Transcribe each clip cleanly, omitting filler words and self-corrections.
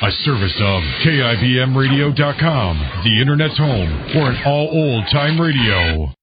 A service of KIBMradio.com, the Internet's home for an all old-time radio.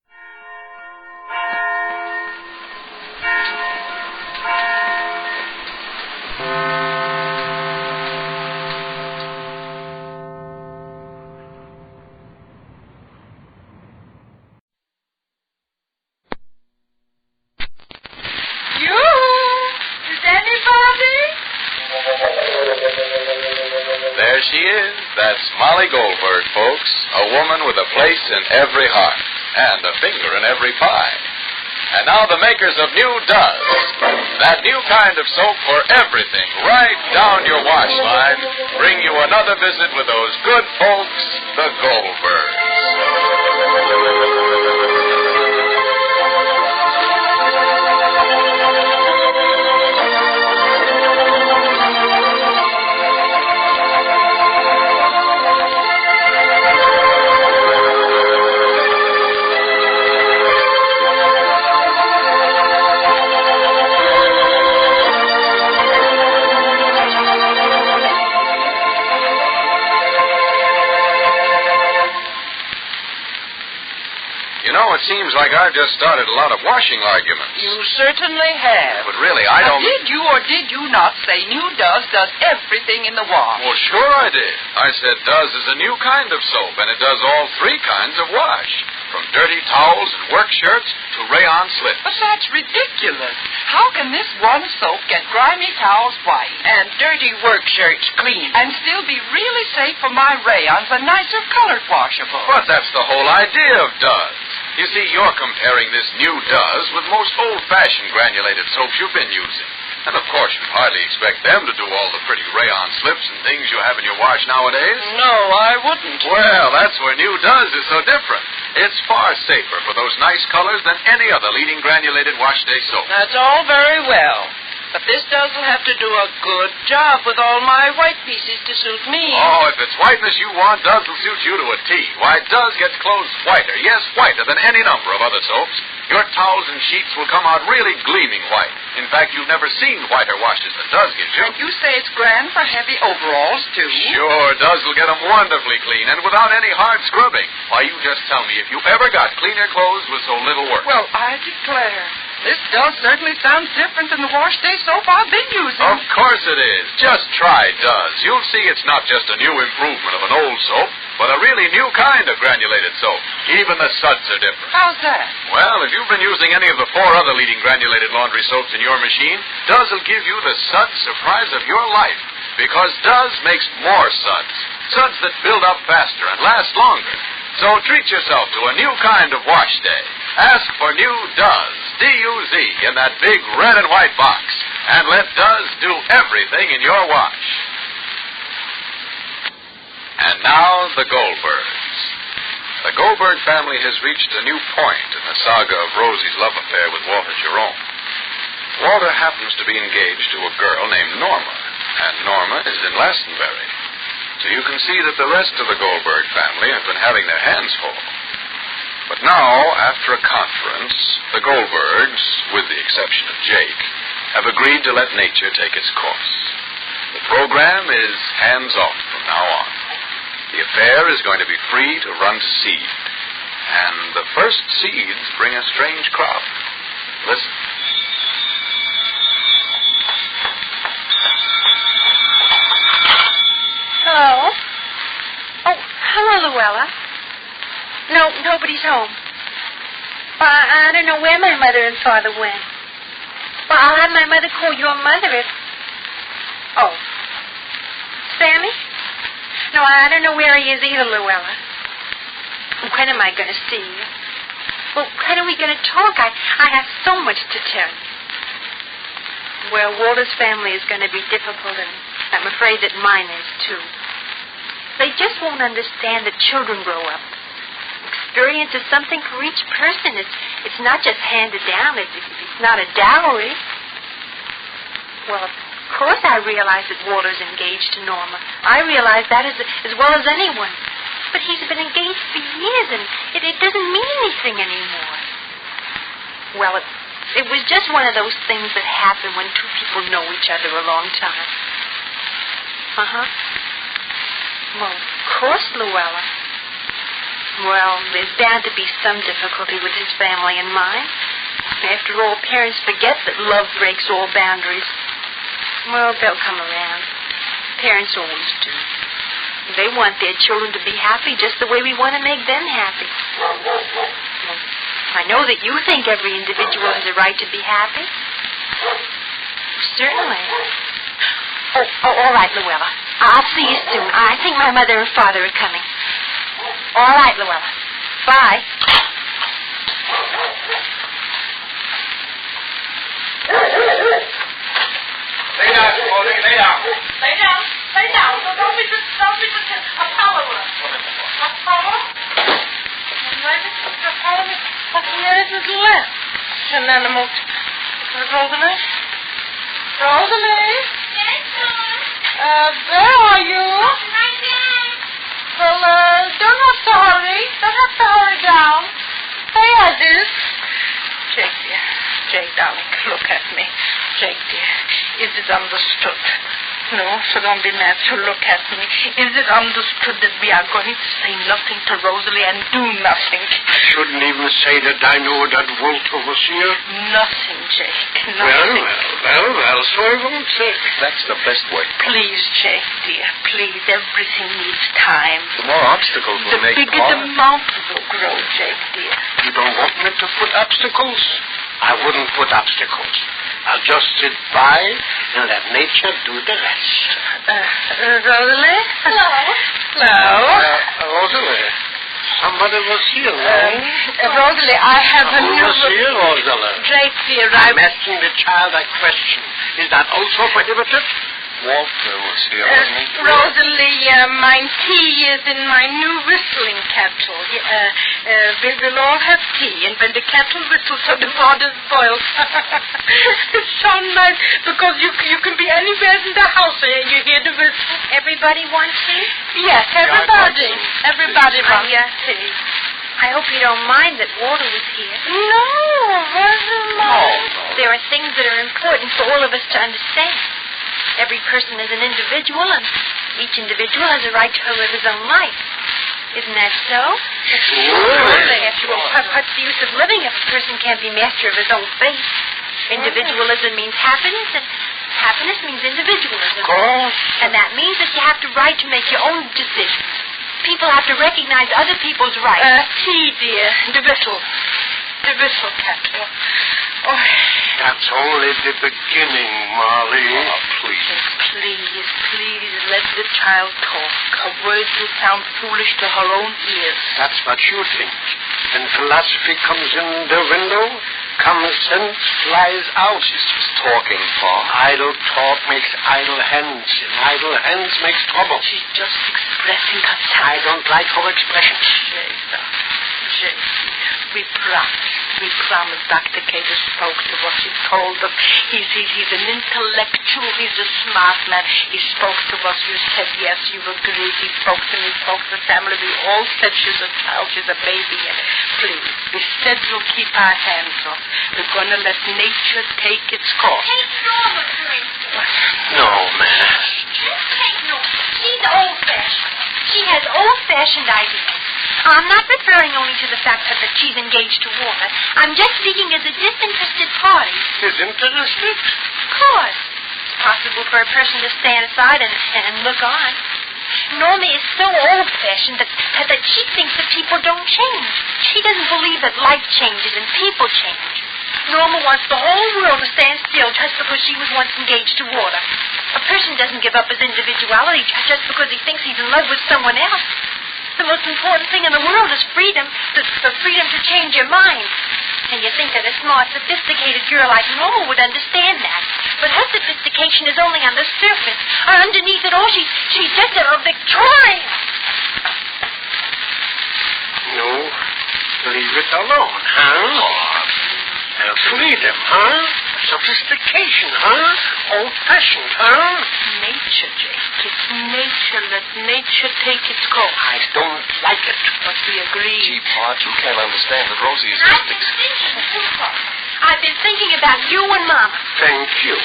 There she is. That's Molly Goldberg, folks. A woman with a place in every heart and a finger in every pie. And now the makers of New Does, that new kind of soap for everything, right down your wash line, bring you another visit with those good folks, the Goldbergs. It seems like I've just started a lot of washing arguments. You certainly have. But really, I don't... Did you or did you not say New Does everything in the wash? Well, sure I did. I said Does is a new kind of soap, and it does all three kinds of wash. From dirty towels and work shirts to rayon slips. But that's ridiculous. How can this one soap get grimy towels white and dirty work shirts clean and still be really safe for my rayons and nicer colored washable? But that's the whole idea of Does. You see, you're comparing this new Does with most old-fashioned granulated soaps you've been using. And, of course, you'd hardly expect them to do all the pretty rayon slips and things you have in your wash nowadays. No, I wouldn't. Well, that's where New Does is so different. It's far safer for those nice colors than any other leading granulated wash day soap. That's all very well. But this Does will have to do a good job with all my white pieces to suit me. Oh, if it's whiteness you want, Does will suit you to a T. Why, Does gets clothes whiter. Yes, whiter than any number of other soaps. Your towels and sheets will come out really gleaming white. In fact, you've never seen whiter washes than Does gives you. And you say it's grand for heavy overalls, too? Sure, Does will get them wonderfully clean and without any hard scrubbing. Why, you just tell me if you ever got cleaner clothes with so little work. Well, I declare. This Does certainly sounds different than the wash day soap I've been using. Of course it is. Just try Does. You'll see it's not just a new improvement of an old soap, but a really new kind of granulated soap. Even the suds are different. How's that? Well, if you've been using any of the 4 other leading granulated laundry soaps in your machine, Does will give you the sud surprise of your life. Because Does makes more suds. Suds that build up faster and last longer. So treat yourself to a new kind of wash day. Ask for New Does, D-U-Z, in that big red and white box. And let Does do everything in your wash. And now, the Goldbergs. The Goldberg family has reached a new point in the saga of Rosie's love affair with Walter Jerome. Walter happens to be engaged to a girl named Norma, and Norma is in Glastonbury. So you can see that the rest of the Goldberg family have been having their hands full. But now, after a conference, the Goldbergs, with the exception of Jake, have agreed to let nature take its course. The program is hands-off from now on. The affair is going to be free to run to seed. And the first seeds bring a strange crop. Listen. Hello? Oh, hello, Luella. No, nobody's home. Well, I don't know where my mother and father went. Well, I'll have my mother call your mother if... Oh. Sammy? No, I don't know where he is either, Luella. When am I going to see you? Well, when are we going to talk? I have so much to tell you. Well, Walter's family is going to be difficult, and I'm afraid that mine is, too. They just won't understand that children grow up. Experience is something for each person. It's not just handed down. It's not a dowry. Well, of course I realize that Walter's engaged to Norma. I realize that as well as anyone. But he's been engaged for years, and it doesn't mean anything anymore. Well, it was just one of those things that happen when two people know each other a long time. Uh-huh. Well, of course, Luella. Well, there's bound to be some difficulty with his family and mine. After all, parents forget that love breaks all boundaries. Well, they'll come around. Parents always do. They want their children to be happy just the way we want to make them happy. Well, I know that you think every individual has a right to be happy. Certainly. Oh, all right, Luella. I'll see you soon. I think my mother and father are coming. All right, Luella. Bye. Lay down, Rosie. Lay down. Lay down. Lay down. Don't be just Apollo. Apollo? What's the matter with the left? An animal. Rosalie? Rosalie? Yes, Mom. Where are you? Right there. Well, don't have to hurry. Don't have to hurry down. Stay as is. Jake, dear. Jake, darling, look at me. Jake, dear, is it understood? No, so don't be mad. So look at me. Is it understood that we are going to say nothing to Rosalie and do nothing? Shouldn't even say that I know that Walter was here. Nothing, Jake. Nothing. Well, so I won't say. That's the best way. Please, Jake, dear, please. Everything needs time. The more obstacles will The make bigger harder. the mountain will grow, Jake, dear. You don't want me to put obstacles? I wouldn't put obstacles. I'll just sit by and let nature do the rest. Rosalie? Hello. Hello. Rosalie, somebody was here, no? Rosalie, I have a Who new... was here, Rosalie? Jake, dear, I'm asking the child a question. Is that also prohibited? Walter was here, wasn't he? Rosalie, my tea is in my new whistling kettle. We'll all have tea, and when the kettle whistles, so the water boils. It's so nice, because you can be anywhere in the house and you hear the whistle. Everybody wants tea? Yes, everybody. Everybody I, wants tea. I hope you don't mind that Walter was here. No, There are things that are important for all of us to understand. Every person is an individual, and each individual has a right to live his own life. Isn't that so? After all, what's the use of living if a person can't be master of his own fate? Individualism means happiness, and happiness means individualism. Of course. And that means that you have the right to make your own decisions. People have to recognize other people's rights. Tea, dear. The whistle. The whistle kettle. Oh. That's only the beginning, Molly. Oh, please. Please, let the child talk. Her words will sound foolish to her own ears. That's what you think. When philosophy comes in the window, common sense flies out. She's just talking, Pa. Idle talk makes idle hands, and idle hands makes trouble. She's just expressing herself. I don't like her expressions. Jake, we promised Dr. Cater spoke to us. He told us he's an intellectual. He's a smart man. He spoke to us. You said yes. You agreed. He spoke to me. Spoke to the family. We all said she's a child. She's a baby. And please, we said we'll keep our hands off. We're going to let nature take its course. Take Norma, for instance. No, man. Take Norma. She's old-fashioned. She has old-fashioned ideas. I'm not referring only to the fact that she's engaged to Walter. I'm just speaking as a disinterested party. Disinterested? Of course. It's possible for a person to stand aside and look on. Norma is so old-fashioned that she thinks that people don't change. She doesn't believe that life changes and people change. Norma wants the whole world to stand still just because she was once engaged to Walter. A person doesn't give up his individuality just because he thinks he's in love with someone else. The most important thing in the world is freedom, the freedom to change your mind. And you think that a smart, sophisticated girl like Norma would understand that. But her sophistication is only on the surface. Underneath it all, she's just a Victorian. No. Leave it alone, huh? Freedom, huh? Sophistication, huh? Old-fashioned, huh? Nature, Jake. It's nature. Let nature take its course. I don't like it. But we agree. Gee, Pa, you can't understand that Rosie is I've just... been thinking, too, Papa. I've been thinking about you and Mama. Thank you.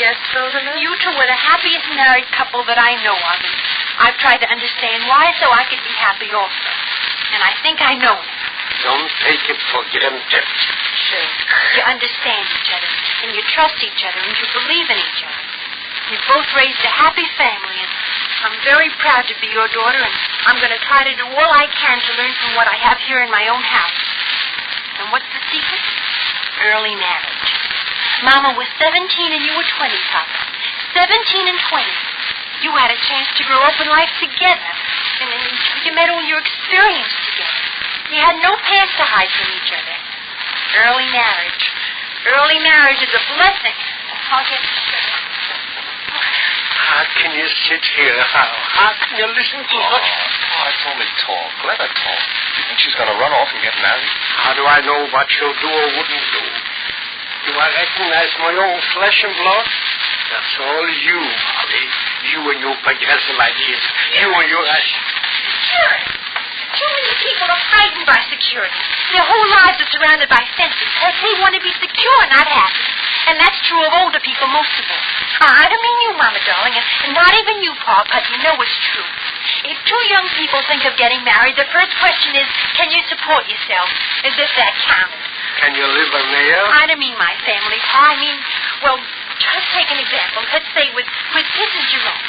Yes, Rosalie? You two were the happiest married couple that I know of. And I've tried to understand why so I could be happy also. And I think I know now. Don't take it for granted. Sure. You understand each other, and you trust each other, and you believe in each other. You've both raised a happy family, and I'm very proud to be your daughter, and I'm going to try to do all I can to learn from what I have here in my own house. And what's the secret? Early marriage. Mama was 17 and you were 20, Papa. 17 and 20. You had a chance to grow up in life together, and you met all your experience together. You had no past to hide from each other. Early marriage. Early marriage is a blessing. I'll get you straight. How can you sit here? How can you listen to such... Oh, it's only talk. Let her talk. You think she's going to run off and get married? How do I know what she'll do or wouldn't do? Do I recognize my own flesh and blood? That's all you, Molly. You and your progressive ideas. You and your... Security. Too many people are frightened by security. Their whole lives are surrounded by fences because they want to be secure, not happy. And that's true of older people most of all. I don't mean you, Mama, darling, and not even you, Pa, but you know it's true. If two young people think of getting married, the first question is, can you support yourself? As if that counted. Can you live on there? I don't mean my family, Pa. I mean, well, just take an example. Let's say with Kids and Jerome.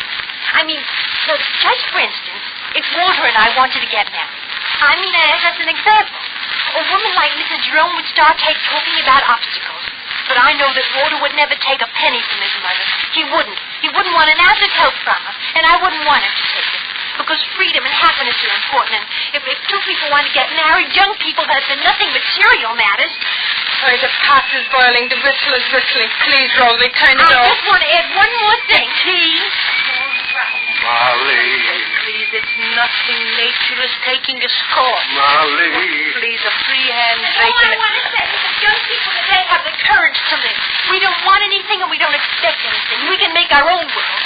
I mean, so just for instance, if Walter and I wanted to get married, I mean, as an example, a woman like Mrs. Jerome would start talking about obstacles. But I know that Walter would never take a penny from his mother. He wouldn't. He wouldn't want an ounce of help from her, and I wouldn't want him to take it. Because freedom and happiness are important, and if two people want to get married, young people, that nothing material matters. Sorry, the pot is boiling. The whistle is whistling. Please, Rosie, turn it off. I just want to add one more thing. Tea? Molly. Please, it's nothing. Nature is taking its course. Molly. Please, a free hand All shaking. I want to say is that young people today have the courage to live. We don't want anything and we don't expect anything. We can make our own world.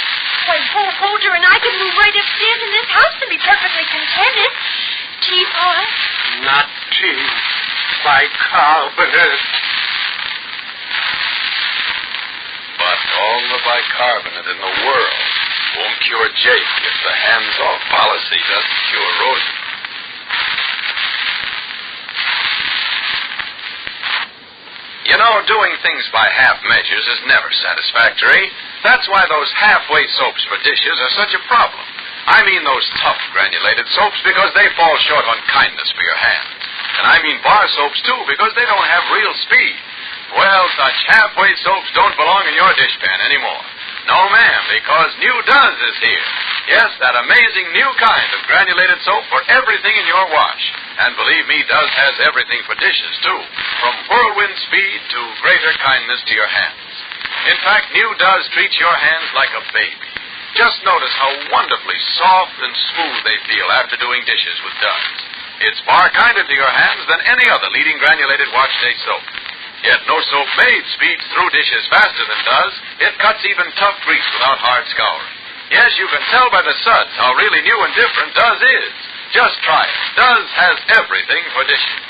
Why, Walter and I can move right upstairs in this house and be perfectly contented. Tea, Pa? Not tea. Bicarbonate. But all the bicarbonate in the world won't cure Jake if the hands-off policy doesn't cure Rosie. You know, doing things by half measures is never satisfactory. That's why those halfway soaps for dishes are such a problem. I mean those tough granulated soaps because they fall short on kindness for your hands. And I mean bar soaps, too, because they don't have real speed. Well, such halfway soaps don't belong in your dishpan anymore. No, ma'am, because New Does is here. Yes, that amazing new kind of granulated soap for everything in your wash. And believe me, Does has everything for dishes, too. From whirlwind speed to greater kindness to your hands. In fact, New Does treats your hands like a baby. Just notice how wonderfully soft and smooth they feel after doing dishes with Does. It's far kinder to your hands than any other leading granulated wash day soap. Yet no soap made speeds through dishes faster than Does. It cuts even tough grease without hard scouring. Yes, you can tell by the suds how really new and different Does is. Just try it. Does has everything for dishes.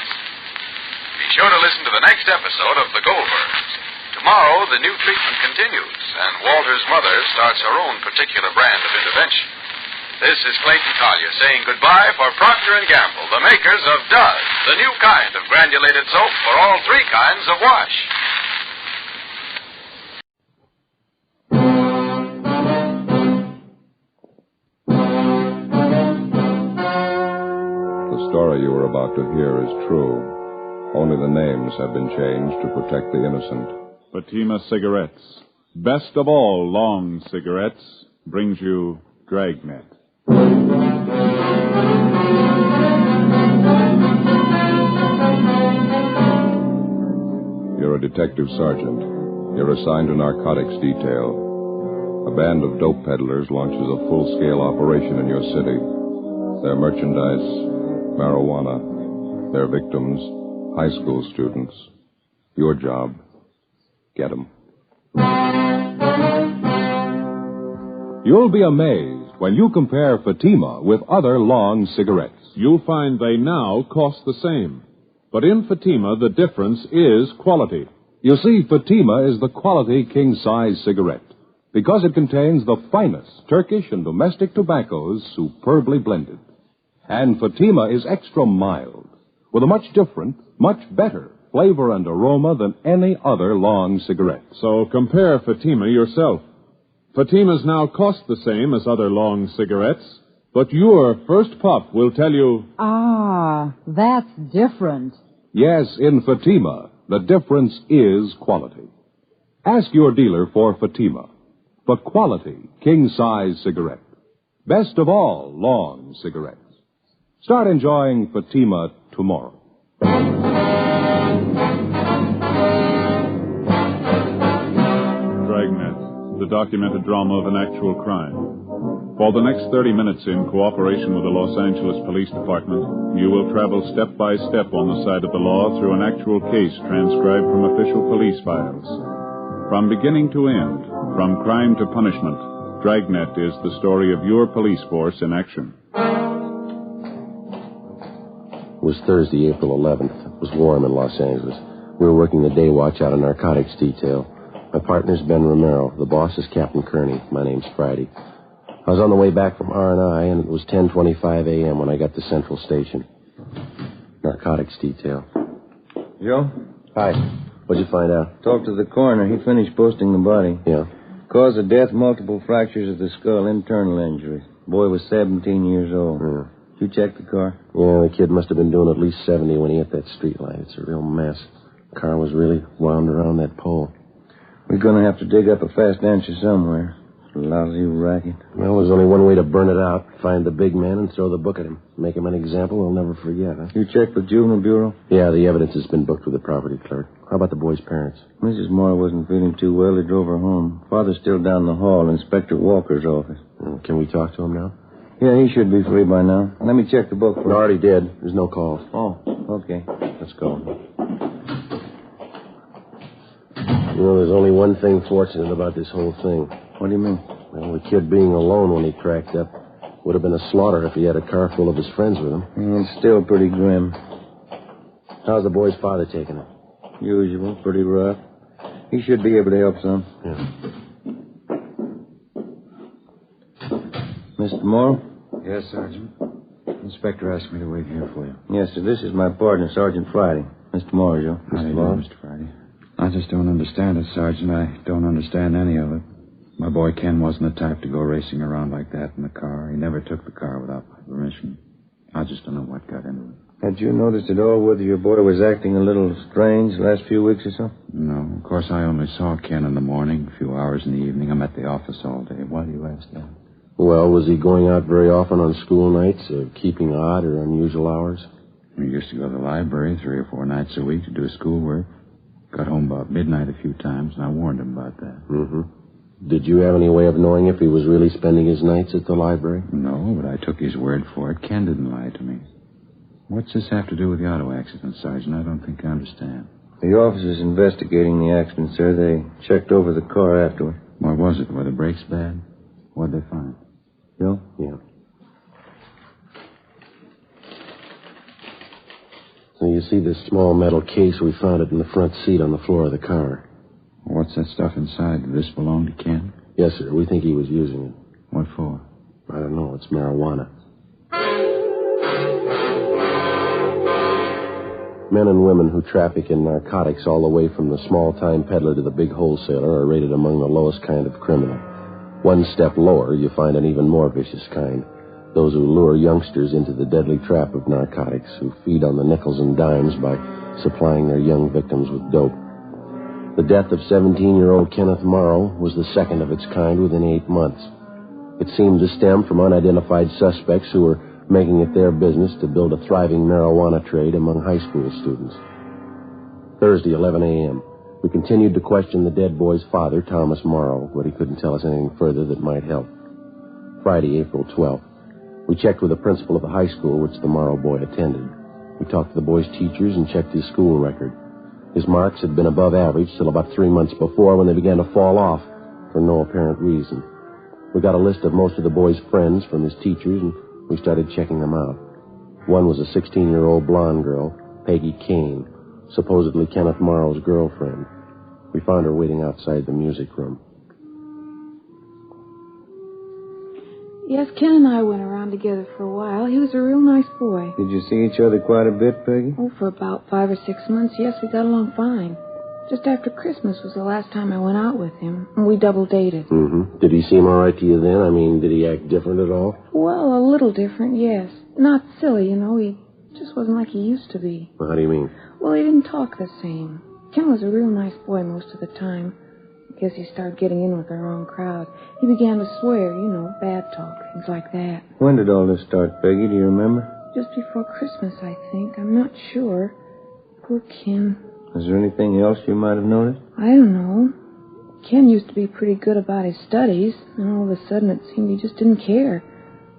Be sure to listen to the next episode of The Goldbergs. Tomorrow, the new treatment continues, and Walter's mother starts her own particular brand of intervention. This is Clayton Collier saying goodbye for Procter & Gamble, the makers of Does, the new kind of granulated soap for all three kinds of wash. The story you are about to hear is true. Only the names have been changed to protect the innocent. Fatima Cigarettes, best of all long cigarettes, brings you Dragnet. You're a detective sergeant. You're assigned to narcotics detail. A band of dope peddlers launches a full-scale operation in your city. Their merchandise, marijuana. Their victims, high school students. Your job, get them. You'll be amazed when you compare Fatima with other long cigarettes. You'll find they now cost the same. But in Fatima, the difference is quality. You see, Fatima is the quality king-size cigarette. because it contains the finest Turkish and domestic tobaccos superbly blended. And Fatima is extra mild, with a much different, much better flavor and aroma than any other long cigarette. So compare Fatima yourself. Fatimas now cost the same as other long cigarettes, but your first puff will tell you... Ah, that's different. Yes, in Fatima, the difference is quality. Ask your dealer for Fatima, the quality king-size cigarette. Best of all long cigarettes. Start enjoying Fatima tomorrow. Dragnet, the documented drama of an actual crime. For the next 30 minutes, in cooperation with the Los Angeles Police Department, you will travel step by step on the side of the law through an actual case transcribed from official police files. From beginning to end, from crime to punishment, Dragnet is the story of your police force in action. It was Thursday, April 11th. It was warm in Los Angeles. We were working the day watch out of narcotics detail. My partner's Ben Romero. The boss is Captain Kearney. My name's Friday. I was on the way back from R&I, and it was 10:25 a.m. when I got to Central Station. Narcotics detail. Joe? Hi. What'd you find out? Talked to the coroner. He finished posting the body. Yeah? Cause of death, multiple fractures of the skull, internal injury. Boy was 17 years old. Yeah. You check the car? Yeah, the kid must have been doing at least 70 when he hit that street light. It's a real mess. The car was really wound around that pole. We're going to have to dig up a fast answer somewhere. Lousy racket. Well, there's only one way to burn it out. Find the big man and throw the book at him. Make him an example we'll never forget, huh? You checked with Juvenile Bureau? Yeah, the evidence has been booked with the property clerk. How about the boy's parents? Mrs. Moore wasn't feeling too well. They drove her home. Father's still down the hall, Inspector Walker's office. Can we talk to him now? Yeah, he should be free by now. Let me check the book. I already did. There's no calls. Oh, okay. Let's go. You know, there's only one thing fortunate about this whole thing. What do you mean? Well, the kid being alone when he cracked up would have been a slaughter if he had a car full of his friends with him. It's still pretty grim. How's the boy's father taking it? Usual, pretty rough. He should be able to help some. Yeah. Mr. Moore? Yes, Sergeant. Inspector asked me to wait here for you. Yes, sir. This is my partner, Sergeant Friday. Mr. Moore, Joe. Mr. Moore? Mr. Friday. I just don't understand it, Sergeant. I don't understand any of it. My boy Ken wasn't the type to go racing around like that in the car. He never took the car without my permission. I just don't know what got into it. Had you noticed at all whether your boy was acting a little strange the last few weeks or so? No. Of course, I only saw Ken in the morning, a few hours in the evening. I'm at the office all day. Why do you ask that? Well, was he going out very often on school nights, or keeping odd or unusual hours? He used to go to the library 3 or 4 nights a week to do his schoolwork. Got home about midnight a few times, and I warned him about that. Mm-hmm. Did you have any way of knowing if he was really spending his nights at the library? No, but I took his word for it. Ken didn't lie to me. What's this have to do with the auto accident, Sergeant? I don't think I understand. The officers investigating the accident, sir. They checked over the car afterward. What was it? Were the brakes bad? What'd they find? Joe? Yeah. So you see this small metal case, we found it in the front seat on the floor of the car. What's that stuff inside? Did this belong to Ken? Yes, sir. We think he was using it. What for? I don't know. It's marijuana. Men and women who traffic in narcotics all the way from the small-time peddler to the big wholesaler are rated among the lowest kind of criminal. One step lower, you find an even more vicious kind. Those who lure youngsters into the deadly trap of narcotics, who feed on the nickels and dimes by supplying their young victims with dope. The death of 17-year-old Kenneth Morrow was the second of its kind within 8 months. It seemed to stem from unidentified suspects who were making it their business to build a thriving marijuana trade among high school students. Thursday, 11 a.m. We continued to question the dead boy's father, Thomas Morrow, but he couldn't tell us anything further that might help. Friday, April 12th. We checked with the principal of the high school which the Morrow boy attended. We talked to the boy's teachers and checked his school record. His marks had been above average till about 3 months before, when they began to fall off for no apparent reason. We got a list of most of the boy's friends from his teachers, and we started checking them out. One was a 16-year-old blonde girl, Peggy Kane, supposedly Kenneth Morrow's girlfriend. We found her waiting outside the music room. Yes, Ken and I went around together for a while. He was a real nice boy. Did you see each other quite a bit, Peggy? Oh, for about 5 or 6 months, yes, we got along fine. Just after Christmas was the last time I went out with him, and we double dated. Mm-hmm. Did he seem all right to you then? I mean, did he act different at all? Well, a little different, yes. Not silly, you know. He just wasn't like he used to be. Well, how do you mean? Well, he didn't talk the same. Ken was a real nice boy most of the time. I guess he started getting in with the wrong crowd. He began to swear, you know, bad talk, things like that. When did all this start, Peggy? Do you remember? Just before Christmas, I think. I'm not sure. Poor Ken. Is there anything else you might have noticed? I don't know. Ken used to be pretty good about his studies, and all of a sudden it seemed he just didn't care.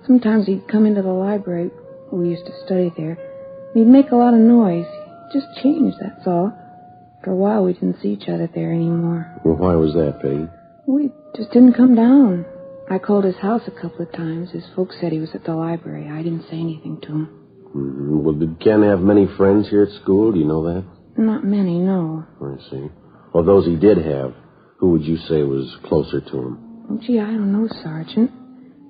Sometimes he'd come into the library, we used to study there, and he'd make a lot of noise. He just changed, that's all. For a while we didn't see each other there anymore. Well, why was that, Peggy? We just didn't come down. I called his house a couple of times. His folks said he was at the library. I didn't say anything to him. Mm-hmm. Well, did Ken have many friends here at school? Do you know that? Not many, no. I see. Well, those he did have, who would you say was closer to him? Oh, gee, I don't know, Sergeant.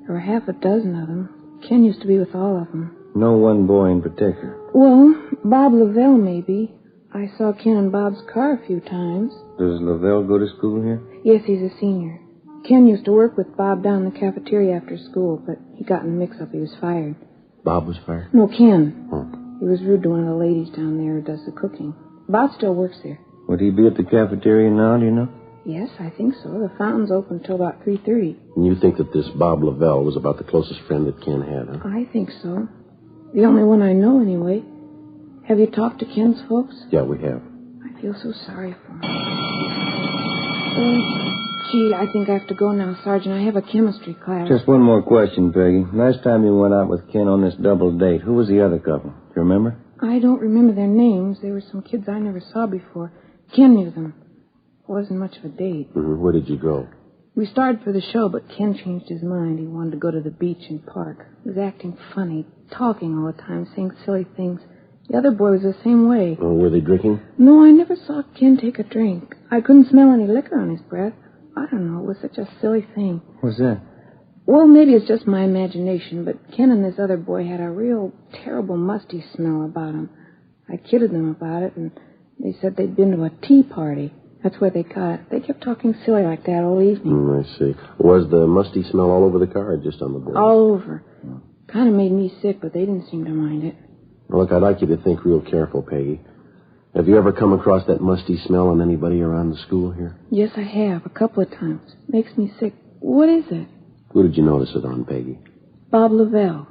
There were half a dozen of them. Ken used to be with all of them. No one boy in particular? Well, Bob Lavelle, maybe. I saw Ken in Bob's car a few times. Does Lavelle go to school here? Yes, he's a senior. Ken used to work with Bob down in the cafeteria after school, but he got in a mix-up. He was fired. Bob was fired? No, Ken. Oh. He was rude to one of the ladies down there who does the cooking. Bob still works there. Would he be at the cafeteria now, do you know? Yes, I think so. The fountain's open until about 3:30. And you think that this Bob Lavelle was about the closest friend that Ken had, huh? I think so. The only one I know, anyway. Have you talked to Ken's folks? Yeah, we have. I feel so sorry for him. Gee, I think I have to go now, Sergeant. I have a chemistry class. Just one more question, Peggy. Last time you went out with Ken on this double date, who was the other couple? Do you remember? I don't remember their names. They were some kids I never saw before. Ken knew them. It wasn't much of a date. Mm-hmm. Where did you go? We started for the show, but Ken changed his mind. He wanted to go to the beach and park. He was acting funny, talking all the time, saying silly things. The other boy was the same way. Oh, were they drinking? No, I never saw Ken take a drink. I couldn't smell any liquor on his breath. I don't know. It was such a silly thing. What's that? Well, maybe it's just my imagination, but Ken and this other boy had a real terrible musty smell about them. I kidded them about it, and they said they'd been to a tea party. That's where they got it. They kept talking silly like that all evening. I see. Was the musty smell all over the car or just on the board? All over. Kind of made me sick, but they didn't seem to mind it. Well, look, I'd like you to think real careful, Peggy. Have you ever come across that musty smell on anybody around the school here? Yes, I have. A couple of times. Makes me sick. What is it? Who did you notice it on, Peggy? Bob Lavelle.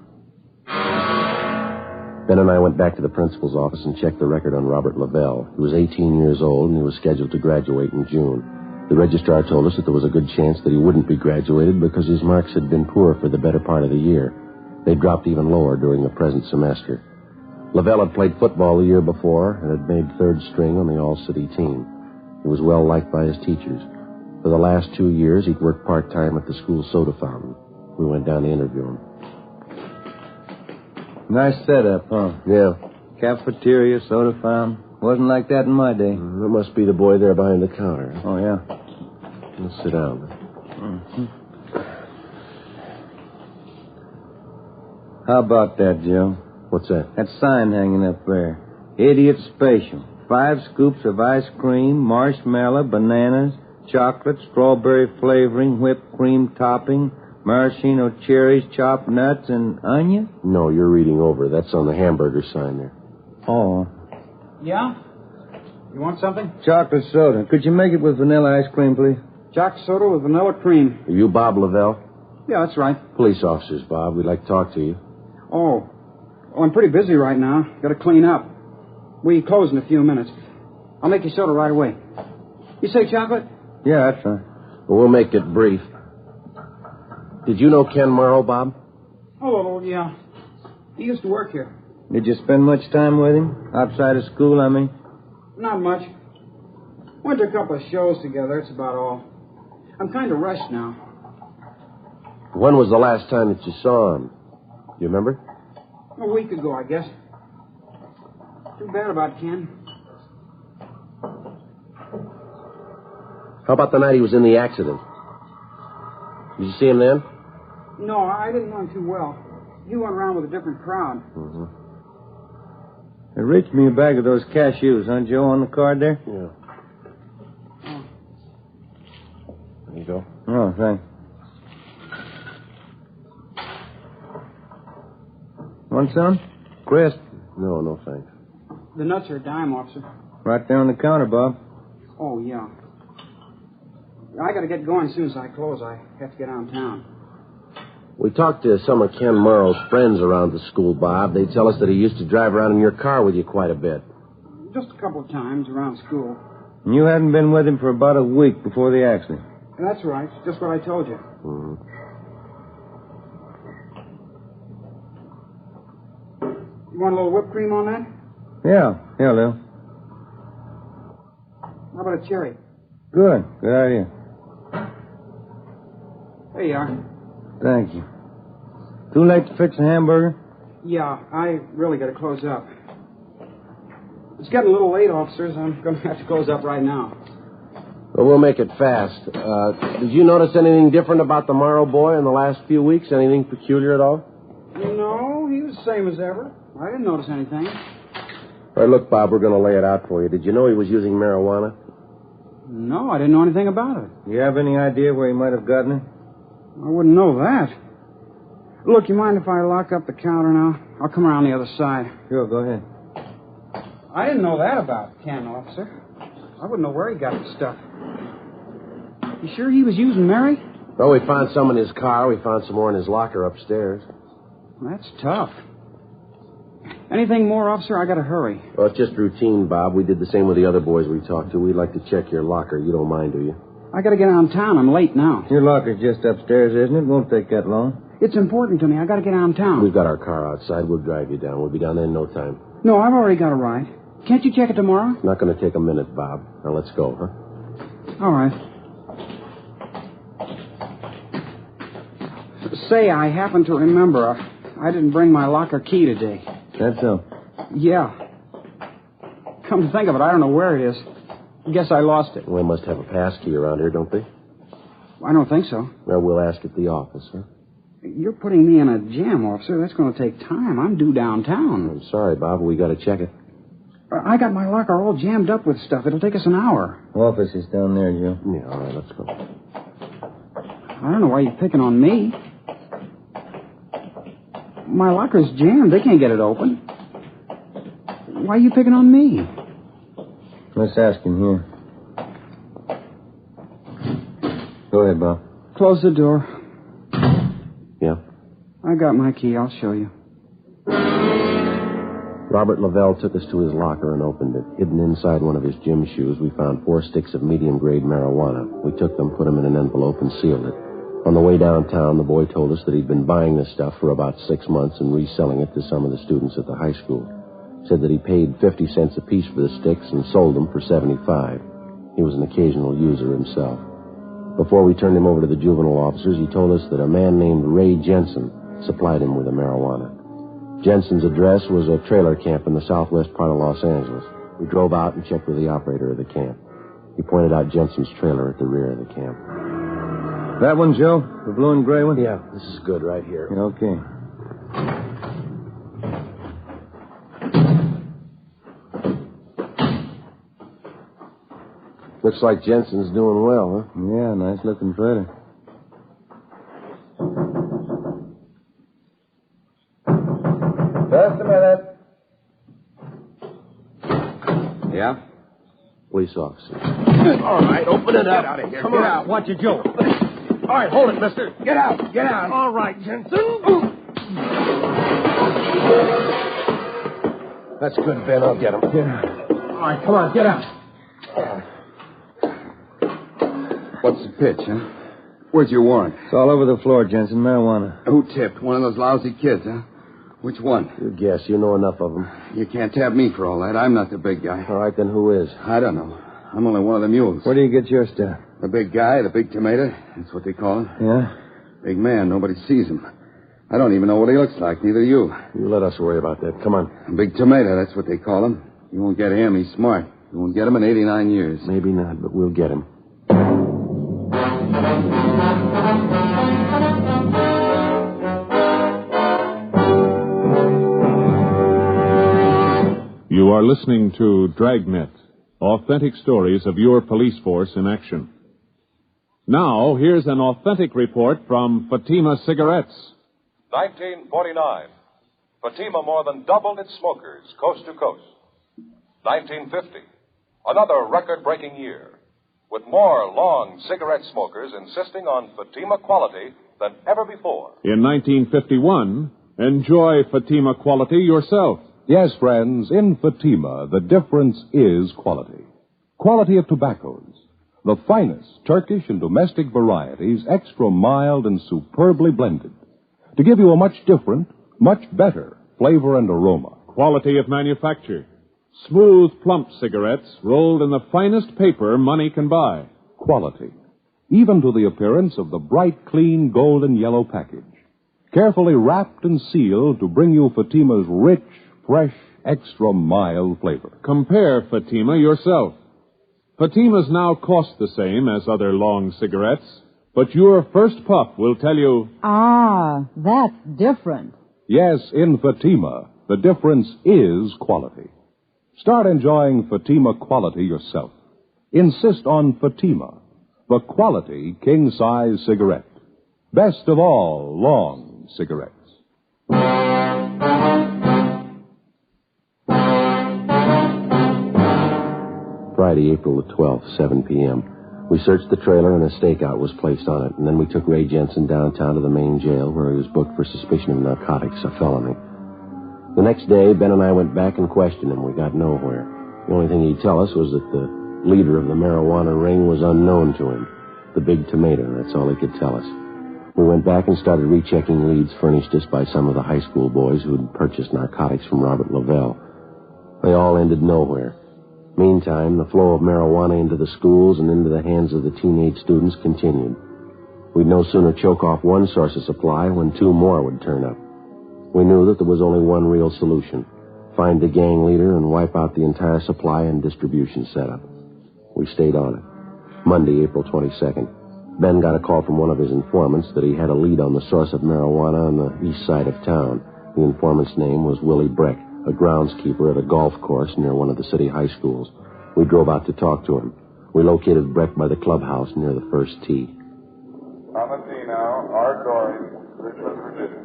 Ben and I went back to the principal's office and checked the record on Robert Lavelle. He was 18 years old, and he was scheduled to graduate in June. The registrar told us that there was a good chance that he wouldn't be graduated because his marks had been poor for the better part of the year. They dropped even lower during the present semester. Lavelle had played football the year before and had made third string on the all-city team. He was well liked by his teachers. For the last 2 years, he'd worked part-time at the school soda fountain. We went down to interview him. Nice setup, huh? Yeah. Cafeteria, soda fountain. Wasn't like that in my day. That must be the boy there behind the counter. Oh, yeah. Let's sit down. Mm-hmm. How about that, Joe? What's that? That sign hanging up there. Idiot Special. 5 scoops of ice cream, marshmallow, bananas, chocolate, strawberry flavoring, whipped cream topping, maraschino cherries, chopped nuts, and onion? No, you're reading over. That's on the hamburger sign there. Oh. Yeah? You want something? Chocolate soda. Could you make it with vanilla ice cream, please? Chocolate soda with vanilla cream. Are you Bob Lavelle? Yeah, that's right. Police officers, Bob. We'd like to talk to you. Oh. Oh, I'm pretty busy right now. Got to clean up. We close in a few minutes. I'll make you soda right away. You say chocolate? Yeah, that's right. Well, we'll make it brief. Did you know Ken Morrow, Bob? Oh, yeah. He used to work here. Did you spend much time with him? Outside of school, I mean? Not much. Went to a couple of shows together. That's about all. I'm kind of rushed now. When was the last time that you saw him? Do you remember? A week ago, I guess. Too bad about Ken. How about the night he was in the accident? Did you see him then? No, I didn't know him too well. He went around with a different crowd. Mm-hmm. Hey, reach me a bag of those cashews, huh, Joe, on the card there? Yeah. There you go. Oh, thanks. Want some? Crisp? No, thanks. The nuts are a dime, officer. Right there on the counter, Bob. Oh, yeah. I got to get going as soon as I close. I have to get downtown. We talked to some of Ken Morrow's friends around the school, Bob. They tell us that he used to drive around in your car with you quite a bit. Just a couple of times around school. And you hadn't been with him for about a week before the accident. That's right. Just what I told you. Mm-hmm. You want a little whipped cream on that? Yeah, Lil. How about a cherry? Good idea. There you are. Thank you. Too late to fix a hamburger? Yeah, I really got to close up. It's getting a little late, officers. I'm going to have to close up right now. Well, we'll make it fast. Did you notice anything different about the Morrow boy in the last few weeks? Anything peculiar at all? No, he was the same as ever. I didn't notice anything. All right, look, Bob, we're going to lay it out for you. Did you know he was using marijuana? No, I didn't know anything about it. You have any idea where he might have gotten it? I wouldn't know that. Look, you mind if I lock up the counter now? I'll come around the other side. Sure, go ahead. I didn't know that about Ken, officer. I wouldn't know where he got the stuff. You sure he was using Mary? Well, we found some in his car. We found some more in his locker upstairs. That's tough. Anything more, officer? I got to hurry. Well, it's just routine, Bob. We did the same with the other boys we talked to. We'd like to check your locker. You don't mind, do you? I got to get downtown. I'm late now. Your locker's just upstairs, isn't it? Won't take that long. It's important to me. I got to get downtown. We've got our car outside. We'll drive you down. We'll be down there in no time. No, I've already got a ride. Can't you check it tomorrow? It's not going to take a minute, Bob. Now, let's go, huh? All right. Say, I happen to remember I didn't bring my locker key today. That's so? Yeah. Come to think of it, I don't know where it is. Guess I lost it. We must have a pass key around here, don't they? I don't think so. Well, we'll ask at the office, huh? You're putting me in a jam, officer. That's going to take time. I'm due downtown. I'm sorry, Bob, but we got to check it. I got my locker all jammed up with stuff. It'll take us an hour. Office is down there, Joe. Yeah, all right, let's go. I don't know why you're picking on me. My locker's jammed. They can't get it open. Why are you picking on me? Let's ask him here. Go ahead, Bob. Close the door. Yeah? I got my key. I'll show you. Robert Lavelle took us to his locker and opened it. Hidden inside one of his gym shoes, we found 4 sticks of medium-grade marijuana. We took them, put them in an envelope, and sealed it. On the way downtown, the boy told us that he'd been buying this stuff for about 6 months and reselling it to some of the students at the high school. Said that he paid 50 cents apiece for the sticks and sold them for 75. He was an occasional user himself. Before we turned him over to the juvenile officers, he told us that a man named Ray Jensen supplied him with the marijuana. Jensen's address was a trailer camp in the southwest part of Los Angeles. We drove out and checked with the operator of the camp. He pointed out Jensen's trailer at the rear of the camp. That one, Joe? The blue and gray one? Yeah, this is good right here. Okay. Looks like Jensen's doing well, huh? Yeah, nice-looking trailer. Just a minute. Yeah? Police officer. All right, open it up. Get out of here. Come on. Watch it, Joe. All right, hold it, mister. Get out. Get out. All right, Jensen. That's good, Ben. I'll get him. Yeah. All right, come on, get out. What's the pitch, huh? Where's your warrant? It's all over the floor, Jensen. Marijuana. Who tipped? One of those lousy kids, huh? Which one? You guess. You know enough of them. You can't tap me for all that. I'm not the big guy. All right, then who is? I don't know. I'm only one of the mules. Where do you get your stuff? The big guy, the big tomato. That's what they call him. Yeah? Big man. Nobody sees him. I don't even know what he looks like. Neither do you. You let us worry about that. Come on. Big tomato. That's what they call him. You won't get him. He's smart. You won't get him in 89 years. Maybe not, but we'll get him. are listening to Dragnet, authentic stories of your police force in action. Now, here's an authentic report from Fatima Cigarettes. 1949. Fatima more than doubled its smokers coast to coast. 1950. Another record-breaking year, with more long cigarette smokers insisting on Fatima quality than ever before. In 1951, enjoy Fatima quality yourself. Yes, friends, in Fatima, the difference is quality. Quality of tobaccos. The finest Turkish and domestic varieties, extra mild and superbly blended, to give you a much different, much better flavor and aroma. Quality of manufacture. Smooth, plump cigarettes rolled in the finest paper money can buy. Quality. Even to the appearance of the bright, clean, golden yellow package. Carefully wrapped and sealed to bring you Fatima's rich, fresh, extra mild flavor. Compare Fatima yourself. Fatimas now cost the same as other long cigarettes, but your first puff will tell you... Ah, that's different. Yes, in Fatima, the difference is quality. Start enjoying Fatima quality yourself. Insist on Fatima, the quality king-size cigarette. Best of all long cigarettes. Friday, April the 12th, 7 p.m. We searched the trailer and a stakeout was placed on it, and then we took Ray Jensen downtown to the main jail where he was booked for suspicion of narcotics, a felony. The next day, Ben and I went back and questioned him. We got nowhere. The only thing he'd tell us was that the leader of the marijuana ring was unknown to him. The Big Tomato, that's all he could tell us. We went back and started rechecking leads furnished us by some of the high school boys who had purchased narcotics from Robert Lavelle. They all ended nowhere. Meantime, the flow of marijuana into the schools and into the hands of the teenage students continued. We'd no sooner choke off one source of supply when two more would turn up. We knew that there was only one real solution. Find the gang leader and wipe out the entire supply and distribution setup. We stayed on it. Monday, April 22nd. Ben got a call from one of his informants that he had a lead on the source of marijuana on the east side of town. The informant's name was Willie Breck, a groundskeeper at a golf course near one of the city high schools. We drove out to talk to him. We located Breck by the clubhouse near the first tee. On the tee now, Art Dory, Richmond, Virginia.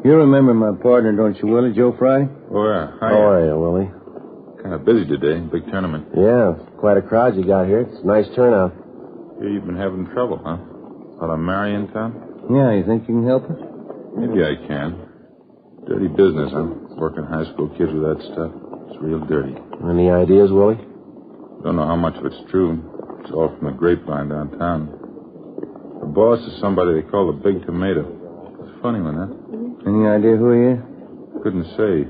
You remember my partner, don't you, Willie? Joe Friday? Oh, yeah. Hi. How are you, Willie? Kind of busy today. Big tournament. Yeah, quite a crowd you got here. It's a nice turnout. Here you've been having trouble, huh? Out of Mary in town? Yeah, you think you can help us? Maybe I can. Dirty business, huh? Working high school kids with that stuff. It's real dirty. Any ideas, Willie? Don't know how much of it's true. It's all from the grapevine downtown. The boss is somebody they call the Big Tomato. It's a funny one, huh? Any idea who he is? Couldn't say.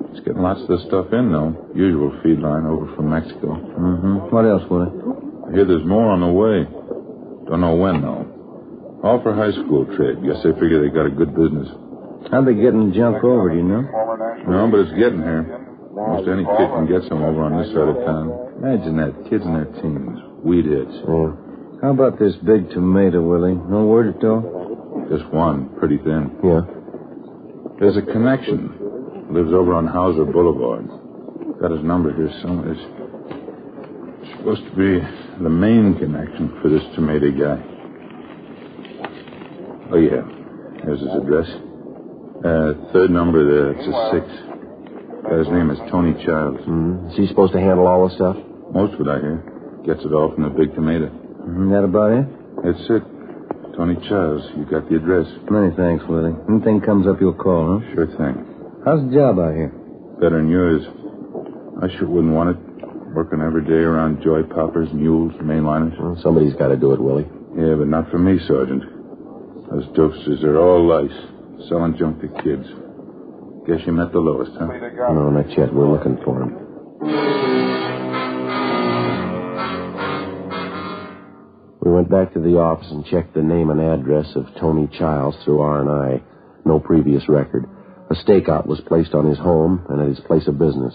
He's getting lots of this stuff in, though. Usual feed line over from Mexico. Mm-hmm. What else, Willie? I hear there's more on the way. Don't know when, though. All for high school trade. Guess they figure they got a good business. How'd they get in junk over, do you know? No, but it's getting here. Most any kid can get some over on this side of town. Imagine that. Kids in their teens. Weed hits. Yeah. How about this Big Tomato, Willie? No word at all? Just one. Pretty thin. Yeah. There's a connection. Lives over on Hauser Boulevard. Got his number here somewhere. It's supposed to be the main connection for this tomato guy. Oh, yeah. There's his address. Third number there. It's a 6. His name is Tony Childs. Mm-hmm. Is he supposed to handle all the stuff? Most of it, I hear. Gets it all from the Big Tomato. Mm-hmm. That about it? That's it. Tony Childs. You got the address. Many thanks, Willie. Anything comes up, you'll call, huh? Sure thing. How's the job out here? Better than yours. I sure wouldn't want it. Working every day around joy poppers, mules, mainliners. Well, somebody's got to do it, Willie. Yeah, but not for me, Sergeant. Those dopesters are all lice. Selling junk to kids. Guess you met the lowest, huh? No, not yet. We're looking for him. We went back to the office and checked the name and address of Tony Childs through R&I. No previous record. A stakeout was placed on his home and at his place of business.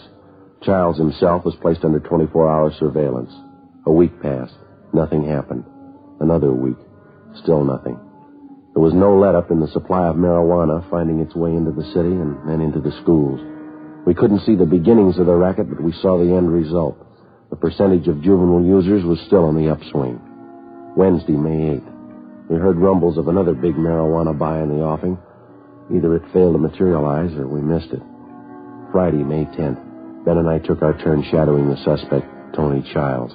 Childs himself was placed under 24-hour surveillance. A week passed. Nothing happened. Another week. Still nothing. There was no let-up in the supply of marijuana finding its way into the city and into the schools. We couldn't see the beginnings of the racket, but we saw the end result. The percentage of juvenile users was still on the upswing. Wednesday, May 8th. We heard rumbles of another big marijuana buy in the offing. Either it failed to materialize or we missed it. Friday, May 10th. Ben and I took our turn shadowing the suspect, Tony Childs.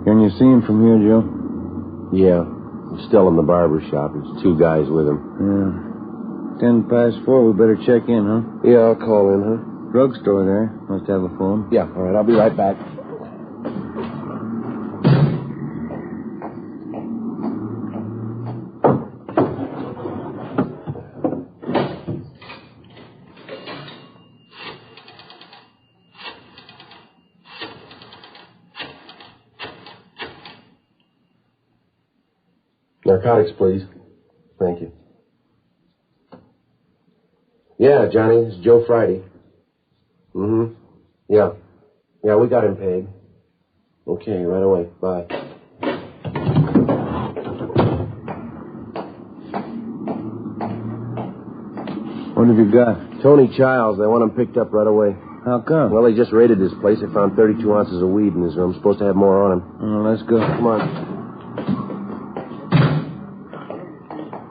Can you see him from here, Joe? Yeah, he's still in the barber shop. There's 2 guys with him. Yeah. 4:10. We better check in, huh? Yeah, I'll call in, huh? Drugstore there. Must have a phone. Yeah, all right, I'll be right back. Narcotics, please. Thank you. Yeah, Johnny, it's Joe Friday. Mm-hmm. Yeah. Yeah, we got him paid. Okay, right away. Bye. What have you got? Tony Childs. They want him picked up right away. How come? Well, they just raided his place. They found 32 ounces of weed in his room. Supposed to have more on him. Oh, let's go. Come on.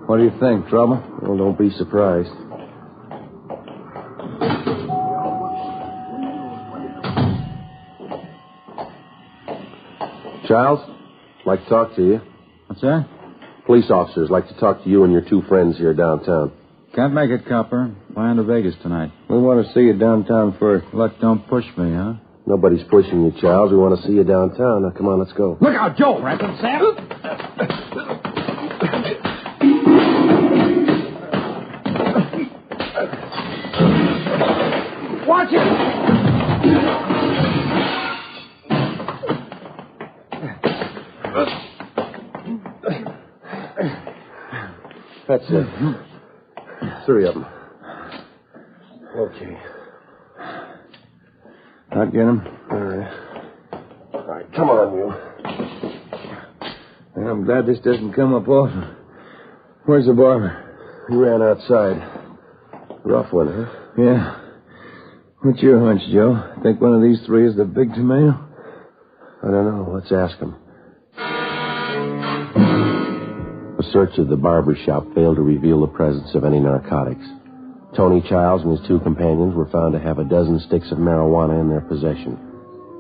What do you think? Trouble? Well, don't be surprised. Childs, like to talk to you. What's that? Police officers like to talk to you and your 2 friends here downtown. Can't make it, copper. Flying to Vegas tonight. We want to see you downtown first. Look, don't push me, huh? Nobody's pushing you, Childs. We want to see you downtown. Now, come on, let's go. Look out, Joe, Regan, Sam. Watch it! That's it. 3 of them. Okay. I'll get him. All right, come on, you. I'm glad this doesn't come up often. Where's the barber? He ran outside. Rough one, huh? Yeah. What's your hunch, Joe? Think one of these 3 is the big tomato? I don't know. Let's ask him. A search of the barber shop failed to reveal the presence of any narcotics. Tony Childs and his 2 companions were found to have a dozen sticks of marijuana in their possession.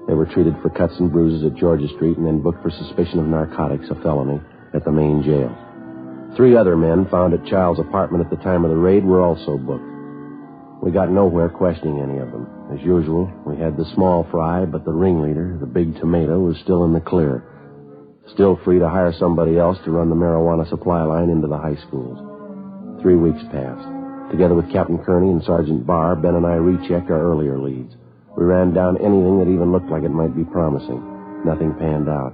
They were treated for cuts and bruises at Georgia Street and then booked for suspicion of narcotics, a felony, at the main jail. 3 other men found at Childs' apartment at the time of the raid were also booked. We got nowhere questioning any of them. As usual, we had the small fry, but the ringleader, the big tomato, was still in the clear. Still free to hire somebody else to run the marijuana supply line into the high schools. 3 weeks passed. Together with Captain Kearney and Sergeant Barr, Ben and I rechecked our earlier leads. We ran down anything that even looked like it might be promising. Nothing panned out.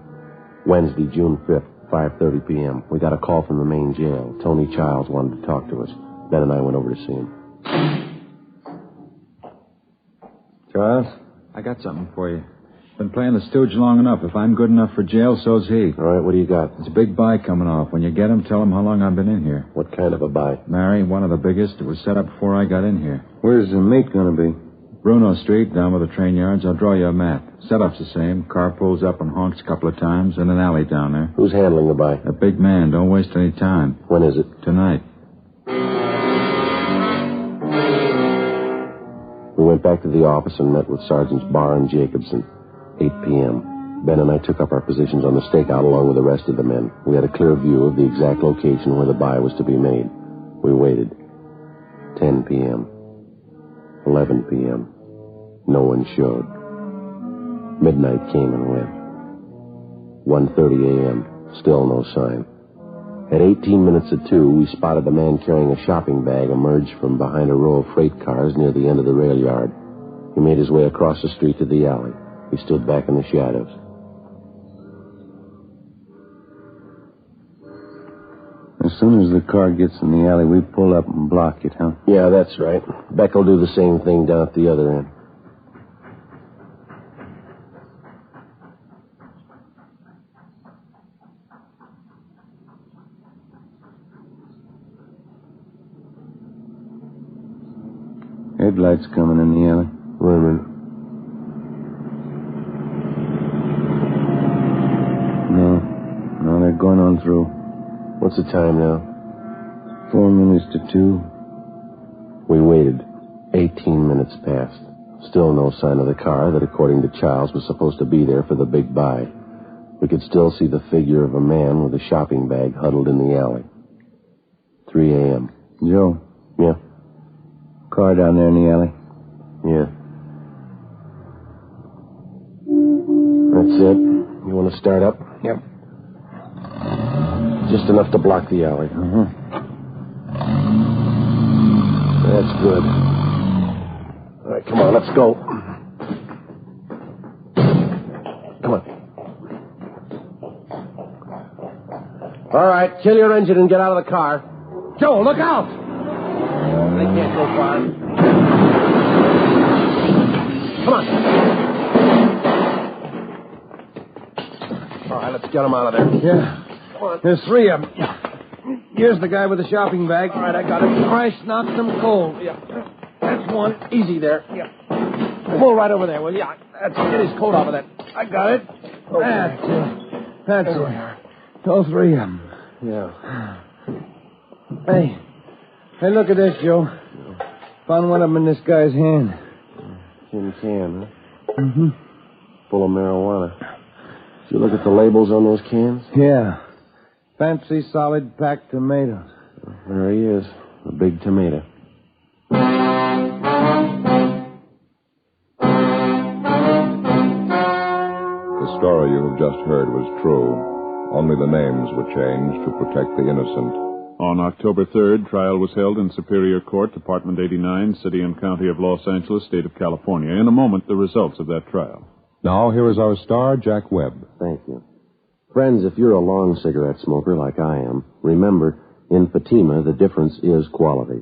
Wednesday, June 5th, 5:30 p.m. We got a call from the main jail. Tony Childs wanted to talk to us. Ben and I went over to see him. Charles? I got something for you. Been playing the stooge long enough. If I'm good enough for jail, so's he. All right, what do you got? There's a big buy coming off. When you get him, tell him how long I've been in here. What kind of a buy? Mary, one of the biggest. It was set up before I got in here. Where's the meat going to be? Bruno Street, down by the train yards. I'll draw you a map. Setup's the same. Car pulls up and honks a couple of times, and an alley down there. Who's handling the buy? A big man. Don't waste any time. When is it? Tonight. We went back to the office and met with Sergeants Barr and Jacobson. 8 p.m. Ben and I took up our positions on the stakeout along with the rest of the men. We had a clear view of the exact location where the buy was to be made. We waited. 10 p.m. 11 p.m. No one showed. Midnight came and went. 1:30 a.m. Still no sign. At 18 minutes to 2, we spotted a man carrying a shopping bag emerge from behind a row of freight cars near the end of the rail yard. He made his way across the street to the alley. He stood back in the shadows. As soon as the car gets in the alley, we pull up and block it, huh? Yeah, that's right. Beck will do the same thing down at the other end. Headlights coming in the alley. Wait a minute. No, they're going on through. What's the time now? 4 minutes to 2. We waited. 18 minutes passed. Still no sign of the car that, according to Charles, was supposed to be there for the big buy. We could still see the figure of a man with a shopping bag huddled in the alley. 3 a.m. Joe? Yeah? Car down there in the alley? Yeah. That's it. You want to start up? Yep. Just enough to block the alley. That's good. All right, come on, let's go. Come on. All right, kill your engine and get out of the car. Joe, look out! They can't go far. Come on. All right, let's get them out of there. Yeah. Come on. There's 3 of them. Here's the guy with the shopping bag. All right, I got it. Christ knocked them cold. Yeah. That's one. Easy there. Yeah. Pull right over there, will you? That's get his coat off of that. I got it. Okay. That's it. All 3 of them. Yeah. Hey, look at this, Joe. Found one of them in this guy's hand. Tin can, huh? Mm-hmm. Full of marijuana. Did you look at the labels on those cans? Yeah. Fancy solid packed tomatoes. There he is, a big tomato. The story you have just heard was true. Only the names were changed to protect the innocent. On October 3rd, trial was held in Superior Court, Department 89, City and County of Los Angeles, State of California. In a moment, the results of that trial. Now, here is our star, Jack Webb. Thank you. Friends, if you're a long cigarette smoker like I am, remember, in Fatima, the difference is quality.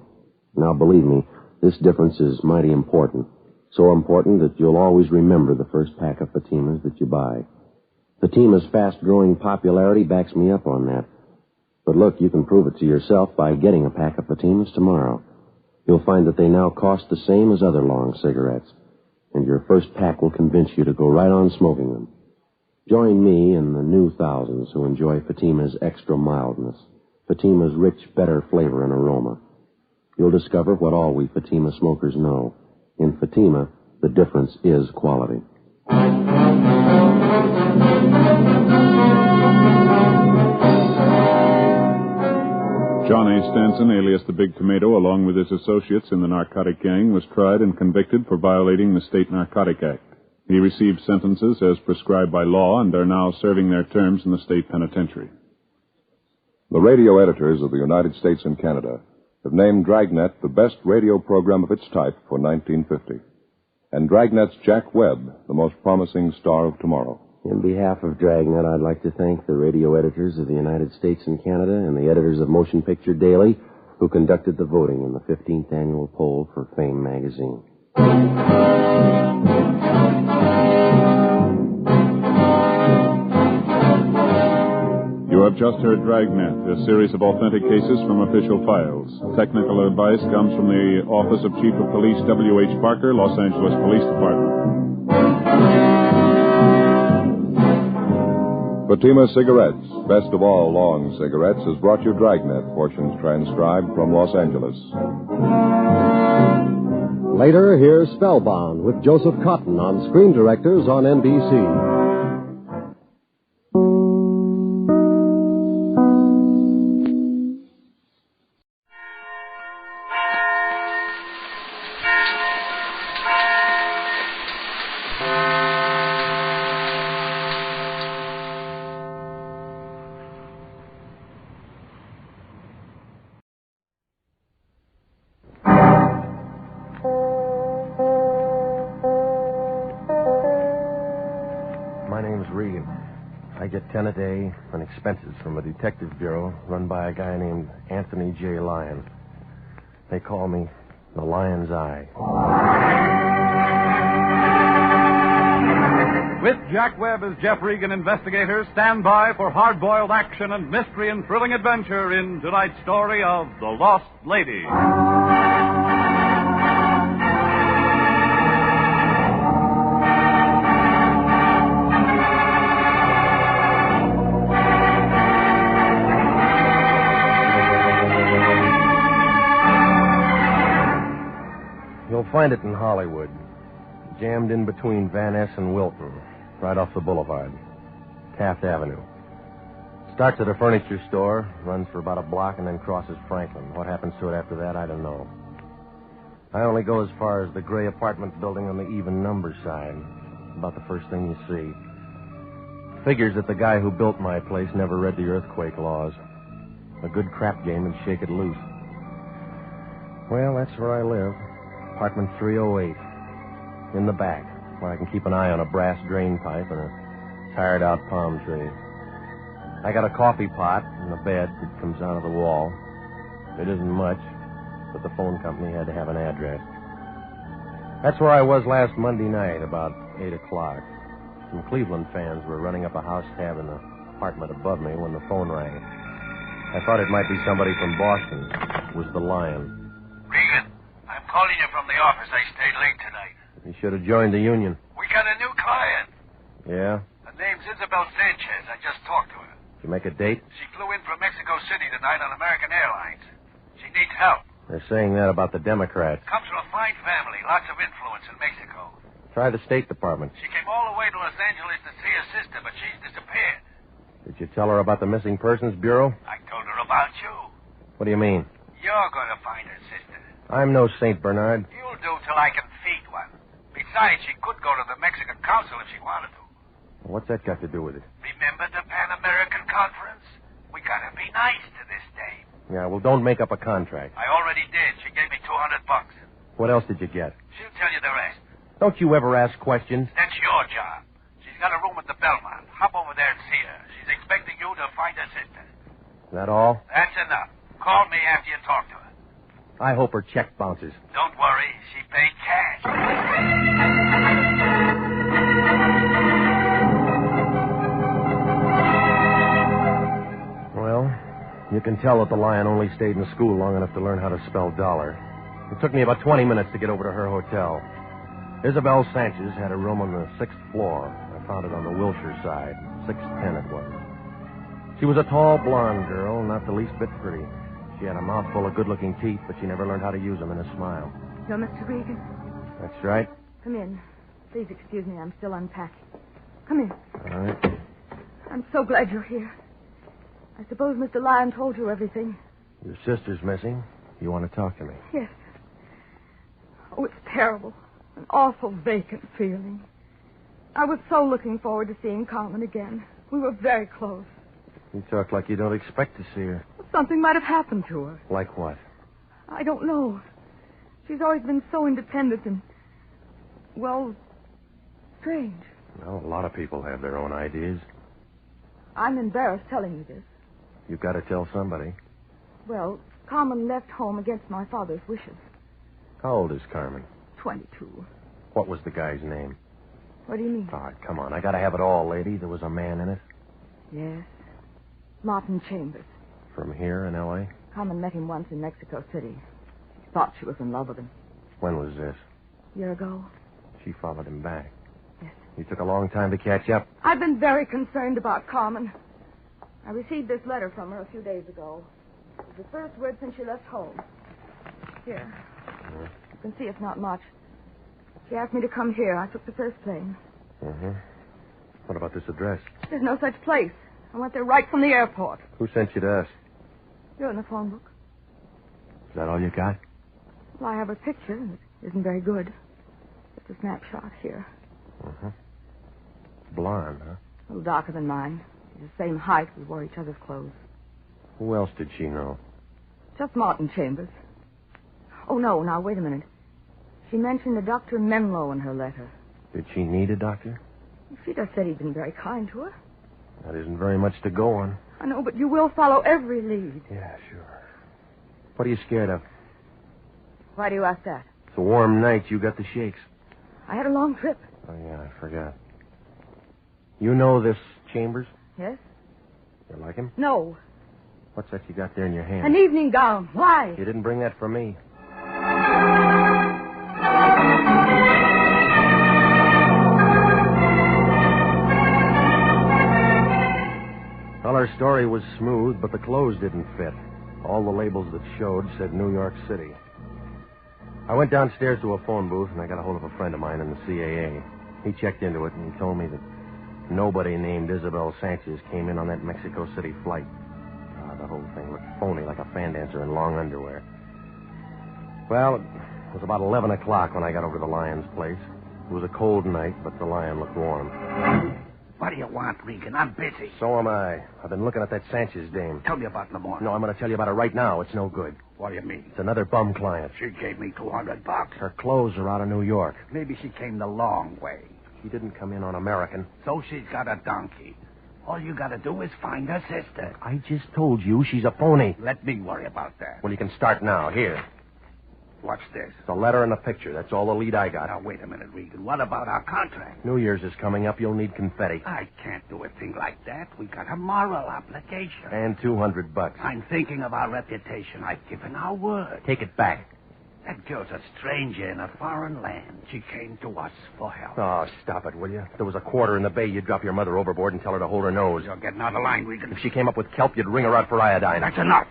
Now, believe me, this difference is mighty important. So important that you'll always remember the first pack of Fatimas that you buy. Fatima's fast-growing popularity backs me up on that. But look, you can prove it to yourself by getting a pack of Fatimas tomorrow. You'll find that they now cost the same as other long cigarettes, and your first pack will convince you to go right on smoking them. Join me and the new thousands who enjoy Fatima's extra mildness, Fatima's rich, better flavor and aroma. You'll discover what all we Fatima smokers know. In Fatima, the difference is quality. Johnny Stanson, alias the Big Tomato, along with his associates in the narcotic gang, was tried and convicted for violating the State Narcotic Act. He received sentences as prescribed by law and are now serving their terms in the state penitentiary. The radio editors of the United States and Canada have named Dragnet the best radio program of its type for 1950. And Dragnet's Jack Webb, the most promising star of tomorrow. In behalf of Dragnet, I'd like to thank the radio editors of the United States and Canada and the editors of Motion Picture Daily who conducted the voting in the 15th annual poll for Fame magazine. You have just heard Dragnet, a series of authentic cases from official files. Technical advice comes from the Office of Chief of Police W.H. Parker, Los Angeles Police Department. Fatima Cigarettes, best of all long cigarettes, has brought you Dragnet, portions transcribed from Los Angeles. Later, here's Spellbound with Joseph Cotton on Screen Directors on NBC. My name's Regan. I get 10 a day on expenses from a detective bureau run by a guy named Anthony J. Lyon. They call me the Lion's Eye. With Jack Webb as Jeff Regan, Investigator, stand by for hard-boiled action and mystery and thrilling adventure in tonight's story of The Lost Lady. You'll find it in Hollywood. Jammed in between Van Ness and Wilton, right off the boulevard. Taft Avenue. Starts at a furniture store, runs for about a block, and then crosses Franklin. What happens to it after that, I don't know. I only go as far as the gray apartment building on the even number side. About the first thing you see. Figures that the guy who built my place never read the earthquake laws. A good crap game and shake it loose. Well, that's where I live. Apartment 308. In the back, where I can keep an eye on a brass drain pipe and a tired-out palm tree. I got a coffee pot and a bed that comes out of the wall. It isn't much, but the phone company had to have an address. That's where I was last Monday night, about 8 o'clock. Some Cleveland fans were running up a house tab in the apartment above me when the phone rang. I thought it might be somebody from Boston. It was the Lion. Regan, I'm calling you from the office. I stayed late tonight. You should have joined the union. We got a new client. Yeah? Her name's Isabel Sanchez. I just talked to her. Did you make a date? She flew in from Mexico City tonight on American Airlines. She needs help. They're saying that about the Democrats. Comes from a fine family. Lots of influence in Mexico. Try the State Department. She came all the way to Los Angeles to see her sister, but she's disappeared. Did you tell her about the Missing Persons Bureau? I told her about you. What do you mean? You're going to find her sister. I'm no St. Bernard. You'll do till I can feed one. Besides, she could go to the Mexican Council if she wanted to. What's that got to do with it? Remember the Pan-American Conference? We gotta be nice to this dame. Yeah, well, don't make up a contract. I already did. She gave me $200. What else did you get? She'll tell you the rest. Don't you ever ask questions? That's your job. She's got a room at the Belmont. Hop over there and see her. She's expecting you to find her sister. Is that all? That's enough. Call me after you talk to her. I hope her check bounces. Don't worry. She paid cash. Well, you can tell that the Lion only stayed in school long enough to learn how to spell dollar. It took me about 20 minutes to get over to her hotel. Isabel Sanchez had a room on the 6th floor. I found it on the Wilshire side. 610 it was. She was a tall, blonde girl, not the least bit pretty. She had a mouthful of good-looking teeth, but she never learned how to use them in a smile. You're Mr. Regan? That's right. Come in. Please excuse me. I'm still unpacking. Come in. All right. I'm so glad you're here. I suppose Mr. Lyon told you everything. Your sister's missing. You want to talk to me? Yes. Oh, it's terrible. An awful vacant feeling. I was so looking forward to seeing Carmen again. We were very close. You talk like you don't expect to see her. Something might have happened to her. Like what? I don't know. She's always been so independent and, well, strange. Well, a lot of people have their own ideas. I'm embarrassed telling you this. You've got to tell somebody. Well, Carmen left home against my father's wishes. How old is Carmen? 22. What was the guy's name? What do you mean? All right, come on. I got to have it all, lady. There was a man in it. Yes. Martin Chambers. From here in L.A.? Carmen met him once in Mexico City. Thought she was in love with him. When was this? A year ago. She followed him back. Yes. You took a long time to catch up. I've been very concerned about Carmen. I received this letter from her a few days ago. It was the first word since she left home. Here. You can see it's not much. She asked me to come here. I took the first plane. Uh-huh. What about this address? There's no such place. I went there right from the airport. Who sent you to us? You're in the phone book. Is that all you got? Well, I have a picture, and it isn't very good. Just a snapshot here. Uh-huh. Blonde, huh? A little darker than mine. She's the same height. We wore each other's clothes. Who else did she know? Just Martin Chambers. Oh, no. Now, wait a minute. She mentioned a Dr. Menlo in her letter. Did she need a doctor? She just said he'd been very kind to her. That isn't very much to go on. I know, but you will follow every lead. Yeah, sure. What are you scared of? Why do you ask that? It's a warm night. You got the shakes. I had a long trip. Oh, yeah, I forgot. You know this Chambers? Yes? You like him? No. What's that you got there in your hand? An evening gown. Why? You didn't bring that for me. Well, her story was smooth, but the clothes didn't fit. All the labels that showed said New York City. I went downstairs to a phone booth, and I got a hold of a friend of mine in the CAA. He checked into it, and he told me that nobody named Isabel Sanchez came in on that Mexico City flight. The whole thing looked phony, like a fan dancer in long underwear. Well, it was about 11 o'clock when I got over to the Lion's place. It was a cold night, but the Lion looked warm. What do you want, Regan? I'm busy. So am I. I've been looking at that Sanchez dame. Tell me about it in the morning. No, I'm going to tell you about it right now. It's no good. What do you mean? It's another bum client. She gave me $200. Her clothes are out of New York. Maybe she came the long way. She didn't come in on American. So she's got a donkey. All you got to do is find her sister. I just told you she's a phony. Let me worry about that. Well, you can start now. Here. What's this? It's a letter and a picture. That's all the lead I got. Now, wait a minute, Regan. What about our contract? New Year's is coming up. You'll need confetti. I can't do a thing like that. We got a moral obligation. And $200. I'm thinking of our reputation. I've given our word. Take it back. That girl's a stranger in a foreign land. She came to us for help. Oh, stop it, will you? If there was a quarter in the bay, you'd drop your mother overboard and tell her to hold her nose. You're getting out of line, Regan. If she came up with kelp, you'd ring her out for iodine. That's enough.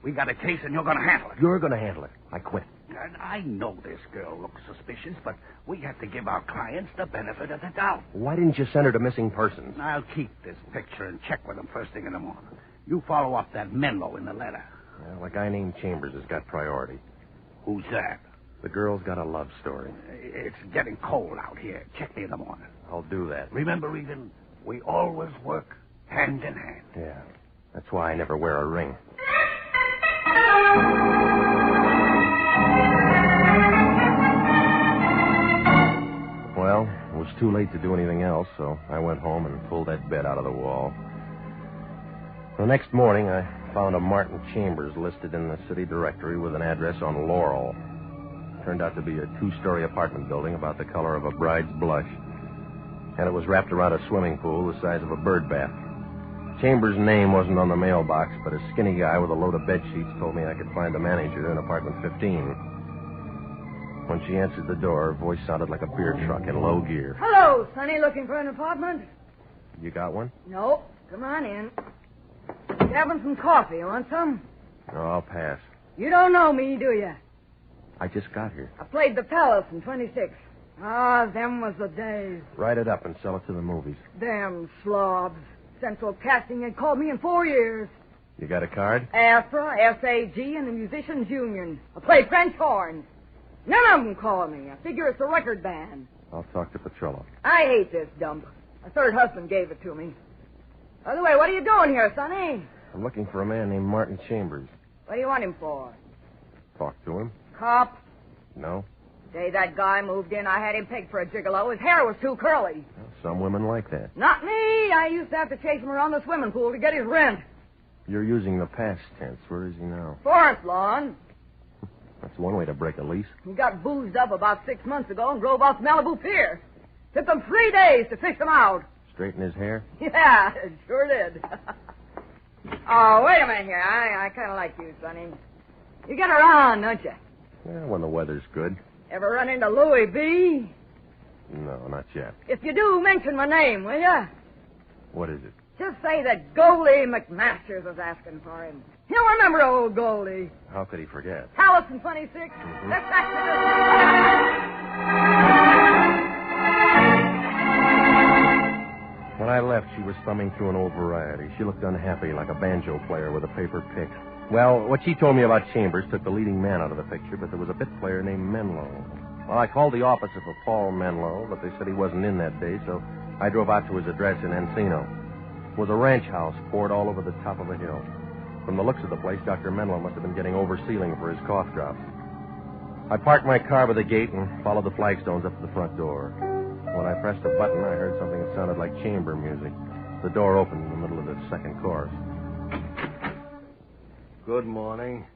We got a case, and you're going to handle it. You're going to handle it. I quit. And I know this girl looks suspicious, but we have to give our clients the benefit of the doubt. Why didn't you send her to missing persons? I'll keep this picture and check with them first thing in the morning. You follow up that memo in the letter. Well, a guy named Chambers has got priority. Who's that? The girl's got a love story. It's getting cold out here. Check me in the morning. I'll do that. Remember, Regan, we always work hand in hand. Yeah. That's why I never wear a ring. Well, it was too late to do anything else, so I went home and pulled that bed out of the wall. The next morning, I found a Martin Chambers listed in the city directory with an address on Laurel. It turned out to be a 2-story apartment building about the color of a bride's blush. And it was wrapped around a swimming pool the size of a bird bath. Chambers' name wasn't on the mailbox, but a skinny guy with a load of bed sheets told me I could find the manager in apartment 15. When she answered the door, her voice sounded like a beer truck in low gear. Hello, Sonny. Looking for an apartment? You got one? No. Come on in. Having some coffee. You want some? No, I'll pass. You don't know me, do you? I just got here. I played the Palace in 26. Ah, them was the days. Write it up and sell it to the movies. Them slobs. Central Casting had called me in 4 years. You got a card? AFRA, SAG, and the Musicians Union. I played French horn. None of them call me. I figure it's a record band. I'll talk to Petrillo. I hate this dump. My third husband gave it to me. By the way, what are you doing here, Sonny? I'm looking for a man named Martin Chambers. What do you want him for? Talk to him. Cop? No. The day that guy moved in, I had him pegged for a gigolo. His hair was too curly. Well, some women like that. Not me. I used to have to chase him around the swimming pool to get his rent. You're using the past tense. Where is he now? Forest Lawn. That's one way to break a lease. He got boozed up about 6 months ago and drove off Malibu Pier. Took them 3 days to fish him out. Straighten his hair? Yeah, it sure did. Oh, wait a minute here. I kind of like you, Sonny. You get around, don't you? Yeah, when the weather's good. Ever run into Louis B? No, not yet. If you do, mention my name, will you? What is it? Just say that Goldie McMasters was asking for him. He'll remember old Goldie. How could he forget? Palace in 26. Mm-hmm. Let's back When I left, she was thumbing through an old variety. She looked unhappy, like a banjo player with a paper pick. Well, what she told me about Chambers took the leading man out of the picture, but there was a bit player named Menlo. Well, I called the office of a Paul Menlo, but they said he wasn't in that day, so I drove out to his address in Encino. It was a ranch house poured all over the top of a hill. From the looks of the place, Dr. Menlo must have been getting oversealing for his cough drops. I parked my car by the gate and followed the flagstones up to the front door. When I pressed the button, I heard something that sounded like chamber music. The door opened in the middle of the second chorus. Good morning.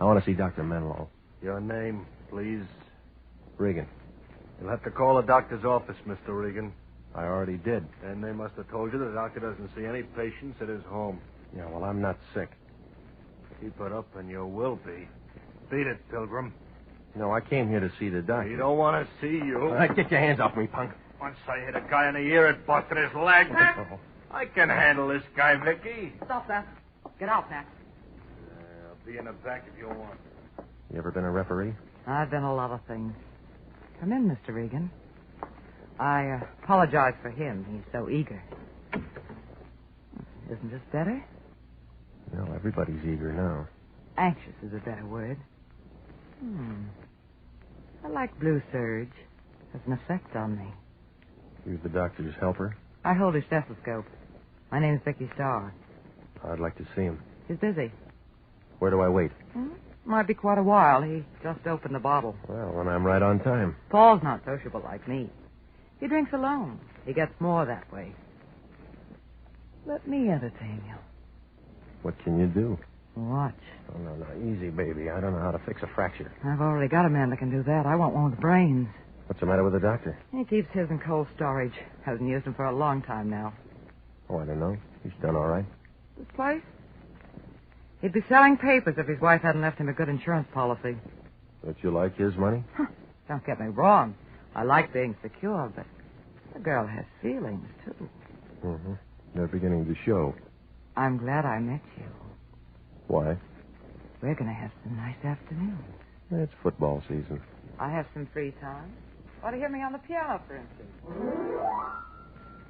I want to see Dr. Menlo. Your name, please? Regan. You'll have to call the doctor's office, Mr. Regan. I already did. And they must have told you the doctor doesn't see any patients at his home. Yeah, well, I'm not sick. Keep it up and you will be. Beat it, Pilgrim. No, I came here to see the doctor. He don't want to see you. All right, get your hands off me, punk. Once I hit a guy in the ear, it busted his leg. I can handle this guy, Vicky. Stop that. Get out, Mac. I'll be in the back if you want. You ever been a referee? I've been a lot of things. Come in, Mr. Regan. I apologize for him. He's so eager. Isn't this better? Well, everybody's eager now. Anxious is a better word. I like blue serge. Has an effect on me. You're the doctor's helper? I hold his stethoscope. My name's Vicky Starr. I'd like to see him. He's busy. Where do I wait? Might be quite a while. He just opened the bottle. Well, then I'm right on time. Paul's not sociable like me. He drinks alone. He gets more that way. Let me entertain you. What can you do? Watch. Oh, no, easy, baby. I don't know how to fix a fracture. I've already got a man that can do that. I want one with brains. What's the matter with the doctor? He keeps his in cold storage. Hasn't used them for a long time now. Oh, I don't know. He's done all right. This place? He'd be selling papers if his wife hadn't left him a good insurance policy. Don't you like his money? Don't get me wrong. I like being secure, but the girl has feelings, too. Mm-hmm. They're beginning to show. I'm glad I met you. Why? We're going to have some nice afternoons. It's football season. I have some free time. Want to hear me on the piano, for instance?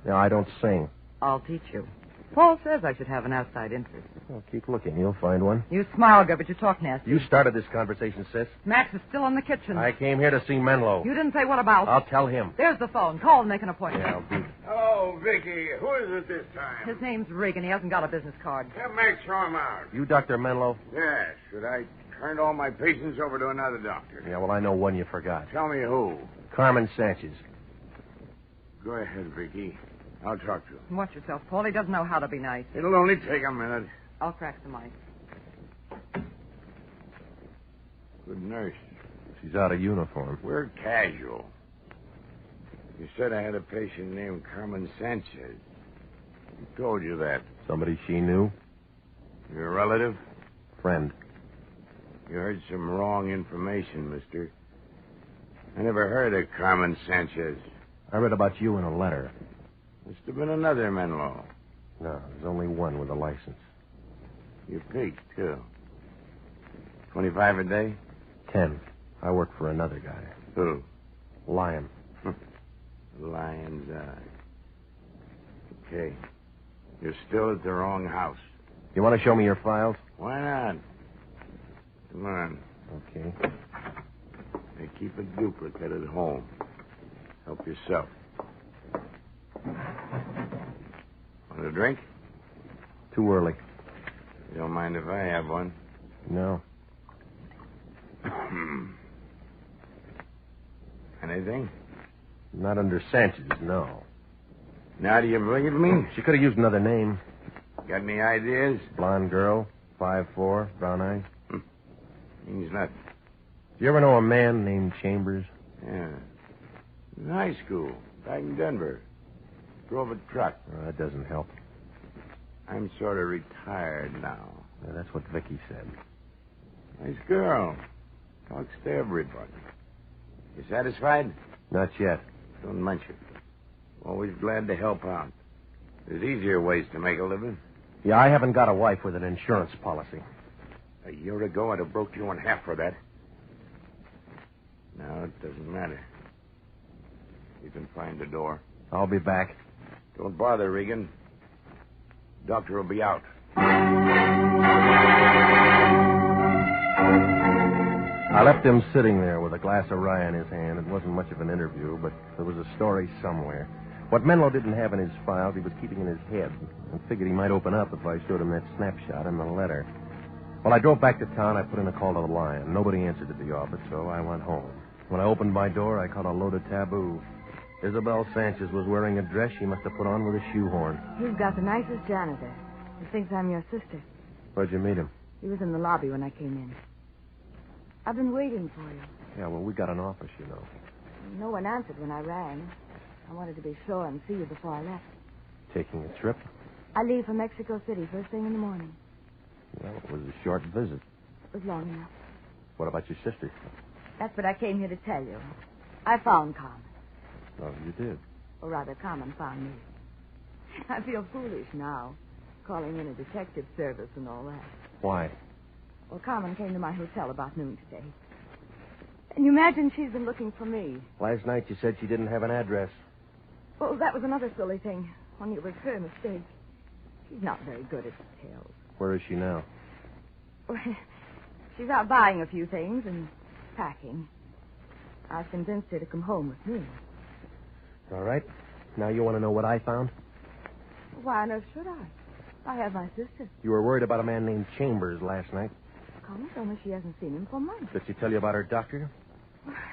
No, I don't sing. I'll teach you. Paul says I should have an outside interest. Well, keep looking. You'll find one. You smile good, but you talk nasty. You started this conversation, sis. Max is still in the kitchen. I came here to see Menlo. You didn't say what about. I'll tell him. There's the phone. Call and make an appointment. Yeah, I'll do. Hello, Vicky. Who is it this time? His name's Regan. He hasn't got a business card. Come back, show him out. You Dr. Menlo? Yes. Should I turn all my patients over to another doctor? Yeah, well, I know one you forgot. Tell me who. Carmen Sanchez. Go ahead, Vicky. I'll talk to him. Watch yourself, Paul. He doesn't know how to be nice. It'll only take a minute. I'll crack some ice. Good nurse. She's out of uniform. We're casual. You said I had a patient named Carmen Sanchez. Who told you that? Somebody she knew? Your relative? Friend. You heard some wrong information, mister. I never heard of Carmen Sanchez. I read about you in a letter. Must have been another Menlo. No, there's only one with a license. You peaked, too. 25 a day? 10. I work for another guy. Who? Lion. Lion's Eye. Okay. You're still at the wrong house. You want to show me your files? Why not? Come on. Okay. They keep a duplicate at home. Help yourself. Want a drink? Too early. You don't mind if I have one? No. Anything? Not under Sanchez, no. Now do you believe me? She could have used another name. Got any ideas? Blonde girl, 5'4", brown eyes. Means nothing. Do you ever know a man named Chambers? Yeah. In high school, back in Denver. Drove a truck. Oh, that doesn't help. I'm sort of retired now. Yeah, that's what Vicky said. Nice girl. Talks to everybody. You satisfied? Not yet. Don't mention it. Always glad to help out. There's easier ways to make a living. Yeah, I haven't got a wife with an insurance policy. A year ago, I'd have broke you in half for that. Now it doesn't matter. You can find the door. I'll be back. Don't bother, Regan. Doctor will be out. I left him sitting there with a glass of rye in his hand. It wasn't much of an interview, but there was a story somewhere. What Menlo didn't have in his files, he was keeping in his head, and figured he might open up if I showed him that snapshot in the letter. When I drove back to town, I put in a call to the Lion. Nobody answered at the office, so I went home. When I opened my door, I caught a loaded taboo. Isabel Sanchez was wearing a dress she must have put on with a shoehorn. He's got the nicest janitor. He thinks I'm your sister. Where'd you meet him? He was in the lobby when I came in. I've been waiting for you. Yeah, well, we got an office, you know. No one answered when I rang. I wanted to be sure and see you before I left. Taking a trip? I leave for Mexico City first thing in the morning. Well, it was a short visit. It was long enough. What about your sister? That's what I came here to tell you. I found Carmen. Oh, you did? Or rather, Carmen found me. I feel foolish now, calling in a detective service and all that. Why? Well, Carmen came to my hotel about noon today. And you imagine she's been looking for me. Last night you said she didn't have an address. Well, that was another silly thing. Only it was her mistake. She's not very good at details. Where is she now? Well, she's out buying a few things and packing. I've convinced her to come home with me. All right. Now you want to know what I found? Why on earth should I? I have my sister. You were worried about a man named Chambers last night. Connie told me she hasn't seen him for months. Did she tell you about her doctor?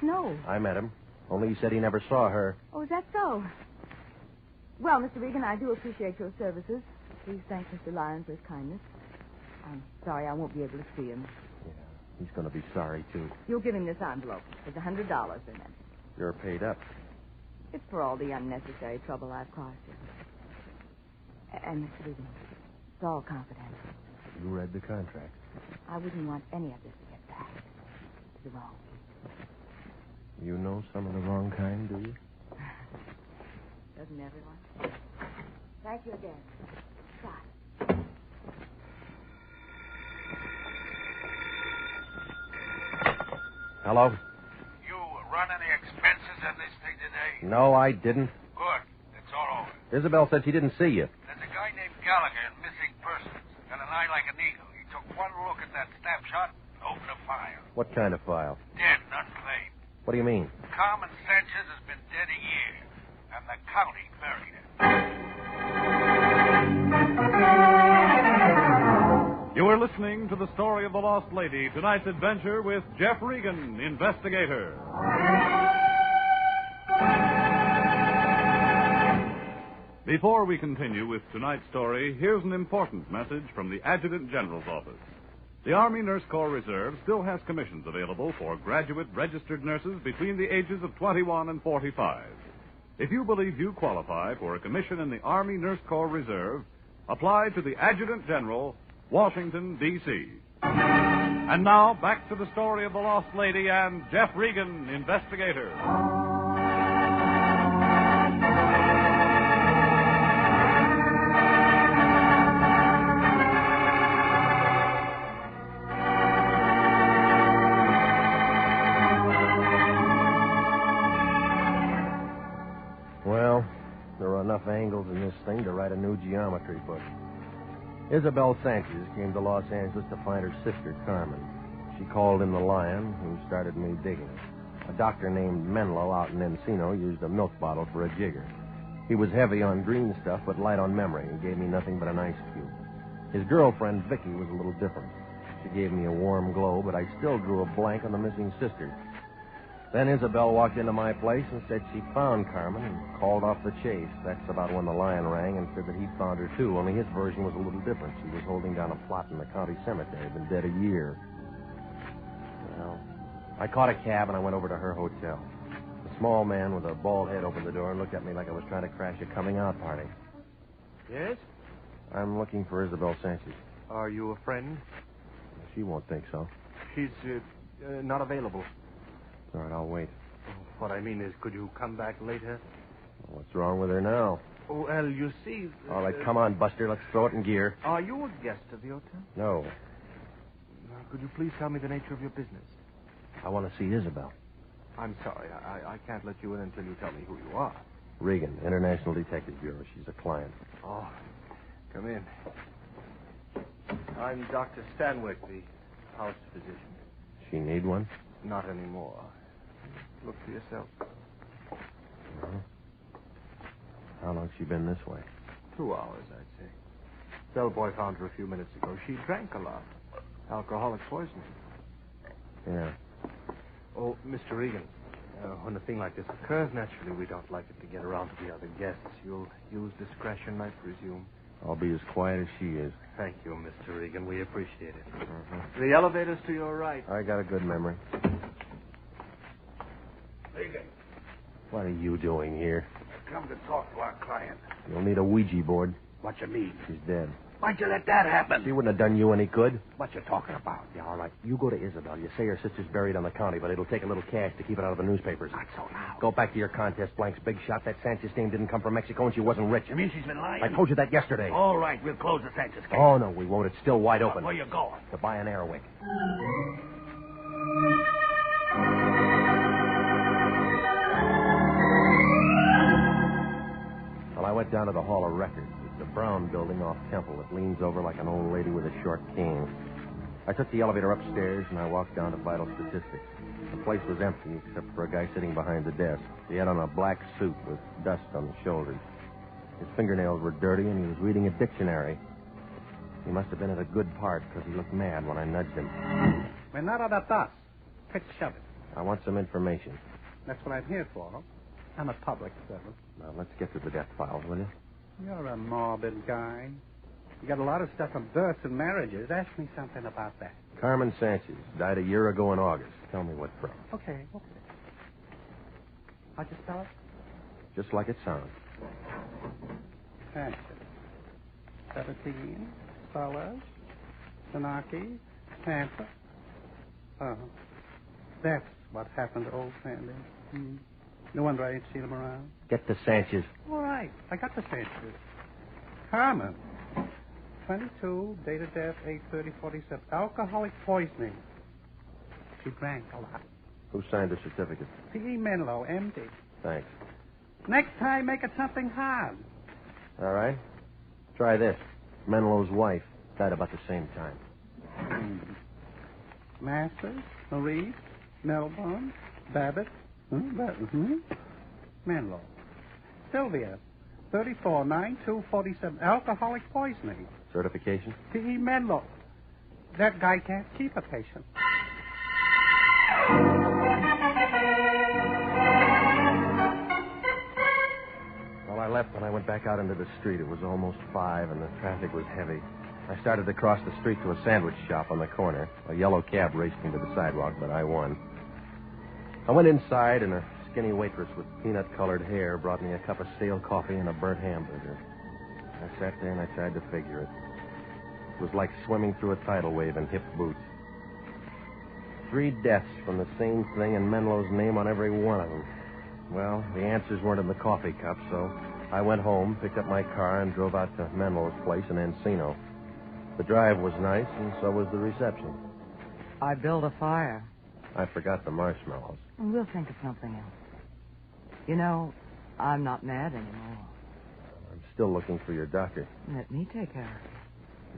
No. I met him. Only he said he never saw her. Oh, is that so? Well, Mr. Regan, I do appreciate your services. Please thank Mr. Lyons for his kindness. I'm sorry I won't be able to see him. Yeah, he's going to be sorry, too. You'll give him this envelope. There's $100 in it. You're paid up. It's for all the unnecessary trouble I've caused you. And, Mr. Regan, it's all confidential. You read the contract. I wouldn't want any of this to get back to the wrong people. You know some of the wrong kind, do you? Doesn't everyone? Thank you again. Bye. Hello? You run any expenses on this thing today? No, I didn't. Good. It's all over. Isabel said she didn't see you. There's a guy named Gallagher in missing persons. Got an eye like an eagle. He took one look at that snapshot and opened a file. What kind of file? Dead and unclaimed. What do you mean? Carmen Sanchez has been dead a year, and the county buried her. You are listening to the story of the lost lady, tonight's adventure with Jeff Regan, Investigator. Before we continue with tonight's story, here's an important message from the Adjutant General's office. The Army Nurse Corps Reserve still has commissions available for graduate registered nurses between the ages of 21 and 45. If you believe you qualify for a commission in the Army Nurse Corps Reserve, apply to the Adjutant General, Washington, D.C. And now, back to the story of the lost lady and Jeff Regan, Investigator. Well, there are enough angles in this thing to write a new geometry book. Isabel Sanchez came to Los Angeles to find her sister, Carmen. She called in the Lion, who started me digging. A doctor named Menlo out in Encino used a milk bottle for a jigger. He was heavy on green stuff, but light on memory, and gave me nothing but an ice cube. His girlfriend, Vicky, was a little different. She gave me a warm glow, but I still drew a blank on the missing sister. Then Isabel walked into my place and said she found Carmen and called off the chase. That's about when the Lion rang and said that he'd found her, too, only his version was a little different. She was holding down a plot in the county cemetery, been dead a year. Well, I caught a cab and I went over to her hotel. A small man with a bald head opened the door and looked at me like I was trying to crash a coming-out party. Yes? I'm looking for Isabel Sanchez. Are you a friend? She won't think so. She's not available. All right, I'll wait. What I mean is, could you come back later? What's wrong with her now? Oh, well, you see... All right, come on, Buster. Let's throw it in gear. Are you a guest of the hotel? No. Could you please tell me the nature of your business? I want to see Isabel. I'm sorry. I can't let you in until you tell me who you are. Regan, International Detective Bureau. She's a client. Oh, come in. I'm Dr. Stanwyck, the house physician. She need one? Not anymore. Look for yourself. Uh-huh. How long's she been this way? 2 hours, I'd say. Bellboy found her a few minutes ago. She drank a lot. Alcoholic poisoning. Yeah. Oh, Mr. Regan, when a thing like this occurs, naturally we don't like it to get around to the other guests. You'll use discretion, I presume. I'll be as quiet as she is. Thank you, Mr. Regan. We appreciate it. Uh-huh. The elevator's to your right. I got a good memory. Regan. What are you doing here? Come to talk to our client. You'll need a Ouija board. What you mean? She's dead. Why'd you let that happen? She wouldn't have done you any good. What you talking about? Yeah, all right. You go to Isabel. You say her sister's buried on the county, but it'll take a little cash to keep it out of the newspapers. Not so loud. Go back to your contest blanks, big shot. That Sanchez dame didn't come from Mexico, and she wasn't rich. You mean she's been lying? I told you that yesterday. All right, we'll close the Sanchez case. Oh, no, we won't. It's still wide open. Where you going? To buy an Airwick. down to the Hall of Records. It's a brown building off Temple that leans over like an old lady with a short cane. I took the elevator upstairs, and I walked down to vital statistics. The place was empty, except for a guy sitting behind the desk. He had on a black suit with dust on the shoulders. His fingernails were dirty, and he was reading a dictionary. He must have been at a good part, because he looked mad when I nudged him. We're not on a bus. Quick, shove it. I want some information. That's what I'm here for. I'm a public servant. Now, let's get to the death files, will you? You're a morbid guy. You got a lot of stuff on births and marriages. Ask me something about that. Carmen Sanchez died a year ago in August. Tell me what from. Okay. How'd you spell it? Just like it sounds. Sanchez. 17. Solas. Sanaki. Tampa. Oh. That's what happened to old Sandy. No wonder I ain't seen him around. Get the Sanchez. All right. I got the Sanchez. Carmen. 22, date of death, 8/30/47. Alcoholic poisoning. She drank a lot. Who signed the certificate? P.E. Menlo, M.D. Thanks. Next time, make it something hard. All right. Try this. Menlo's wife died about the same time. Masters, Marie, Melbourne, Babbitt, Menlo. Sylvia, 34/9/2/47. Alcoholic poisoning. Certification? P.E. Menlo. That guy can't keep a patient. Well, I left when I went back out into the street. It was almost 5, and the traffic was heavy. I started to cross the street to a sandwich shop on the corner. A yellow cab raced me to the sidewalk, but I won. I went inside, and a skinny waitress with peanut-colored hair brought me a cup of stale coffee and a burnt hamburger. I sat there and I tried to figure it. It was like swimming through a tidal wave in hip boots. 3 deaths from the same thing and Menlo's name on every one of them. Well, the answers weren't in the coffee cup, so I went home, picked up my car, and drove out to Menlo's place in Encino. The drive was nice, and so was the reception. I built a fire. I forgot the marshmallows. We'll think of something else. You know, I'm not mad anymore. I'm still looking for your doctor. Let me take care of it.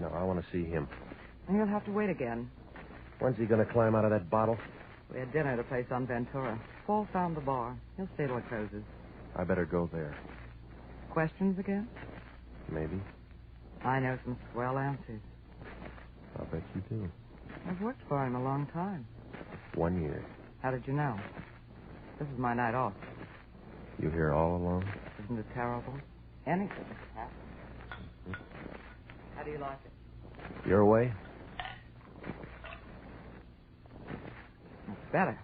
No, I want to see him. And you'll have to wait again. When's he going to climb out of that bottle? We had dinner at a place on Ventura. Paul found the bar. He'll stay till it closes. I better go there. Questions again? Maybe. I know some swell answers. I'll bet you do. I've worked for him a long time. 1 year. How did you know? This is my night off. You here all alone? Isn't it terrible? Anything can happen. How do you like it? Your way? That's better.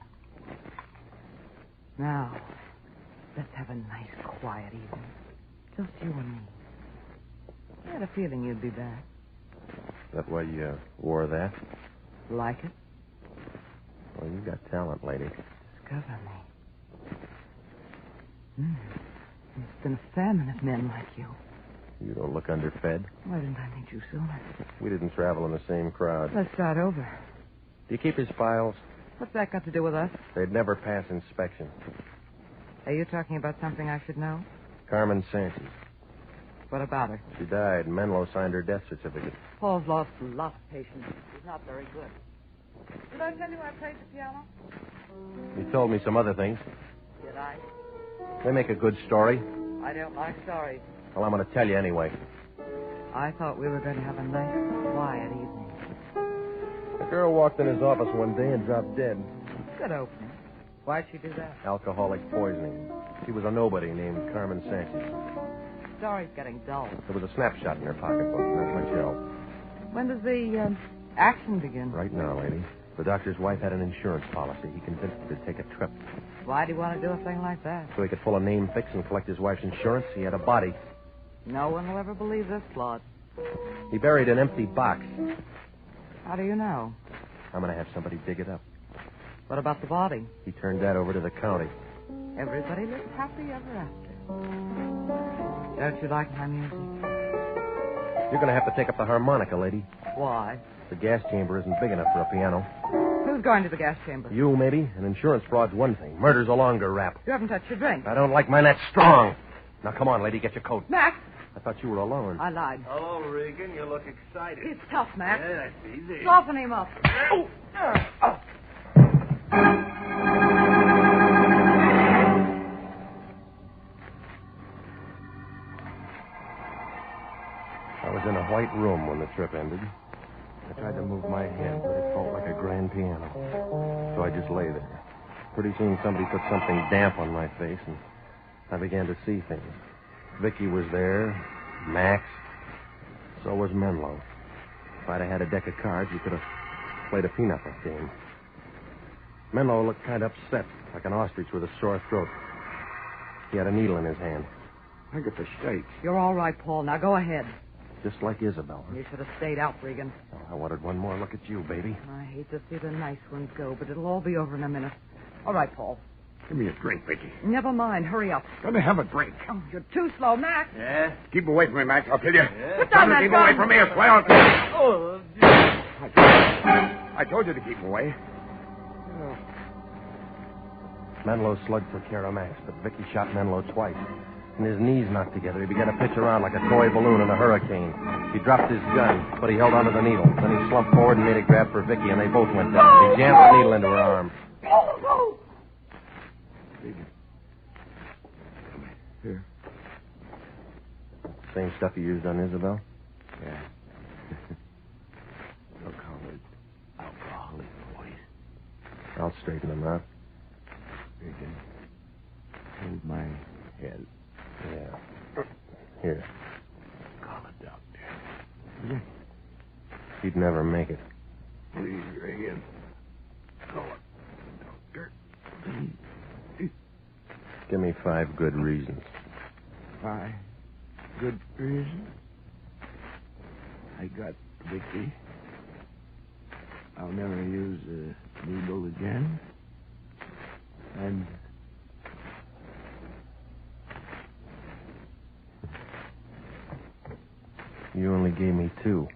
Now, let's have a nice, quiet evening. Just you and me. I had a feeling you'd be back. That why you wore that? Like it? Well, you got talent, lady. Discover me. It's been a famine of men like you. You don't look underfed. Why didn't I meet you sooner? We didn't travel in the same crowd. Let's start over. Do you keep his files? What's that got to do with us? They'd never pass inspection. Are you talking about something I should know? Carmen Sanchez. What about her? She died. Menlo signed her death certificate. Paul's lost a lot of patience. He's not very good. Did I tell you I played the piano? You told me some other things. Did I? They make a good story. I don't like stories. Well, I'm going to tell you anyway. I thought we were going to have a nice, quiet evening. A girl walked in his office one day and dropped dead. Good opening. Why'd she do that? Alcoholic poisoning. She was a nobody named Carmen Sanchez. The story's getting dull. There was a snapshot in her pocketbook, not much else. When does the action begin? Right now, lady. The doctor's wife had an insurance policy. He convinced her to take a trip. Why do you want to do a thing like that? So he could pull a name fix and collect his wife's insurance. He had a body. No one will ever believe this plot. He buried an empty box. How do you know? I'm going to have somebody dig it up. What about the body? He turned that over to the county. Everybody lives happy ever after. Don't you like my music? You're going to have to take up the harmonica, lady. Why? The gas chamber isn't big enough for a piano. Who's going to the gas chamber? You, maybe. And insurance fraud's one thing. Murder's a longer rap. You haven't touched your drink. I don't like mine that strong. Now, come on, lady, get your coat. Max. I thought you were alone. I lied. Hello, Regan. You look excited. It's tough, Max. Yeah, that's easy. Soften him up. Oh. I was in a white room when the trip ended. I tried to move my head, but it felt like a grand piano. So I just lay there. Pretty soon somebody put something damp on my face, and I began to see things. Vicky was there, Max. So was Menlo. If I'd have had a deck of cards, you could have played a pinochle game. Menlo looked kind of upset, like an ostrich with a sore throat. He had a needle in his hand. I got the shakes. You're all right, Paul. Now go ahead. Just like Isabel. You should have stayed out, Regan. Oh, I wanted one more look at you, baby. I hate to see the nice ones go, but it'll all be over in a minute. All right, Paul. Give me a drink, Vicky. Never mind. Hurry up. Let me have a drink. Oh, you're too slow, Max. Yeah? Keep away from me, Max. I'll kill you. Yeah. Put down that keep gun. away from me as well. Oh, I told you to keep away. Oh. Menlo slugged for care of Max, but Vicky shot Menlo twice. And his knees knocked together. He began to pitch around like a toy balloon in a hurricane. He dropped his gun, but he held onto the needle. Then he slumped forward and made a grab for Vicky, and they both went down. He jammed the needle into her arm. Here. Same stuff you used on Isabel? Yeah. They'll call it alcoholic voice. I'll straighten him out. Regan, hold my head. Yeah. Here. Call a doctor. He'd never make it. Please, Regan. Call a doctor. Please. Give me 5 good reasons. 5 good reasons? I got Vicky. I'll never use a needle again. And you only gave me 2.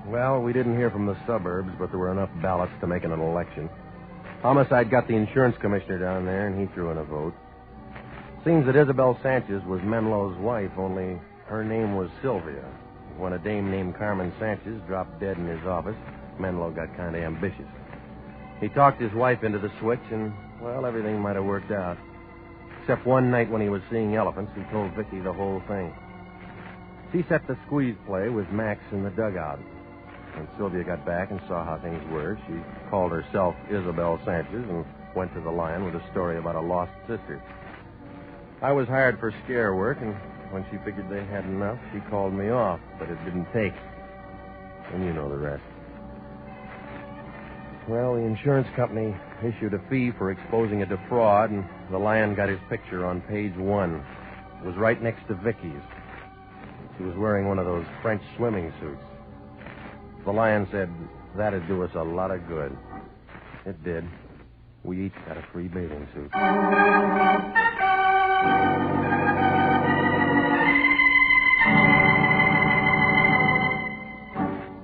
Well, we didn't hear from the suburbs, but there were enough ballots to make an election. Homicide got the insurance commissioner down there, and he threw in a vote. Seems that Isabel Sanchez was Menlo's wife, only her name was Sylvia. When a dame named Carmen Sanchez dropped dead in his office, Menlo got kind of ambitious. He talked his wife into the switch, and, well, everything might have worked out. Except one night when he was seeing elephants, he told Vicky the whole thing. She set the squeeze play with Max in the dugout. When Sylvia got back and saw how things were, she called herself Isabel Sanchez and went to the Lion with a story about a lost sister. I was hired for scare work, and when she figured they had enough, she called me off, but it didn't take. And you know the rest. Well, the insurance company issued a fee for exposing a defraud, and the Lion got his picture on page 1. It was right next to Vicky's. She was wearing one of those French swimming suits. The Lion said that'd do us a lot of good. It did. We each got a free bathing suit.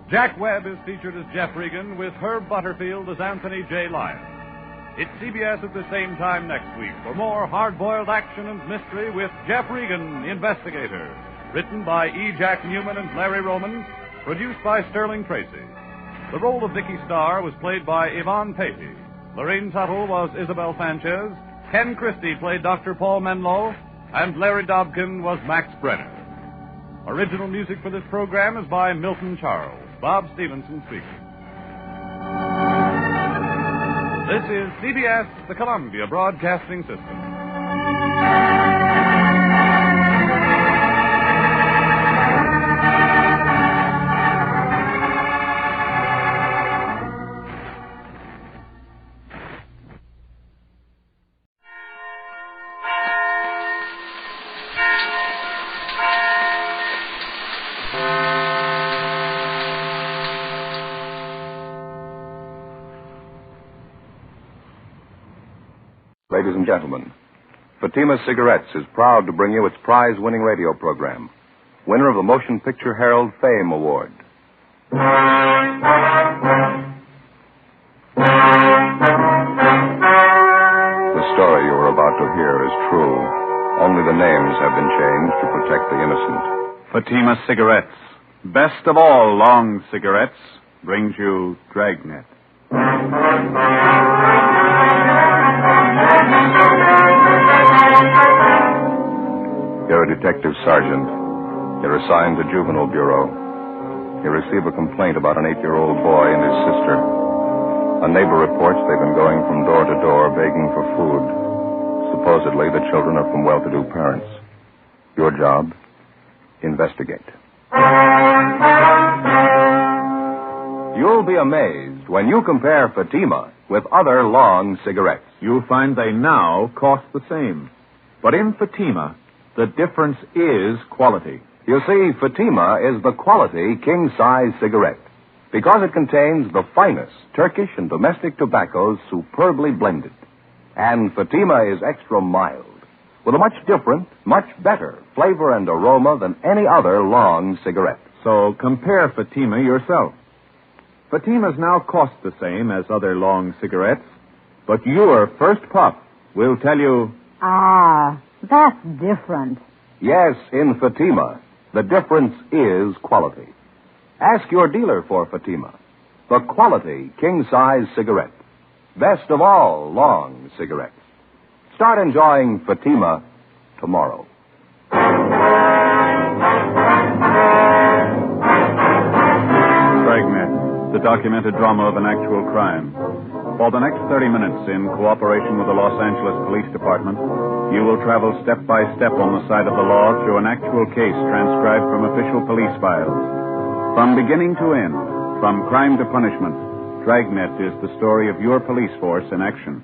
Jack Webb is featured as Jeff Regan with Herb Butterfield as Anthony J. Lyon. It's CBS at the same time next week for more hard-boiled action and mystery with Jeff Regan, Investigator. Written by E. Jack Newman and Larry Roman. Produced by Sterling Tracy. The role of Vicky Starr was played by Yvonne Patey. Lorraine Tuttle was Isabel Sanchez. Ken Christie played Dr. Paul Menlo. And Larry Dobkin was Max Brenner. Original music for this program is by Milton Charles. Bob Stevenson speaking. This is CBS, the Columbia Broadcasting System. Ladies and gentlemen, Fatima Cigarettes is proud to bring you its prize-winning radio program, winner of the Motion Picture Herald Fame Award. you're about to hear is true. Only the names have been changed to protect the innocent. Fatima Cigarettes, best of all long cigarettes, brings you Dragnet. You're a detective sergeant. You're assigned to Juvenile Bureau. You receive a complaint about an 8-year-old boy and his sister. A neighbor reports they've been going from door to door begging for food. Supposedly, the children are from well-to-do parents. Your job? Investigate. You'll be amazed when you compare Fatima with other long cigarettes. You'll find they now cost the same. But in Fatima, the difference is quality. You see, Fatima is the quality king-size cigarette because it contains the finest Turkish and domestic tobaccos superbly blended. And Fatima is extra mild, with a much different, much better flavor and aroma than any other long cigarette. So compare Fatima yourself. Fatimas now cost the same as other long cigarettes, but your first puff will tell you... Ah, that's different. Yes, in Fatima, the difference is quality. Ask your dealer for Fatima, the quality king-size cigarette. Best of all long cigarettes. Start enjoying Fatima tomorrow. Dragnet, the documented drama of an actual crime. For the next 30 minutes, in cooperation with the Los Angeles Police Department, you will travel step by step on the side of the law through an actual case transcribed from official police files. From beginning to end, from crime to punishment, Dragnet is the story of your police force in action.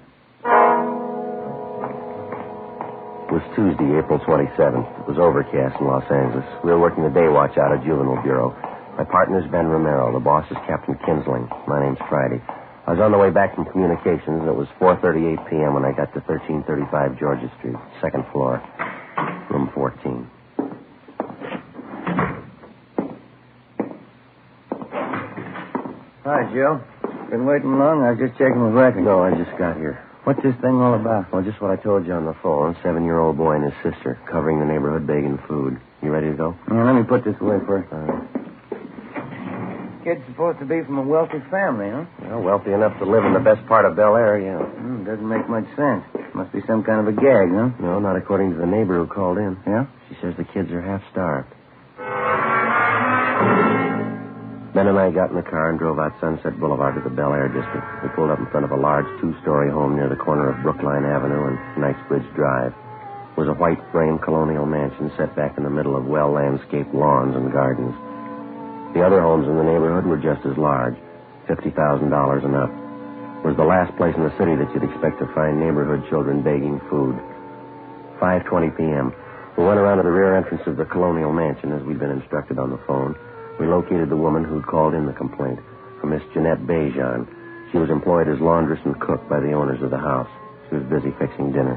It was Tuesday, April 27th. It was overcast in Los Angeles. We were working the day watch out of Juvenile Bureau. My partner's Ben Romero. The boss is Captain Kinsling. My name's Friday. I was on the way back from communications, and it was 4:38 p.m. when I got to 1335 Georgia Street, second floor, room 14. Hi, Joe. Been waiting long? I was just checking the record. No, I just got here. What's this thing all about? Well, just what I told you on the phone. 7-year-old boy and his sister covering the neighborhood begging food. You ready to go? Yeah, let me put this away first. All right. Kid's supposed to be from a wealthy family, huh? Well, wealthy enough to live in the best part of Bel Air, yeah. Doesn't make much sense. Must be some kind of a gag, huh? No, not according to the neighbor who called in. Yeah? She says the kids are half starved. Ben and I got in the car and drove out Sunset Boulevard to the Bel Air district. We pulled up in front of a large 2-story home near the corner of Brookline Avenue and Knightsbridge Drive. It was a white frame colonial mansion set back in the middle of well-landscaped lawns and gardens. The other homes in the neighborhood were just as large, $50,000 and up. It was the last place in the city that you'd expect to find neighborhood children begging food. 5:20 p.m. We went around to the rear entrance of the colonial mansion as we'd been instructed on the phone. We located the woman who'd called in the complaint, from Miss Jeanette Bejan. She was employed as laundress and cook by the owners of the house. She was busy fixing dinner.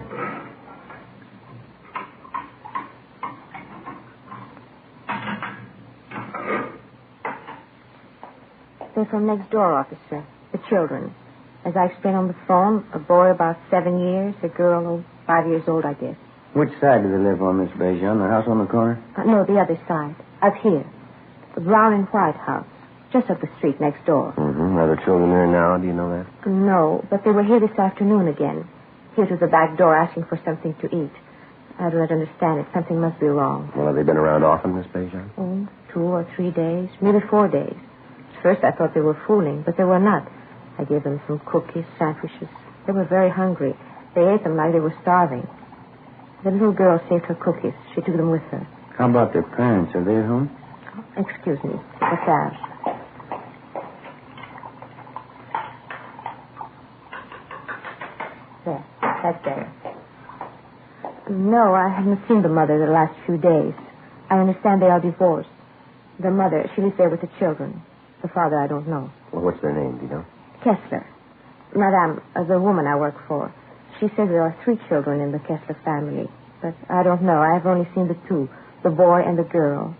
They're from next door, officer. The children. As I explained on the phone, a boy about 7 years, a girl 5 years old, I guess. Which side do they live on, Miss Bejan? The house on the corner? No, the other side. Up here. The brown and white house. Just up the street next door. Mm-hmm. Are the children there now? Do you know that? No, but they were here this afternoon again. Here to the back door asking for something to eat. I do not understand it. Something must be wrong. Well, have they been around often, Miss Bejan? 2 or 3 days, maybe 4 days. At first I thought they were fooling, but they were not. I gave them some cookies, sandwiches. They were very hungry. They ate them like they were starving. The little girl saved her cookies. She took them with her. How about their parents? Are they at home? Excuse me. Massage. There. That's better. No, I haven't seen the mother the last few days. I understand they are divorced. The mother, she lives there with the children. The father, I don't know. Well, what's their name, do you know? Kessler. Madame, the woman I work for. She says there are 3 children in the Kessler family. But I don't know. I have only seen the 2, the boy and the girl.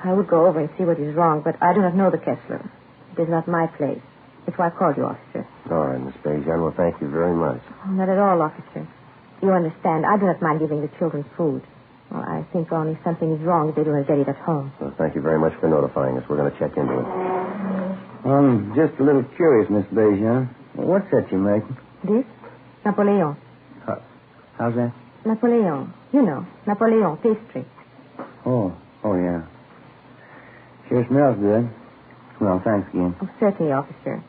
I would go over and see what is wrong, but I do not know the Kessler. It is not my place. That's why I called you, officer. All right, Miss Bejan. Well, thank you very much. Oh, not at all, officer. You understand, I do not mind giving the children food. Well, I think only something is wrong if they do not get it at home. Well, thank you very much for notifying us. We're going to check into it. I'm just a little curious, Miss Bejan. What's that you're making? This? Napoleon. How's that? Napoleon. You know, Napoleon pastry. Oh, yeah. Sure smells good. Well, thanks again. Oh, certainly, officer.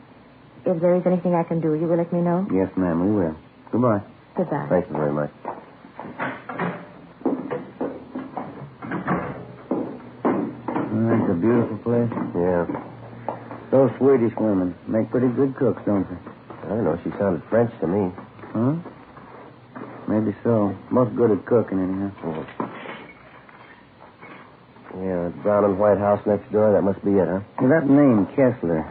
If there is anything I can do, you will let me know? Yes, ma'am, we will. Goodbye. Goodbye. Thank you very much. That's a beautiful place. Yeah. Those Swedish women make pretty good cooks, don't they? I don't know. She sounded French to me. Huh? Maybe so. Most good at cooking, anyhow. Yeah, that brown and white house next door, that must be it, huh? Well, that name, Kessler,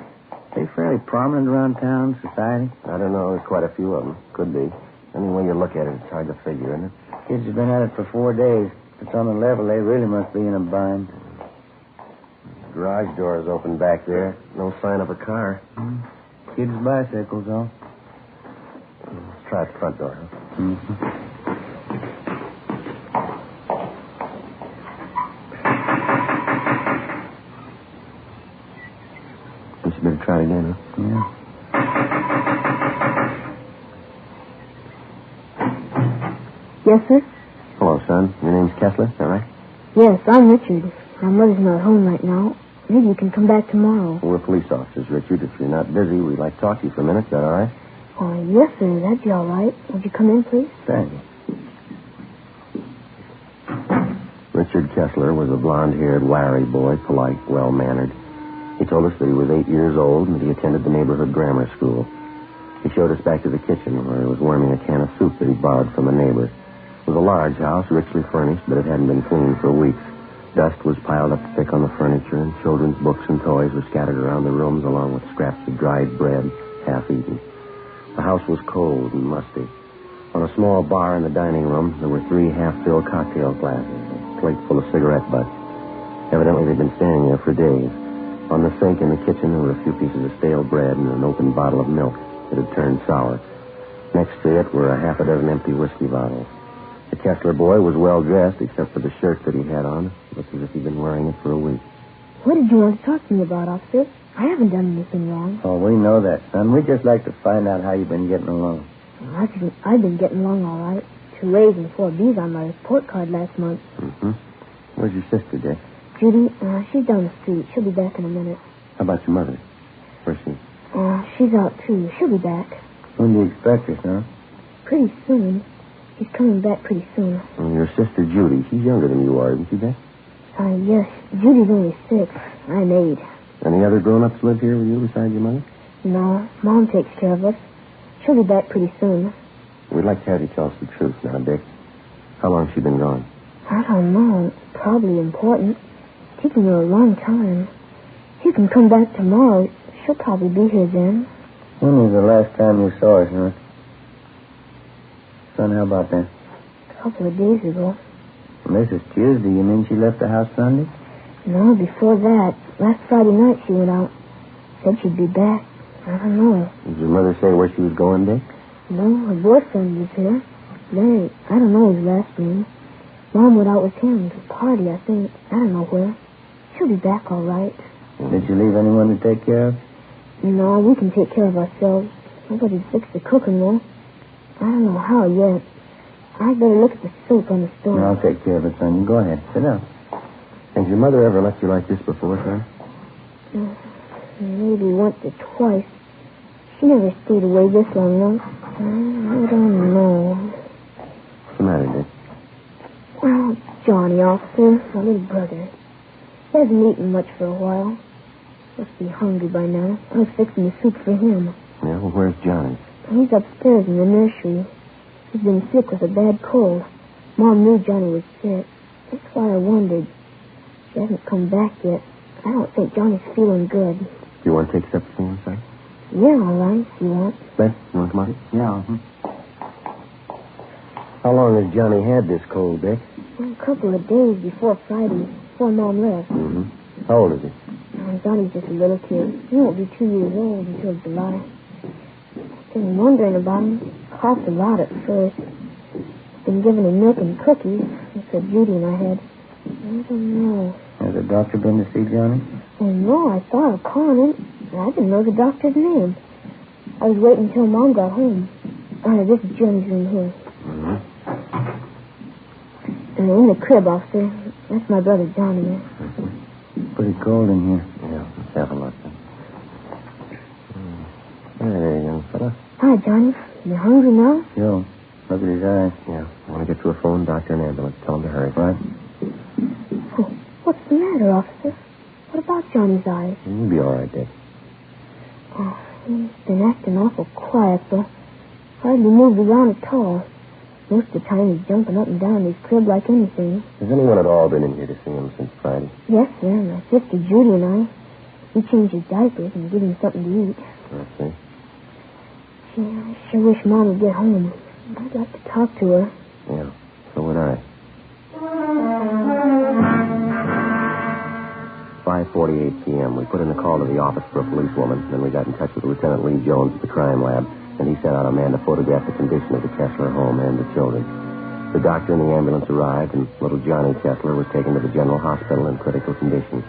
they fairly prominent around town, society? I don't know. There's quite a few of them. Could be. Any way you look at it, it's hard to figure, isn't it? Kids have been at it for 4 days. If it's on the level, they really must be in a bind. The garage door is open back there. No sign of a car. Kids' bicycles, though. Let's try the front door, huh? Mm-hmm. You better try it again, huh? Yeah. Yes, sir? Hello, son. Your name's Kessler, is that right? Yes, I'm Richard. My mother's not home right now. Maybe you can come back tomorrow. We're police officers, Richard. If you're not busy, we'd like to talk to you for a minute. Is that all right? Oh, yes, sir. That'd be all right. Would you come in, please? Thank you. Richard Kessler was a blonde-haired, wiry boy, polite, well-mannered. He told us that he was 8 years old and that he attended the neighborhood grammar school. He showed us back to the kitchen where he was warming a can of soup that he borrowed from a neighbor. It was a large house, richly furnished, but it hadn't been cleaned for weeks. Dust was piled up thick on the furniture, and children's books and toys were scattered around the rooms along with scraps of dried bread, half-eaten. The house was cold and musty. On a small bar in the dining room, there were 3 half-filled cocktail glasses, a plate full of cigarette butts. Evidently, they'd been standing there for days. On the sink in the kitchen, there were a few pieces of stale bread and an open bottle of milk that had turned sour. Next to it were a half a dozen empty whiskey bottles. The Kessler boy was well-dressed, except for the shirt that he had on. It looked as if he'd been wearing it for a week. What did you want to talk to me about, officer? I haven't done anything wrong. Oh, we know that, son. We'd just like to find out how you've been getting along. I've been getting along all right. 2 A's and 4 B's on my report card last month. Mm-hmm. Where's your sister, Dick? Judy, she's down the street. She'll be back in a minute. How about your mother? Where's she? She's out, too. She'll be back. When do you expect her, son? Pretty soon. She's coming back pretty soon. And your sister, Judy, she's younger than you are, isn't she, Dick? Yes. Judy's only 6. I'm 8. Any other grown-ups live here with you besides your mother? No. Mom takes care of us. She'll be back pretty soon. We'd like to have you tell us the truth now, Dick. How long's she been gone? I don't know. Probably important. Taking her a long time. You can come back tomorrow. She'll probably be here then. When was the last time you saw her, son? Son, how about that? A couple of days ago. Well, this is Tuesday. You mean she left the house Sunday? No, before that. Last Friday night she went out. Said she'd be back. I don't know. Did your mother say where she was going, Dick? No, her boyfriend was here. Larry, I don't know his last name. Mom went out with him to a party, I think. I don't know where. She'll be back all right. Did you leave anyone to take care of? No, we can take care of ourselves. Nobody's fixed the cooking, though. I don't know how yet. I'd better look at the soup on the stove. No, I'll take care of it, son. You go ahead. Sit down. Has your mother ever left you like this before, son? Maybe once or twice. She never stayed away this long, though. I don't know. What's the matter, Dick? Well, Johnny, officer, my little brother. He hasn't eaten much for a while. Must be hungry by now. I was fixing the soup for him. Yeah, well, where's Johnny? He's upstairs in the nursery. He's been sick with a bad cold. Mom knew Johnny was sick. That's why I wondered. She hasn't come back yet. I don't think Johnny's feeling good. Do you want to take supper for him, son? Yeah, all right, if you want. Ben, you want to come on? Yeah. How long has Johnny had this cold, Dick? A couple of days before Friday, before Mom left. Mm-hmm. How old is he? Johnny's just a little kid. He won't be 2 years old until July. I've been wondering about him. Coughed a lot at first. been giving him milk and cookies. That's what Judy and I had. I don't know. Has the doctor been to see Johnny? Oh, no, I thought of calling him. I didn't know the doctor's name. I was waiting until Mom got home. This is Johnny's room here. Mm-hmm. In the crib, officer. That's my brother Johnny. Pretty cold in here. Yeah, let's have a look. Hey, young fella. Hi, Johnny. You hungry now? Joe, look at his eyes. Yeah, I want to get to a phone, doctor, and ambulance. Tell him to hurry. Right. Oh, what's the matter, officer? What about Johnny's eyes? You'll be all right, Dick. Oh, he's been acting awful quiet, but hardly moved around at all. Most of the time he's jumping up and down in his crib like anything. Has anyone at all been in here to see him since Friday? Yes, sir. My sister Judy and I. We changed his diapers and give him something to eat. I see. Gee, I sure wish Mom would get home. I'd like to talk to her. Yeah, so would I. 5:48 p.m. We put in a call to the office for a policewoman. Then we got in touch with Lieutenant Lee Jones at the crime lab, and he sent out a man to photograph the condition of the Kessler home and the children. The doctor and the ambulance arrived, and little Johnny Kessler was taken to the general hospital in critical condition.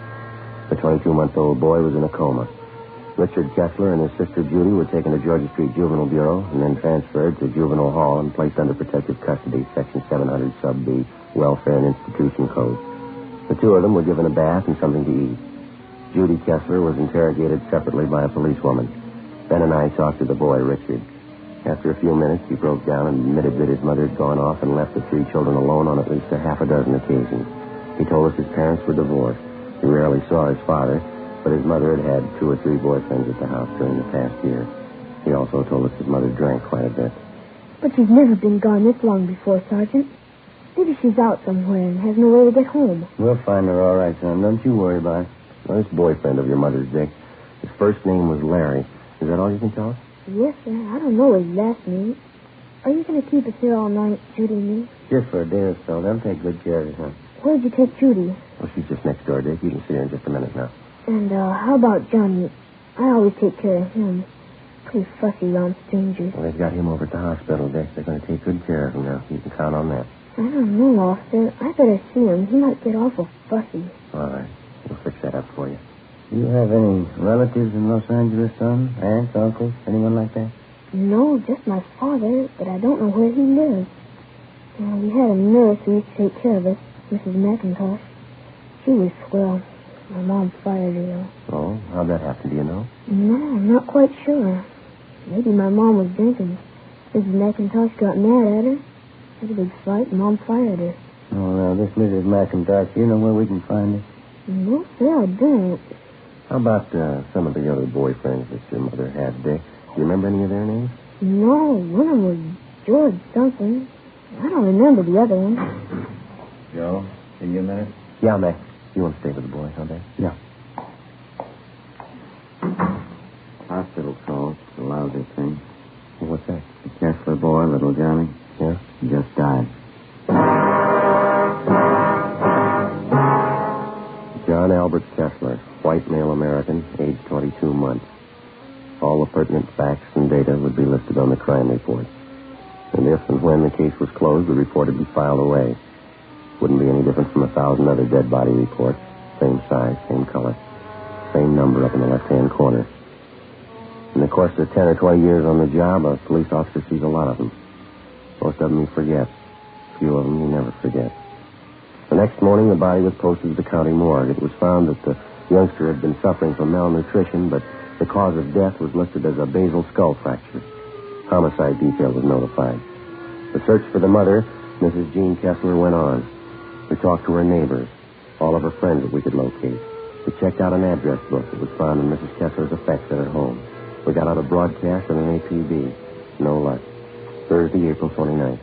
The 22-month-old boy was in a coma. Richard Kessler and his sister Judy were taken to Georgia Street Juvenile Bureau and then transferred to Juvenile Hall and placed under protective custody, Section 700 Sub B, Welfare and Institution Code. The two of them were given a bath and something to eat. Judy Kessler was interrogated separately by a policewoman. Ben and I talked to the boy, Richard. After a few minutes, he broke down and admitted that his mother had gone off and left the three children alone on at least a half a dozen occasions. He told us his parents were divorced. He rarely saw his father, but his mother had had 2 or 3 boyfriends at the house during the past year. He also told us his mother drank quite a bit. But she's never been gone this long before, Sergeant. Maybe she's out somewhere and has no way to get home. We'll find her all right, son. Don't you worry about it. Well, this boyfriend of your mother's, Dick, his first name was Larry. Is that all you can tell us? Yes, sir. I don't know his last name. Are you going to keep us here all night, Judy and me? Just for a day or so. They'll take good care of you, son. Where'd you take Judy? Well, she's just next door, Dick. You can see her in just a minute now. And how about Johnny? I always take care of him. Pretty fussy around strangers. Well, they've got him over at the hospital, Dick. They're going to take good care of him now. You can count on that. I don't know, officer. I better see him. He might get awful fussy. All right. We'll fix that up for you. Do you have any relatives in Los Angeles, son? Aunts, uncles, anyone like that? No, just my father, but I don't know where he lives. We had a nurse who used to take care of us, Mrs. McIntosh. She was swell. My mom fired her, though. Oh, how'd that happen? Do you know? No, I'm not quite sure. Maybe my mom was drinking. Mrs. McIntosh got mad at her. Had a big fight, and Mom fired her. Oh, now, this Mrs. McIntosh, you know where we can find her? No, sir, I don't. How about some of the other boyfriends that your mother had, Dick? Do you remember any of their names? No, one of them was George something. I don't remember the other one. Joe, give you a minute? Yeah, Mac. You want to stay with the boy, huh, Dick? Yeah. Hospital call. It's a lousy thing. Well, what's that? The Kessler boy, little Johnny. Yeah? He just died. John Albert Kessler, white male American, age 22 months. All the pertinent facts and data would be listed on the crime report. And if and when the case was closed, the report would be filed away. Wouldn't be any different from 1,000 other dead body reports. Same size, same color. Same number up in the left-hand corner. In the course of 10 or 20 years on the job, a police officer sees a lot of them. Most of them you forget. A few of them you never forget. The next morning, the body was posted to the county morgue. It was found that the youngster had been suffering from malnutrition, but the cause of death was listed as a basal skull fracture. Homicide detail was notified. The search for the mother, Mrs. Jean Kessler, went on. We talked to her neighbors, all of her friends that we could locate. We checked out an address book that was found in Mrs. Kessler's effects at her home. We got out a broadcast and an APB. No luck. Thursday, April 29th.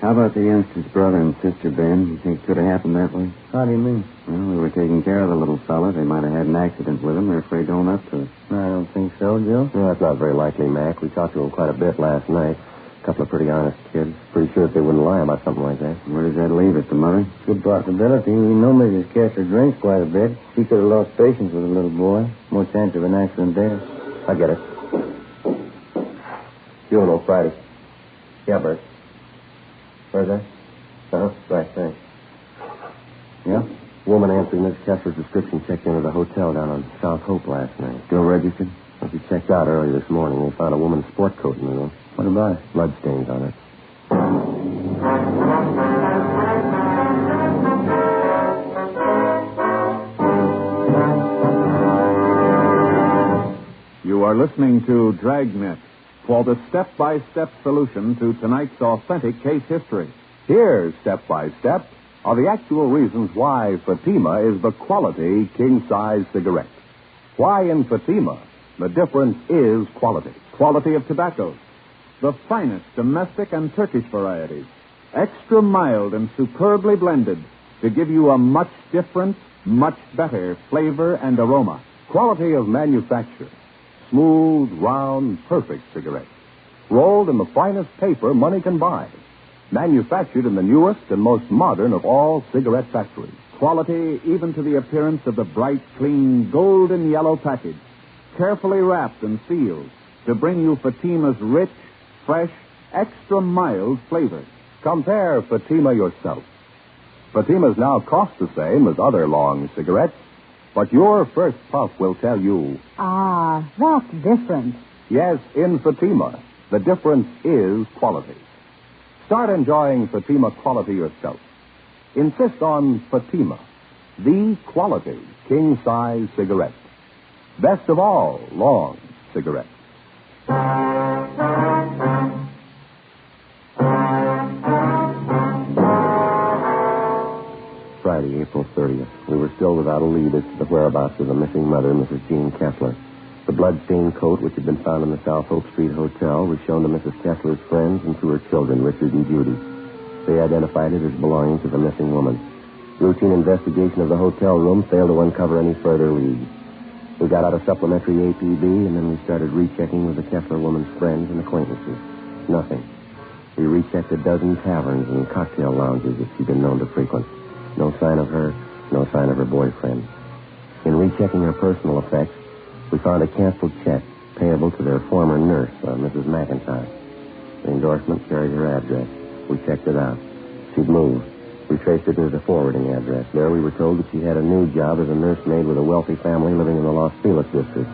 How about the youngster's brother and sister, Ben? You think it could have happened that way? How do you mean? Well, we were taking care of the little fella. They might have had an accident with him. They're afraid to own up to it. I don't think so, Joe. No, that's not very likely, Mac. We talked to them quite a bit last night. A couple of pretty honest kids. Pretty sure that they wouldn't lie about something like that. Where does that leave it, the mother? Good possibility. We know Mrs. Kessler drinks quite a bit. She could have lost patience with a little boy. More chance of an accident there. I get it. Funeral Friday. Yeah, Bert. Where's that? Right, thanks. Yeah? Woman answering Miss Kessler's description checked into the hotel down on South Hope last night. Still registered? When she checked out early this morning, they found a woman's sport coat in the room. What about it? Blood stains on it. You are listening to Dragnet for the step-by-step solution to tonight's authentic case history. Here's step-by-step are the actual reasons why Fatima is the quality king-size cigarette. Why in Fatima the difference is quality. Quality of tobaccos. The finest domestic and Turkish varieties. Extra mild and superbly blended to give you a much different, much better flavor and aroma. Quality of manufacture. Smooth, round, perfect cigarettes. Rolled in the finest paper money can buy. Manufactured in the newest and most modern of all cigarette factories. Quality even to the appearance of the bright, clean, golden yellow package. Carefully wrapped and sealed to bring you Fatima's rich, fresh, extra mild flavor. Compare Fatima yourself. Fatimas now cost the same as other long cigarettes, but your first puff will tell you... Ah, that's different. Yes, in Fatima, the difference is quality. Start enjoying Fatima quality yourself. Insist on Fatima, the quality king-size cigarette. Best of all, long cigarettes. Friday, April 30th. We were still without a lead as to the whereabouts of the missing mother, Mrs. Jean Kessler. The blood-stained coat, which had been found in the South Hope Street Hotel, was shown to Mrs. Kessler's friends and to her children, Richard and Judy. They identified it as belonging to the missing woman. Routine investigation of the hotel room failed to uncover any further leads. We got out a supplementary APB, and then we started rechecking with the Kessler woman's friends and acquaintances. Nothing. We rechecked a dozen taverns and cocktail lounges that she'd been known to frequent. No sign of her, no sign of her boyfriend. In rechecking her personal effects, we found a canceled check payable to their former nurse, Mrs. McIntyre. The endorsement carried her address. We checked it out. She'd moved. We traced it to the forwarding address. There we were told that she had a new job as a nursemaid with a wealthy family living in the Los Feliz district.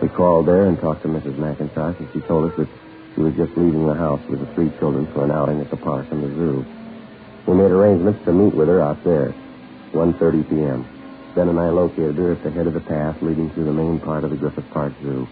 We called there and talked to Mrs. McIntyre, and she told us that she was just leaving the house with the 3 children for an outing at the park and the zoo. We made arrangements to meet with her out there, 1:30 p.m. Ben and I located her at the head of the path leading through the main part of the Griffith Park Zoo.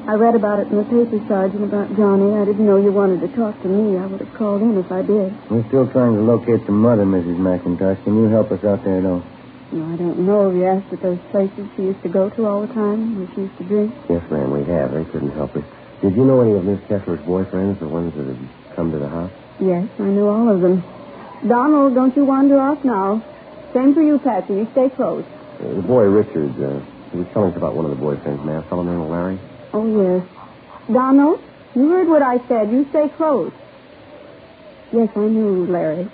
I read about it in the paper, Sergeant, about Johnny. I didn't know you wanted to talk to me. I would have called in if I did. We're still trying to locate the mother, Mrs. McIntosh. Can you help us out there, though? No, I don't know. Have you asked at those places she used to go to all the time, where she used to drink? Yes, ma'am, we have. They couldn't help her. Did you know any of Miss Kessler's boyfriends, the ones that had come to the house? Yes, I knew all of them. Donald, don't you wander off now. Same for you, Patsy. You stay close. The boy, Richard, he was telling us about one of the boyfriends, ma'am. A fellow named Larry. Oh, yes. Donald, you heard what I said. You stay close. Yes, I knew Larry.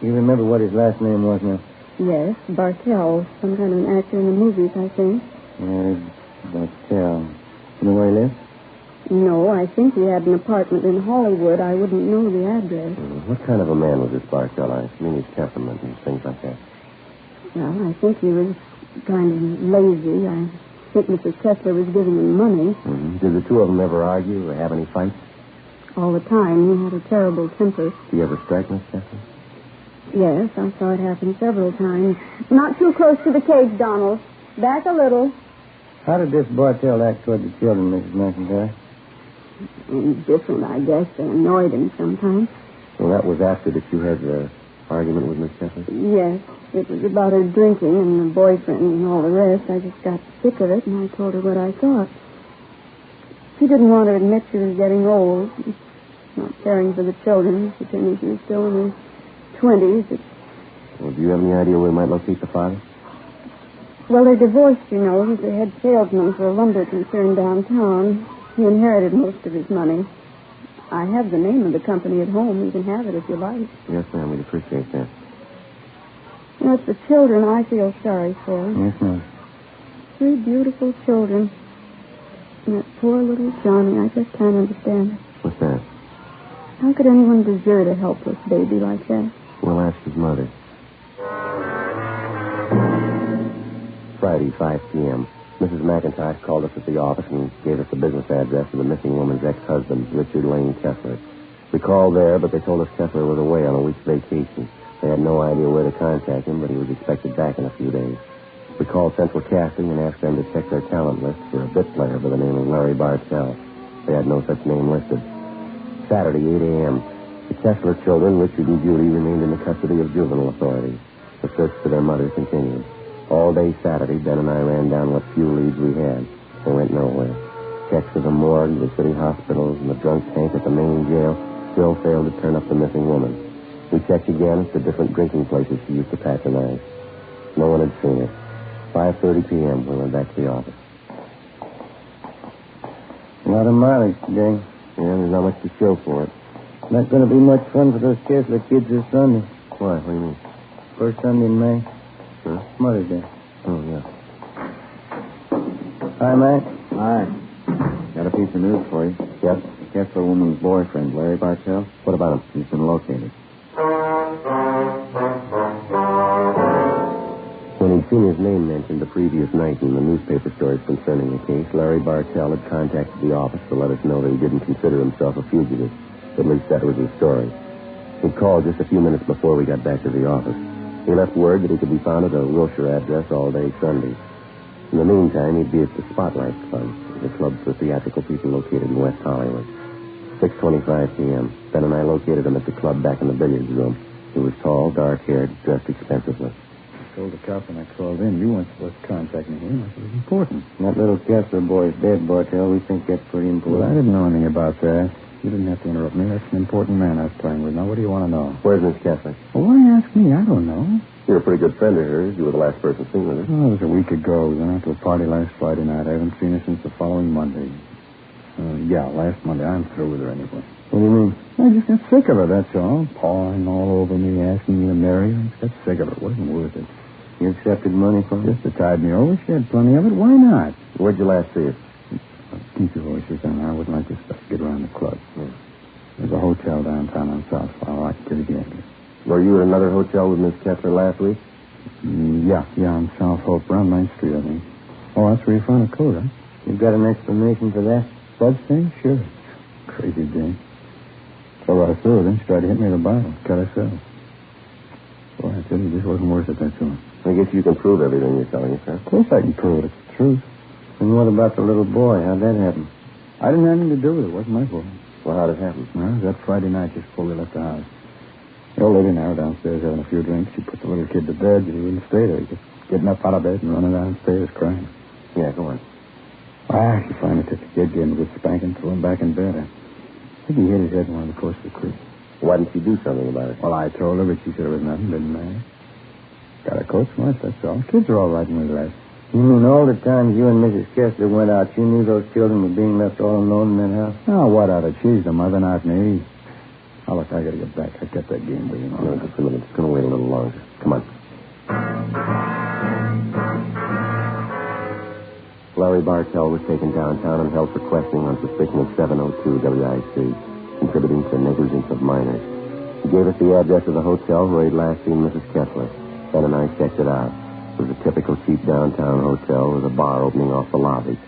You remember what his last name was now? Yes, Bartell. Some kind of an actor in the movies, I think. Bartell. You know where he lives? No, I think he had an apartment in Hollywood. I wouldn't know the address. What kind of a man was this Bartell? I mean his temperament and things like that. Well, I think he was kind of lazy. I think Mrs. Kessler was giving him money. Mm-hmm. Did the two of them ever argue or have any fights? All the time. He had a terrible temper. Did he ever strike Miss Kessler? Yes, I saw it happen several times. Not too close to the cage, Donald. Back a little. How did this Bartell act toward the children, Mrs. McIntyre? Different, I guess. They annoyed him sometimes. Well, that was after that you had the argument with Miss Kessler? Yes. It was about her drinking and the boyfriend and all the rest. I just got sick of it, and I told her what I thought. She didn't want to admit she was getting old, not caring for the children, pretending she was still in her 20s. Well, do you have any idea where we might locate the father? Well, they're divorced, you know. He's the head salesman for a lumber concern downtown. He inherited most of his money. I have the name of the company at home. You can have it if you like. Yes, ma'am. We'd appreciate that. You know, it's the children I feel sorry for. Yes, ma'am. 3 beautiful children. And that poor little Johnny, I just can't understand it. What's that? How could anyone desert a helpless baby like that? We'll ask his mother. Friday, 5 p.m. Mrs. McIntosh called us at the office and gave us the business address of the missing woman's ex-husband, Richard Lane Kessler. We called there, but they told us Kessler was away on a week's vacation. They had no idea where to contact him, but he was expected back in a few days. We called Central Casting and asked them to check their talent list for a bit player by the name of Larry Bartell. They had no such name listed. Saturday, 8 a.m. The Kessler children, Richard and Judy, remained in the custody of juvenile authorities. The search for their mother continued. All day Saturday, Ben and I ran down what few leads we had. They went nowhere. Checks for the morgue, the city hospitals, and the drunk tank at the main jail still failed to turn up the missing woman. We checked again at the different drinking places she used to patronize. No one had seen her. 5:30 p.m., we went back to the office. A lot of mileage today. Yeah, there's not much to show for it. Not going to be much fun for those Kessler kids this Sunday. Why? What do you mean? First Sunday in May. Huh? Mother's Day. Oh, yeah. Hi, Mac. Hi. Got a piece of news for you. Yes? The Kessler woman's boyfriend, Larry Bartell. What about him? He's been located. When he'd seen his name mentioned the previous night in the newspaper stories concerning the case, Larry Bartell had contacted the office to let us know that he didn't consider himself a fugitive. At least that was his story. He called just a few minutes before we got back to the office. He left word that he could be found at a Wilshire address all day Sunday. In the meantime, he'd be at the Spotlight Club, the club for theatrical people located in West Hollywood. 6:25 p.m. Ben and I located him at the club back in the billiards room. He was tall, dark-haired, dressed expensively. I told the cop when I called in, you weren't supposed to contact me here. It was important. That little Kessler boy's dead, Bartell. We think that's pretty important. Well, I didn't know anything about that. You didn't have to interrupt me. That's an important man I was playing with. Now, what do you want to know? Where's Miss Kessler? Well, why ask me? I don't know. You're a pretty good friend of hers. You were the last person seen with her. Oh, it was a week ago. We went out to a party last Friday night. I haven't seen her since the following Monday. Last Monday. I'm through with her anyway. What do you mean? I just got sick of her, that's all. Pawing all over me, asking me to marry her. I just got sick of it. It wasn't worth it. You accepted money from her? Just to tide me over. She had plenty of it. Why not? Where'd you last see her? Keep your voices down. I wouldn't like to get around the club. Yeah. There's a hotel downtown on South Flower. I can get it in. Were you at another hotel with Miss Kessler last week? Yeah, on South Hope, around 9th Street, I think. Oh, that's where you found a coat, huh? You got an explanation for that? Blood stain? Sure. Crazy day. So I threw her, then she tried to hit me with a bottle. Cut herself. Boy, I tell you, this wasn't worth it, that's all. I guess you can prove everything you're telling us, huh? Of course I can prove it. It's the truth. And what about the little boy? How'd that happen? I didn't have anything to do with it. It wasn't my fault. Well, how'd it happen? Well, it was that Friday night just before we left the house. The old lady and I were downstairs having a few drinks. She put the little kid to bed, but he wouldn't stay there. He kept getting up out of bed and running downstairs crying. Yeah, go on. She finally took the kid, gave him a good spanking, threw him back in bed. I think he hit his head in one of the course of the creek. Why didn't you do something about it? Well, I told her, but she said it was nothing, didn't matter. Got a coat smart, that's all. Kids are all right when we left. You mean all the times you and Mrs. Kessler went out, you knew those children were being left all alone in that house? Oh, what of it? She's the mother, not me. Oh, look, I gotta get back. I kept that game waiting on. No, just a minute. It's gonna wait a little longer. Come on. Larry Bartell was taken downtown and held for questioning on suspicion of 702 WIC, contributing to negligence of minors. He gave us the address of the hotel where he'd last seen Mrs. Kessler. Ben and I checked it out. It was a typical cheap downtown hotel with a bar opening off the lobby.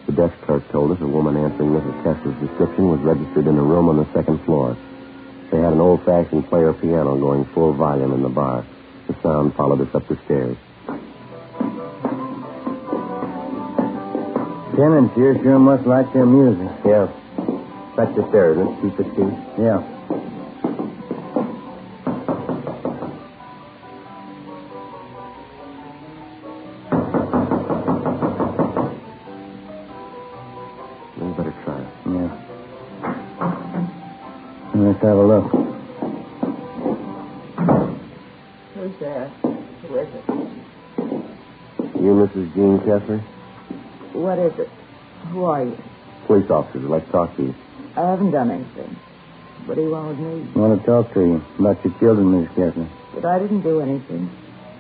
The desk clerk told us a woman answering Mrs. Kessler's description was registered in a room on the second floor. They had an old-fashioned player piano going full volume in the bar. The sound followed us up the stairs. Tenants here sure must like their music. Yeah. That's just there, isn't it? 216? Yeah. We better try it. Yeah. Let's have a look. Who's there? Who is it? You Mrs. Jean Kessler? What is it? Who are you? Police officers would like to talk to you. I haven't done anything. What do you want with me? I want to talk to you about your children, Miss Kessler. But I didn't do anything.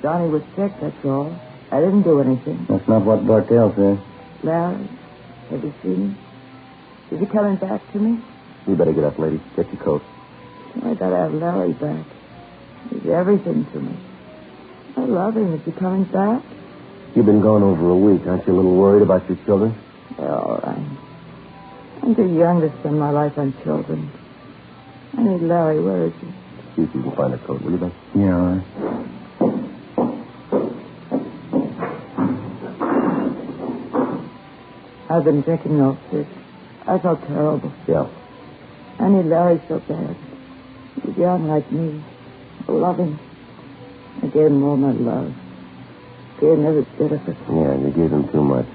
Johnny was sick, that's all. I didn't do anything. That's not what Bartell said. Larry, have you seen him? Is he coming back to me? You better get up, lady. Get your coat. I gotta have Larry back. He's everything to me. I love him. Is he coming back? You've been gone over a week. Aren't you a little worried about your children? They're all right. I'm too young to spend my life on children. I need Larry. Where is he? See if you can find a coat, will you, Ben? Yeah, all right. I've been drinking milk, Dick. I felt terrible. Yeah. I need Larry so bad. He's young like me. I love him. I gave him all my love. Gave him every bit of it. Yeah, you gave him too much.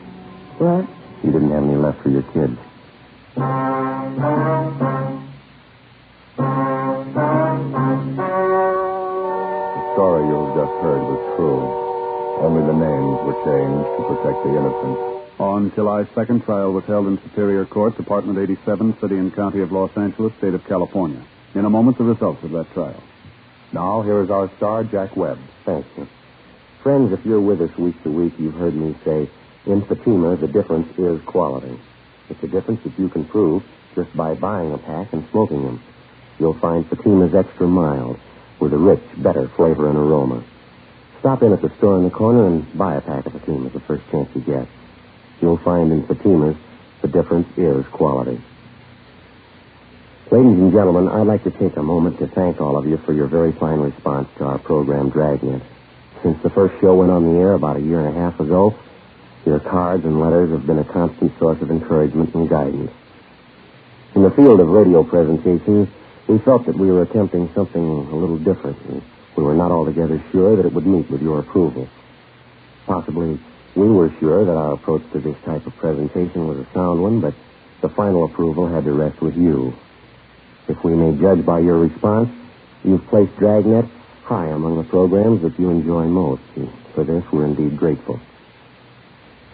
What? You didn't have any left for your kids. The story you've just heard was true. Only the names were changed to protect the innocent. On July 2nd, trial was held in Superior Court, Department 87, City and County of Los Angeles, State of California. In a moment, the results of that trial. Now, here is our star, Jack Webb. Thank you. Friends, if you're with us week to week, you've heard me say, in Fatima, the difference is quality. It's a difference that you can prove just by buying a pack and smoking them. You'll find Fatima's extra mild, with a rich, better flavor and aroma. Stop in at the store in the corner and buy a pack of Fatimas the first chance you get. You'll find in Fatimas, the difference is quality. Ladies and gentlemen, I'd like to take a moment to thank all of you for your very fine response to our program, Dragnet. Since the first show went on the air about a year and a half ago, your cards and letters have been a constant source of encouragement and guidance. In the field of radio presentations, we felt that we were attempting something a little different, and we were not altogether sure that it would meet with your approval. Possibly, we were sure that our approach to this type of presentation was a sound one, but the final approval had to rest with you. If we may judge by your response, you've placed Dragnet high among the programs that you enjoy most. And for this, we're indeed grateful.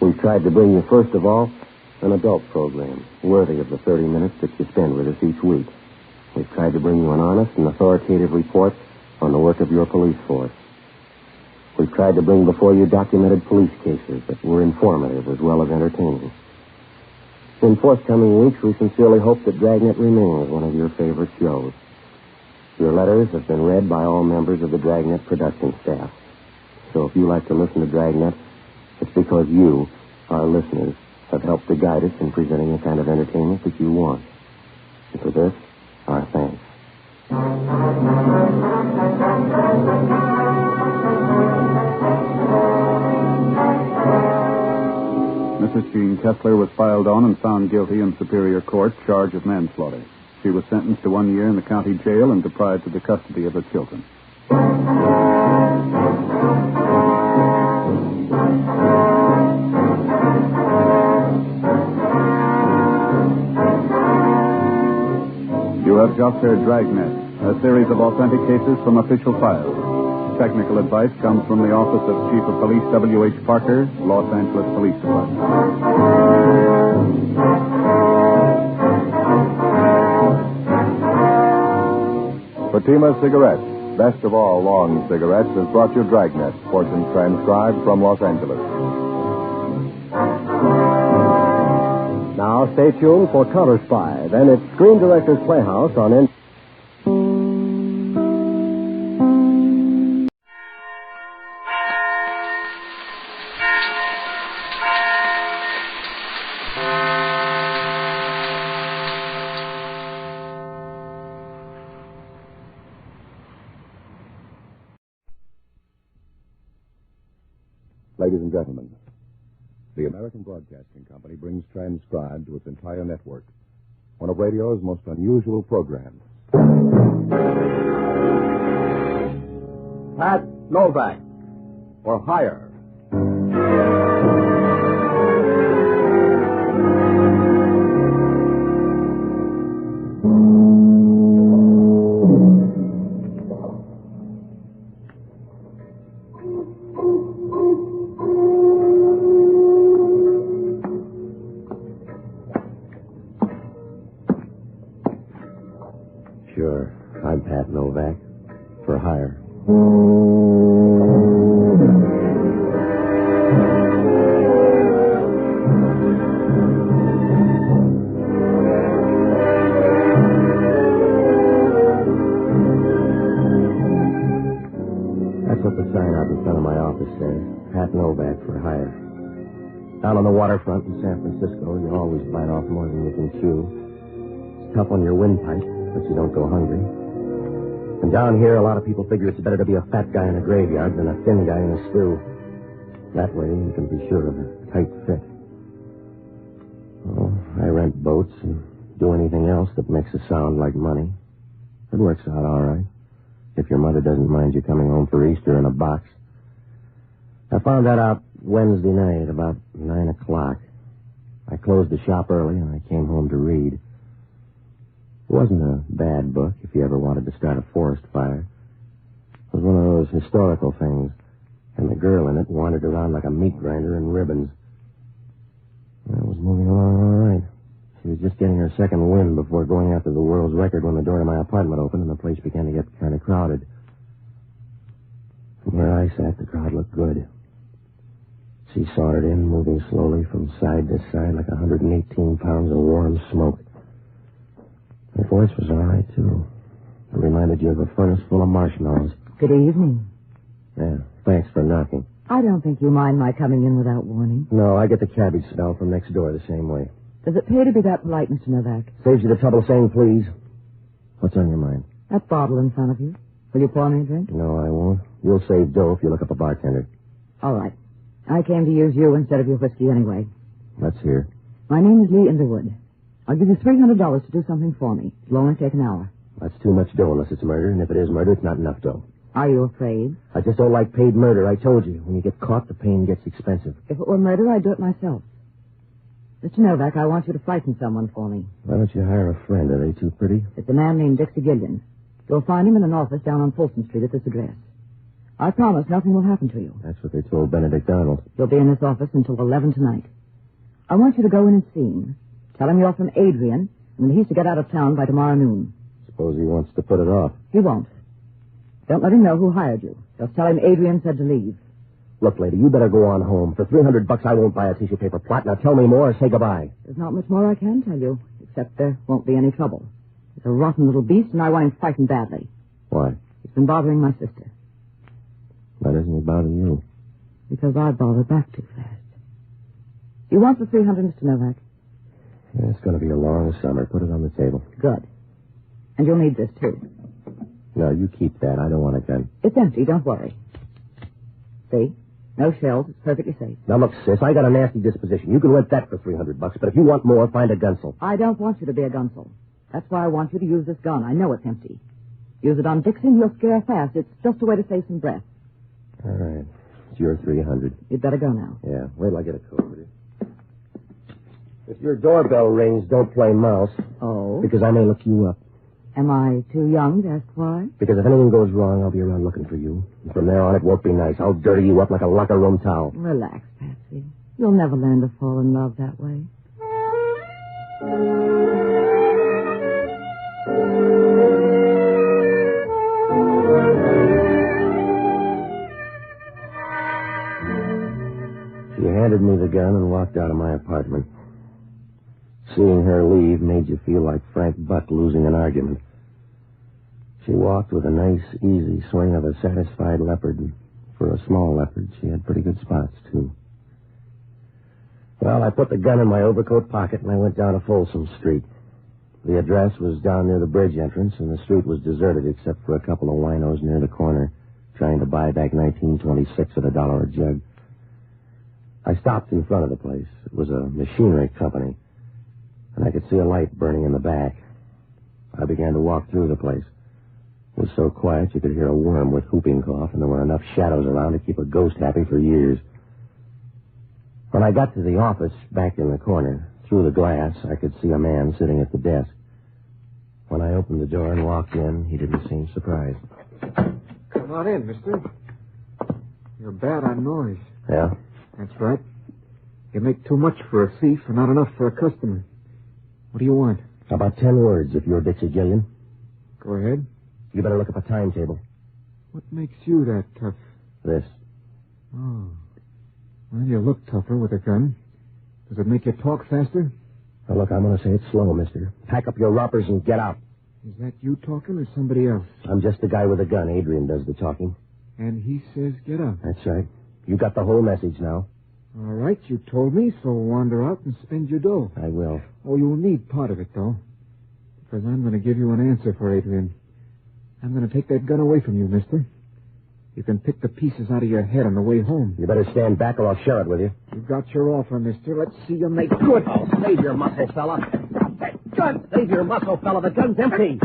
We've tried to bring you, first of all, an adult program worthy of the 30 minutes that you spend with us each week. We've tried to bring you an honest and authoritative report on the work of your police force. We've tried to bring before you documented police cases that were informative as well as entertaining. In forthcoming weeks, we sincerely hope that Dragnet remains one of your favorite shows. Your letters have been read by all members of the Dragnet production staff. So if you like to listen to Dragnet, it's because you, our listeners, have helped to guide us in presenting the kind of entertainment that you want. And for this, our thanks. Mrs. Jean Kessler was filed on and found guilty in Superior Court, charge of manslaughter. She was sentenced to 1 year in the county jail and deprived of the custody of her children. You have just heard Dragnet, a series of authentic cases from official files. Technical advice comes from the Office of Chief of Police W.H. Parker, Los Angeles Police Department. Fatima Cigarettes, best of all long cigarettes, has brought you Dragnet, portions transcribed from Los Angeles. Now stay tuned for Counter Spy. Then it's Screen Directors Playhouse on N. Ladies and gentlemen, the American Broadcasting Company brings transcribed to its entire network one of radio's most unusual programs. Pat Novak For Hire. Sure, I'm Pat Novak. For hire. For Hire. Down on the waterfront in San Francisco, you always bite off more than you can chew. It's tough on your windpipe, but you don't go hungry. And down here, a lot of people figure it's better to be a fat guy in a graveyard than a thin guy in a stew. That way, you can be sure of a tight fit. Oh, I rent boats and do anything else that makes a sound like money. It works out all right. If your mother doesn't mind you coming home for Easter in a box. I found that out Wednesday night, about 9 o'clock. I closed the shop early, and I came home to read. It wasn't a bad book if you ever wanted to start a forest fire. It was one of those historical things, and the girl in it wandered around like a meat grinder in ribbons. I was moving along all right. She was just getting her second wind before going after the world's record when the door to my apartment opened and the place began to get kind of crowded. From where I sat, the crowd looked good. She sauntered in, moving slowly from side to side like 118 pounds of warm smoke. Her voice was all right, too. It reminded you of a furnace full of marshmallows. Good evening. Yeah, thanks for knocking. I don't think you mind my coming in without warning. No, I get the cabbage smell from next door the same way. Does it pay to be that polite, Mr. Novak? Saves you the trouble of saying please. What's on your mind? That bottle in front of you. Will you pour me a drink? No, I won't. You'll save dough if you look up a bartender. All right. I came to use you instead of your whiskey anyway. Let's hear. My name is Lee Underwood. I'll give you $300 to do something for me. It'll only take an hour. That's too much dough unless it's murder, and if it is murder, it's not enough dough. Are you afraid? I just don't like paid murder. I told you. When you get caught, the pain gets expensive. If it were murder, I'd do it myself. Mr. Novak, I want you to frighten someone for me. Why don't you hire a friend? Are they too pretty? It's a man named Dixie Gillian. You'll find him in an office down on Fulton Street at this address. I promise nothing will happen to you. That's what they told Benedict Arnold. You'll be in this office until 11 tonight. I want you to go in and see him. Tell him you're from Adrian, and that he's to get out of town by tomorrow noon. Suppose he wants to put it off. He won't. Don't let him know who hired you. Just tell him Adrian said to leave. Look, lady, you better go on home. For $300, I won't buy a tissue paper plot. Now tell me more or say goodbye. There's not much more I can tell you, except there won't be any trouble. He's a rotten little beast, and I want him fighting badly. Why? He's been bothering my sister. Why doesn't he bother you? Because I bother back too fast. You want the $300, Mr. Novak? Yeah, it's going to be a long summer. Put it on the table. Good. And you'll need this, too. No, you keep that. I don't want a gun. It's empty. Don't worry. See? No shells. It's perfectly safe. Now, look, sis, I got a nasty disposition. You can rent that for $300, but if you want more, find a gunsel. I don't want you to be a gunsel. That's why I want you to use this gun. I know it's empty. Use it on Dixie and you'll scare fast. It's just a way to save some breath. All right. It's your $300. You'd better go now. Yeah. Wait till I get a coat with you. If your doorbell rings, don't play mouse. Oh? Because I may look you up. Am I too young to ask why? Because if anything goes wrong, I'll be around looking for you. And from there on, it won't be nice. I'll dirty you up like a locker room towel. Relax, Patsy. You'll never learn to fall in love that way. She handed me the gun and walked out of my apartment. Seeing her leave made you feel like Frank Buck losing an argument. She walked with a nice, easy swing of a satisfied leopard. And for a small leopard, she had pretty good spots, too. Well, I put the gun in my overcoat pocket and I went down to Folsom Street. The address was down near the bridge entrance, and the street was deserted except for a couple of winos near the corner trying to buy back 1926 at $1 a jug. I stopped in front of the place. It was a machinery company, and I could see a light burning in the back. I began to walk through the place. It was so quiet you could hear a worm with whooping cough, and there were enough shadows around to keep a ghost happy for years. When I got to the office back in the corner, through the glass, I could see a man sitting at the desk. When I opened the door and walked in, he didn't seem surprised. Come on in, mister. You're bad on noise. Yeah? That's right. You make too much for a thief and not enough for a customer. What do you want? About 10 words, if you're Dixie Gillian. Go ahead. You better look up a timetable. What makes you that tough? This. Oh. Well, you look tougher with a gun. Does it make you talk faster? Now, look, I'm going to say it slow, mister. Pack up your rompers and get out. Is that you talking or somebody else? I'm just the guy with a gun. Adrian does the talking. And he says get up. That's right. You got the whole message now. All right, you told me, so wander out and spend your dough. I will. Oh, you'll need part of it, though. Because I'm going to give you an answer for Adrian. I'm going to take that gun away from you, mister. You can pick the pieces out of your head on the way home. You better stand back or I'll share it with you. You've got your offer, mister. Let's see you make good. Oh, save your muscle, fella. Drop that gun. Save your muscle, fella. The gun's empty.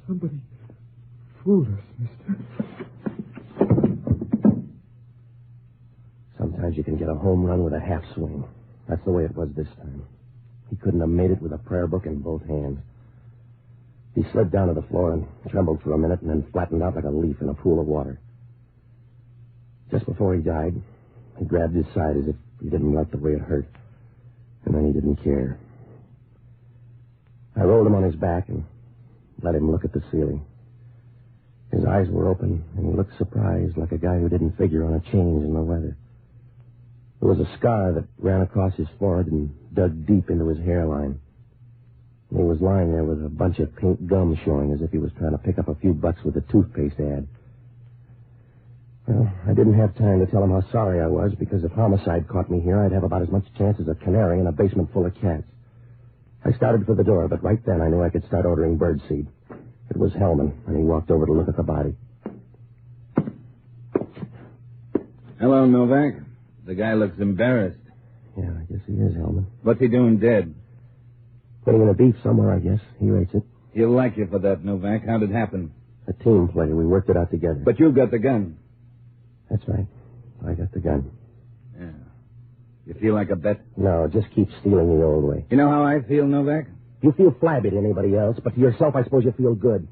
Somebody fooled us, mister. Sometimes you can get a home run with a half swing. That's the way it was this time. He couldn't have made it with a prayer book in both hands. He slid down to the floor and trembled for a minute and then flattened out like a leaf in a pool of water. Just before he died, he grabbed his side as if he didn't like the way it hurt. And then he didn't care. I rolled him on his back and let him look at the ceiling. His eyes were open, and he looked surprised, like a guy who didn't figure on a change in the weather. There was a scar that ran across his forehead and dug deep into his hairline. And he was lying there with a bunch of pink gum showing as if he was trying to pick up a few bucks with a toothpaste ad. Well, I didn't have time to tell him how sorry I was, because if homicide caught me here, I'd have about as much chance as a canary in a basement full of cats. I started for the door, but right then I knew I could start ordering birdseed. It was Hellman, and he walked over to look at the body. Hello, Novak. The guy looks embarrassed. Yeah, I guess he is, Hellman. What's he doing dead? Putting in a beef somewhere, I guess. He rates it. He'll like you for that, Novak. How'd it happen? A team play. We worked it out together. But you've got the gun. That's right. I got the gun. Yeah. You feel like a bet? No, just keep stealing the old way. You know how I feel, Novak? You feel flabby to anybody else, but to yourself, I suppose you feel good.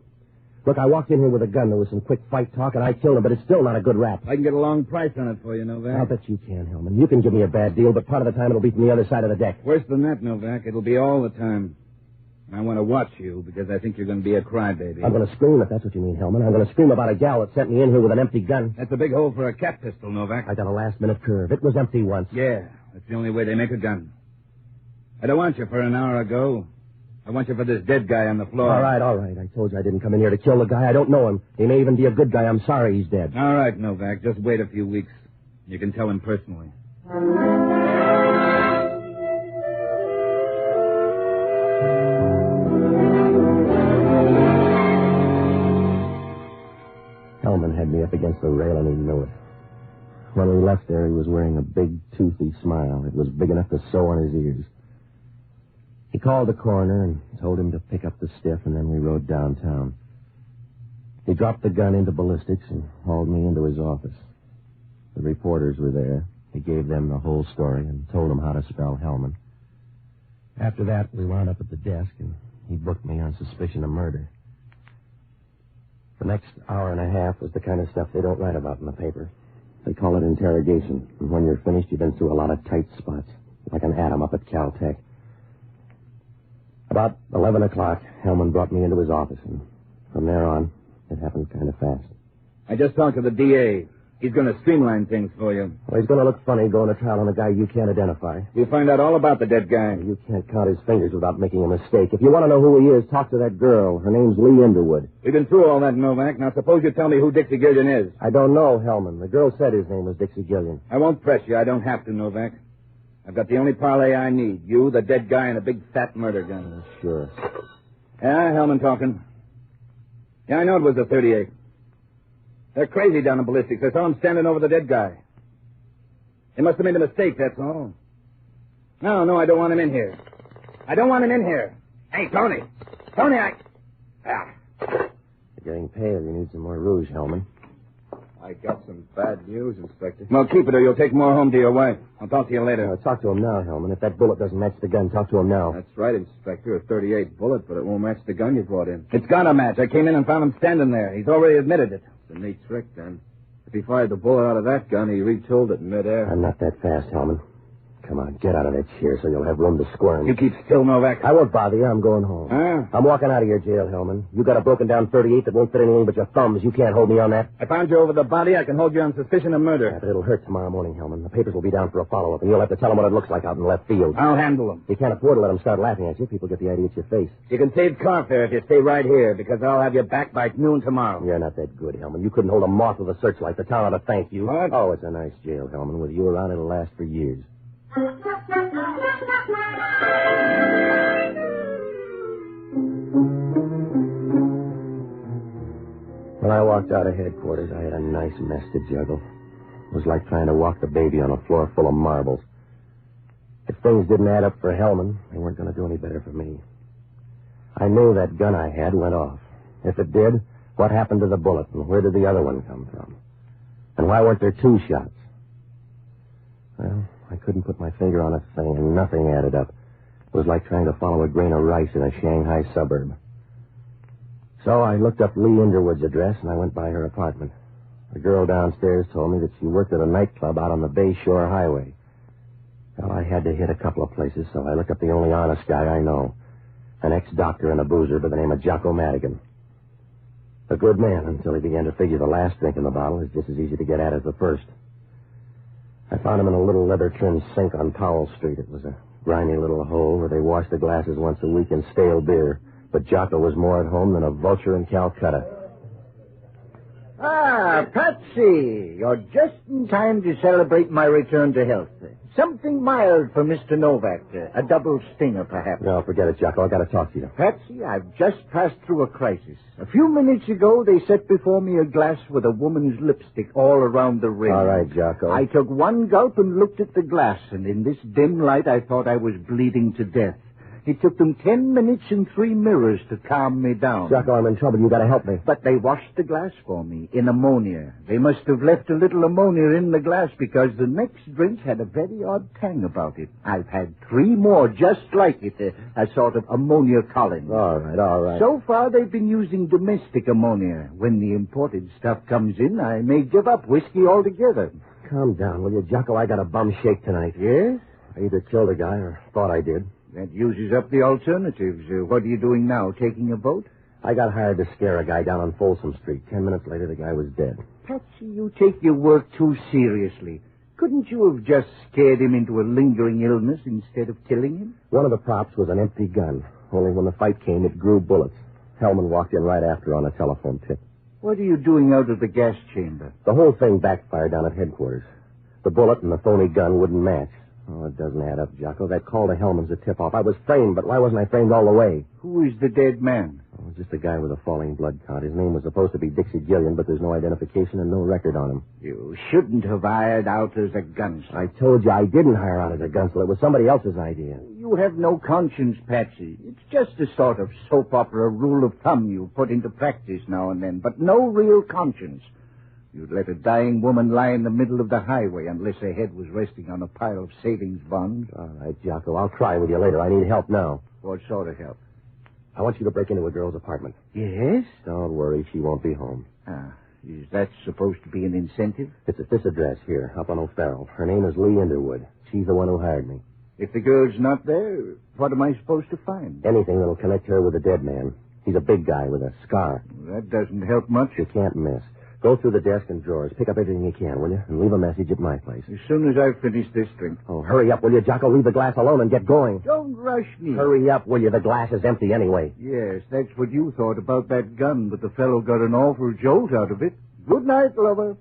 Look, I walked in here with a gun. There was some quick fight talk, and I killed him, but it's still not a good rap. I can get a long price on it for you, Novak. I'll bet you can, Hellman. You can give me a bad deal, but part of the time it'll be from the other side of the deck. Worse than that, Novak. It'll be all the time. I want to watch you because I think you're going to be a crybaby. I'm going to scream if that's what you mean, Hellman. I'm going to scream about a gal that sent me in here with an empty gun. That's a big hole for a cat pistol, Novak. I got a last-minute curve. It was empty once. Yeah, that's the only way they make a gun. I don't want you for an hour ago. I want you for this dead guy on the floor. All right. I told you I didn't come in here to kill the guy. I don't know him. He may even be a good guy. I'm sorry he's dead. All right, Novak. Just wait a few weeks. You can tell him personally. Hellman had me up against the rail, and he knew it. When we left there, he was wearing a big, toothy smile. It was big enough to sew on his ears. He called the coroner and told him to pick up the stiff, and then we rode downtown. He dropped the gun into ballistics and hauled me into his office. The reporters were there. He gave them the whole story and told them how to spell Hellman. After that, we wound up at the desk, and he booked me on suspicion of murder. The next hour and a half was the kind of stuff they don't write about in the paper. They call it interrogation, and when you're finished, you've been through a lot of tight spots, like an atom up at Caltech. About 11 o'clock, Hellman brought me into his office, and from there on, it happened kind of fast. I just talked to the DA. He's going to streamline things for you. Well, he's going to look funny going to trial on a guy you can't identify. We'll find out all about the dead guy. You can't count his fingers without making a mistake. If you want to know who he is, talk to that girl. Her name's Lee Underwood. We've been through all that, Novak. Now, suppose you tell me who Dixie Gillian is. I don't know, Hellman. The girl said his name was Dixie Gillian. I won't press you. I don't have to, Novak. I've got the only parlay I need. You, the dead guy, and a big fat murder gun. Sure. Yeah, Hellman talking. Yeah, I know it was a 38. They're crazy down in ballistics. I saw him standing over the dead guy. They must have made a mistake, that's all. No, I don't want him in here. I don't want him in here. Hey, Tony, You're getting pale. You need some more rouge, Hellman. I got some bad news, Inspector. Well, keep it or you'll take more home to your wife. I'll talk to you later. Talk to him now, Hellman. If that bullet doesn't match the gun, talk to him now. That's right, Inspector. A 38 bullet, but it won't match the gun you brought in. It's got a match. I came in and found him standing there. He's already admitted it. It's a neat trick, then. If he fired the bullet out of that gun, he retooled it in midair. I'm not that fast, Hellman. come on, get out of that chair so you'll have room to squirm. You keep still, Novak. I won't bother you. I'm going home. Huh? I'm walking out of your jail, Hellman. You got a broken-down 38 that won't fit anything but your thumbs. You can't hold me on that. I found you over the body. I can hold you on suspicion of murder. Yeah, but it'll hurt tomorrow morning, Hellman. The papers will be down for a follow-up, and you'll have to tell them what it looks like out in left field. I'll handle them. You can't afford to let them start laughing at you. People get the idea it's your face. You can save car fare if you stay right here, because I'll have you back by noon tomorrow. You're not that good, Hellman. You couldn't hold a moth with a searchlight. The town ought to thank you. What? Oh, it's a nice jail, Hellman. With you around, it'll last for years. When I walked out of headquarters, I had a nice mess to juggle. It was like trying to walk the baby on a floor full of marbles. If things didn't add up for Hellman, they weren't going to do any better for me. I knew that gun I had went off. If it did, what happened to the bullet, and where did the other one come from? And why weren't there two shots? Well, I couldn't put my finger on a thing, and nothing added up. It was like trying to follow a grain of rice in a Shanghai suburb. So I looked up Lee Underwood's address, and I went by her apartment. The girl downstairs told me that she worked at a nightclub out on the Bay Shore Highway. Well, I had to hit a couple of places, so I looked up the only honest guy I know. An ex-doctor and a boozer by the name of Jocko Madigan. A good man until he began to figure the last drink in the bottle is just as easy to get at as the first. I found him in a little leather-trimmed sink on Powell Street. It was a grimy little hole where they washed the glasses once a week in stale beer. But Jocko was more at home than a vulture in Calcutta. Ah, Patsy, you're just in time to celebrate my return to health. Something mild for Mr. Novak. A double stinger, perhaps. No, forget it, Jocko. I got to talk to you. Patsy, I've just passed through a crisis. A few minutes ago, they set before me a glass with a woman's lipstick all around the rim. All right, Jocko. I took one gulp and looked at the glass, and in this dim light, I thought I was bleeding to death. It took them 10 minutes and 3 mirrors to calm me down. Jocko, I'm in trouble. You got to help me. But they washed the glass for me in ammonia. They must have left a little ammonia in the glass because the next drink had a very odd tang about it. I've had 3 more just like it, a sort of ammonia colony. All right. So far, they've been using domestic ammonia. When the imported stuff comes in, I may give up whiskey altogether. Calm down, will you, Jocko? I got a bum shake tonight. Yes? I either killed a guy or thought I did. That uses up the alternatives. What are you doing now, taking a vote? I got hired to scare a guy down on Folsom Street. 10 minutes later, the guy was dead. Patsy, you take your work too seriously. Couldn't you have just scared him into a lingering illness instead of killing him? One of the props was an empty gun. Only when the fight came, it grew bullets. Hellman walked in right after on a telephone tip. What are you doing out of the gas chamber? The whole thing backfired down at headquarters. The bullet and the phony gun wouldn't match. Oh, it doesn't add up, Jocko. That call to Hellman's a tip-off. I was framed, but why wasn't I framed all the way? Who is the dead man? Oh, just a guy with a falling blood count. His name was supposed to be Dixie Gillian, but there's no identification and no record on him. You shouldn't have hired out as a gunslinger. I told you I didn't hire out as a gunslinger. It was somebody else's idea. You have no conscience, Patsy. It's just a sort of soap opera rule of thumb you put into practice now and then, but no real conscience. You'd let a dying woman lie in the middle of the highway unless her head was resting on a pile of savings bonds. All right, Jocko, I'll try with you later. I need help now. What sort of help? I want you to break into a girl's apartment. Yes? Don't worry, she won't be home. Is that supposed to be an incentive? It's at this address here, up on O'Farrell. Her name is Lee Underwood. She's the one who hired me. If the girl's not there, what am I supposed to find? Anything that'll connect her with the dead man. He's a big guy with a scar. That doesn't help much. You can't miss. Go through the desk and drawers. Pick up everything you can, will you? And leave a message at my place. As soon as I've finished this drink. Oh, hurry up, will you, Jocko? Leave the glass alone and get going. Don't rush me. Hurry up, will you? The glass is empty anyway. Yes, that's what you thought about that gun, but the fellow got an awful jolt out of it. Good night, lover.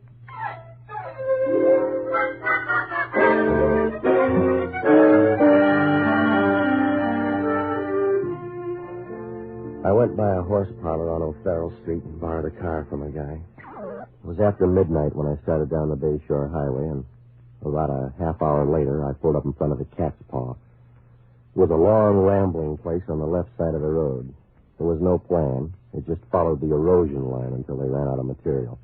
I went by a horse parlor on O'Farrell Street and borrowed a car from a guy. It was after midnight when I started down the Bay Shore Highway, and about a half hour later, I pulled up in front of the Cat's Paw. It was a long, rambling place on the left side of the road. There was no plan. It just followed the erosion line until they ran out of material.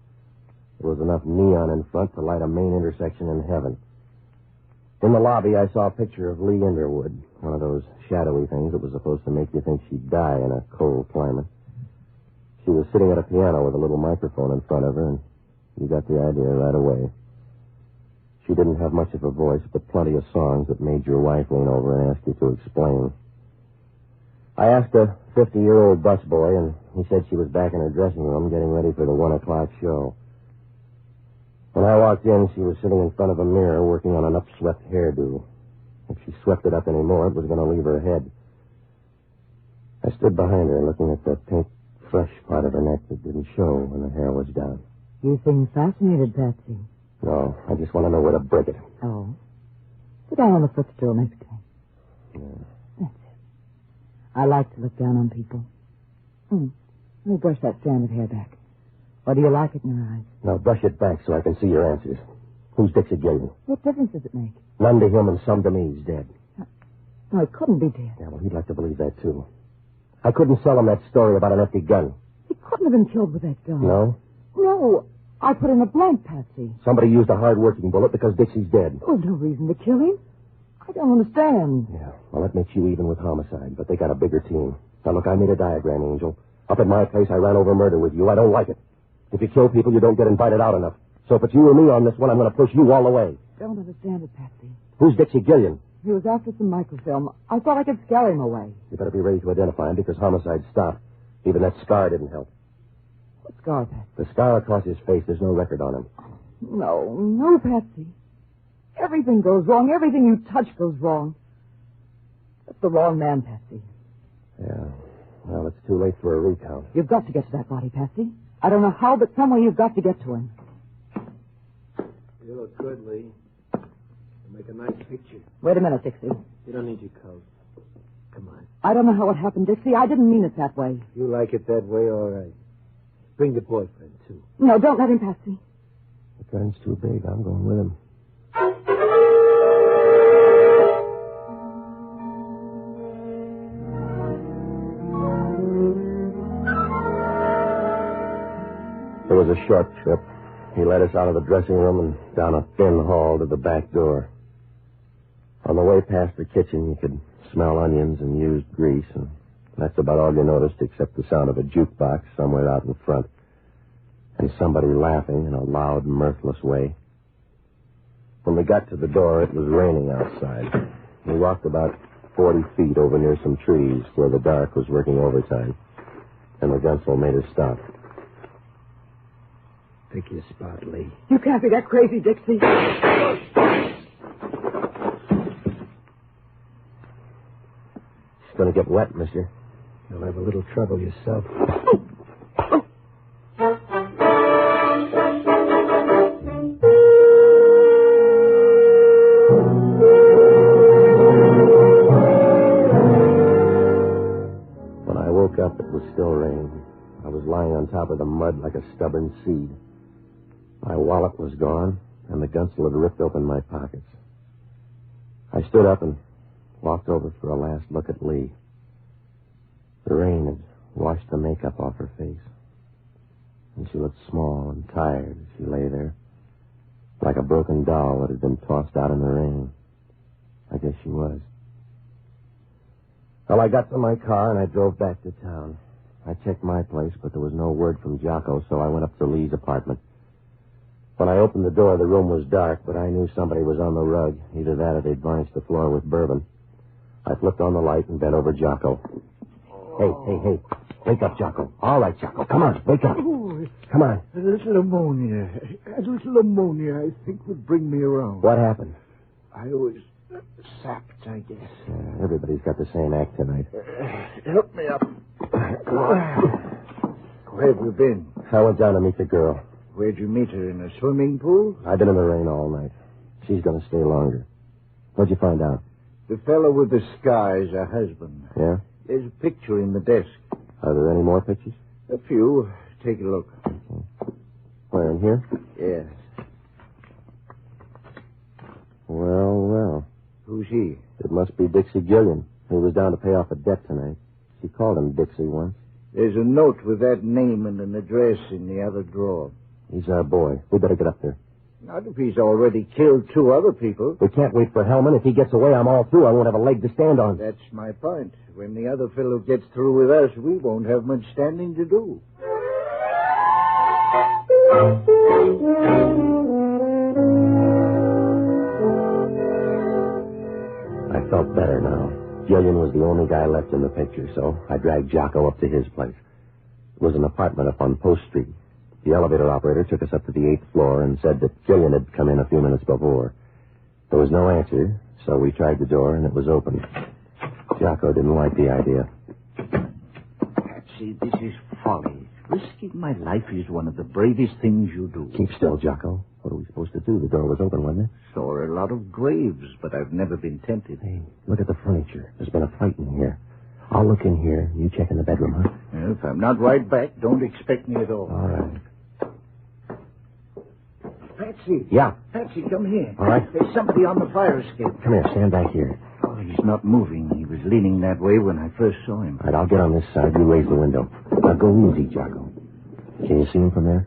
There was enough neon in front to light a main intersection in heaven. In the lobby, I saw a picture of Lee Underwood, one of those shadowy things that was supposed to make you think she'd die in a cold climate. She was sitting at a piano with a little microphone in front of her, and you got the idea right away. She didn't have much of a voice, but plenty of songs that made your wife lean over and ask you to explain. I asked a 50-year-old busboy, and he said she was back in her dressing room getting ready for the 1 o'clock show. When I walked in, she was sitting in front of a mirror working on an upswept hairdo. If she swept it up any more, it was going to leave her head. I stood behind her, looking at the pink, fresh part of her neck that didn't show when the hair was down. You seem fascinated, Patsy. No, I just want to know where to break it. Oh. Sit down on the footstool next to me. Yeah. That's it. I like to look down on people. Let me brush that strand of hair back. Or do you like it in your eyes? Now brush it back so I can see your answers. Who's Dixie Gillian? What difference does it make? None to him and some to me. He's dead. No, he couldn't be dead. Yeah, well, he'd like to believe that, too. I couldn't sell him that story about an empty gun. He couldn't have been killed with that gun. No? No. I put in a blank, Patsy. Somebody used a hard-working bullet because Dixie's dead. Oh, no reason to kill him. I don't understand. Yeah, well, that makes you even with homicide, but they got a bigger team. Now, look, I made a diagram, Angel. Up at my place, I ran over murder with you. I don't like it. If you kill people, you don't get invited out enough. So if it's you or me on this one, I'm going to push you all the way. Don't understand it, Patsy. Who's Dixie Gillian? He was after some microfilm. I thought I could scare him away. You better be ready to identify him because homicide stopped. Even that scar didn't help. What scar, Patsy? The scar across his face, there's no record on him. No, Patsy. Everything goes wrong. Everything you touch goes wrong. That's the wrong man, Patsy. Yeah. Well, it's too late for a recount. You've got to get to that body, Patsy. I don't know how, but somewhere you've got to get to him. You look good, Lee. You make a nice picture. Wait a minute, Dixie. You don't need your coat. Come on. I don't know how it happened, Dixie. I didn't mean it that way. You like it that way, all right. Bring the boyfriend, too. No, don't let him, Patsy. The gun's too big. I'm going with him. It was a short trip. He led us out of the dressing room and down a thin hall to the back door. On the way past the kitchen, you could smell onions and used grease, and that's about all you noticed except the sound of a jukebox somewhere out in front and somebody laughing in a loud, mirthless way. When we got to the door, it was raining outside. We walked about 40 feet over near some trees where the dark was working overtime, and the gunsel made us stop. Pick your spot, Lee. You can't be that crazy, Dixie. It's going to get wet, mister. You'll have a little trouble yourself. When I woke up, it was still raining. I was lying on top of the mud like a stubborn seed. My wallet was gone, and the gunsel had ripped open my pockets. I stood up and walked over for a last look at Lee. The rain had washed the makeup off her face, and she looked small and tired as she lay there, like a broken doll that had been tossed out in the rain. I guess she was. Well, I got to my car, and I drove back to town. I checked my place, but there was no word from Jocko, so I went up to Lee's apartment. When I opened the door, the room was dark, but I knew somebody was on the rug. Either that or they'd varnished the floor with bourbon. I flipped on the light and bent over Jocko. Hey. Wake up, Jocko. All right, Jocko. Come on, wake up. Come on. A little ammonia. I think would bring me around. What happened? I was sapped, I guess. Everybody's got the same act tonight. Help me up. Where have you been? I went down to meet the girl. Where'd you meet her? In a swimming pool? I've been in the rain all night. She's going to stay longer. What'd you find out? The fellow with the scar is her husband. Yeah? There's a picture in the desk. Are there any more pictures? A few. Take a look. Where, in here? Yes. Well. Who's he? It must be Dixie Gillian. He was down to pay off a debt tonight. She called him Dixie once. There's a note with that name and an address in the other drawer. He's our boy. We better get up there. Not if he's already killed 2 other people. We can't wait for Hellman. If he gets away, I'm all through. I won't have a leg to stand on. That's my point. When the other fellow gets through with us, we won't have much standing to do. felt better now. Gillian was the only guy left in the picture, so I dragged Jocko up to his place. It was an apartment up on Post Street. The elevator operator took us up to the 8th floor and said that Gillian had come in a few minutes before. There was no answer, so we tried the door, and it was open. Jocko didn't like the idea. Patsy, this is folly. Risking my life is one of the bravest things you do. Keep still, Jocko. What are we supposed to do? The door was open, wasn't it? Saw a lot of graves, but I've never been tempted. Hey, look at the furniture. There's been a fight in here. I'll look in here. You check in the bedroom, huh? Well, if I'm not right back, don't expect me at all. All right. Patsy. Yeah? Patsy, come here. All right. There's somebody on the fire escape. Come here. Stand back here. Oh, he's not moving. He was leaning that way when I first saw him. All right, I'll get on this side. You raise the window. Now go easy, Jocko. Can you see him from there?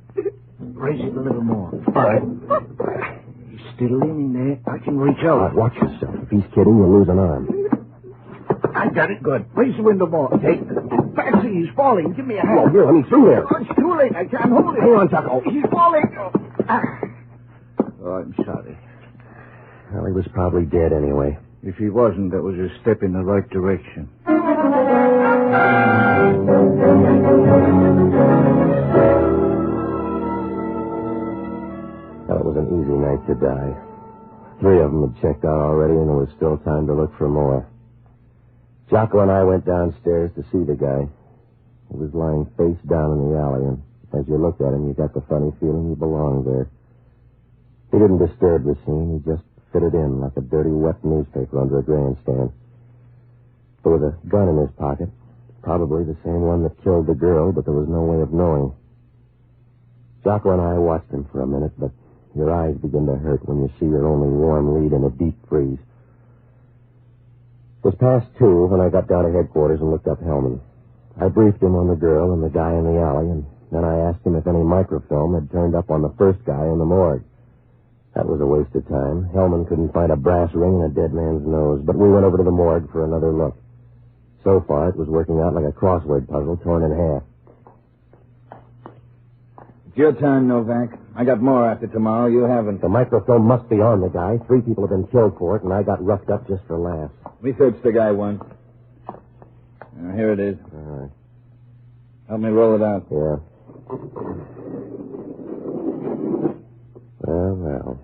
Raise it a little more. All right. He's still leaning there. I can reach out. Watch yourself. If he's kidding, you'll lose an arm. I got it good. Raise the window more. Hey, Patsy, he's falling. Give me a hand. Oh, here, let me through there. Oh, it's too late. I can't hold it. Hang on, Jocko. He's falling. Oh, I'm sorry. Well, he was probably dead anyway. If he wasn't, that was a step in the right direction. Well, it was an easy night to die. 3 of them had checked out already, and there was still time to look for more. Jocko and I went downstairs to see the guy. He was lying face down in the alley, and as you looked at him, you got the funny feeling he belonged there. He didn't disturb the scene. He just fitted in like a dirty, wet newspaper under a grandstand. There was a gun in his pocket, probably the same one that killed the girl, but there was no way of knowing. Jocko and I watched him for a minute, but your eyes begin to hurt when you see your only warm lead in a deep freeze. It was past 2 when I got down to headquarters and looked up Hellman. I briefed him on the girl and the guy in the alley, and then I asked him if any microfilm had turned up on the first guy in the morgue. That was a waste of time. Hellman couldn't find a brass ring in a dead man's nose, but we went over to the morgue for another look. So far, it was working out like a crossword puzzle torn in half. It's your time, Novak. I got more after tomorrow. You haven't. The microfilm must be on the guy. 3 people have been killed for it, and I got roughed up just for laughs. We searched the guy once. Here it is. All right. Help me roll it out. Yeah. Well.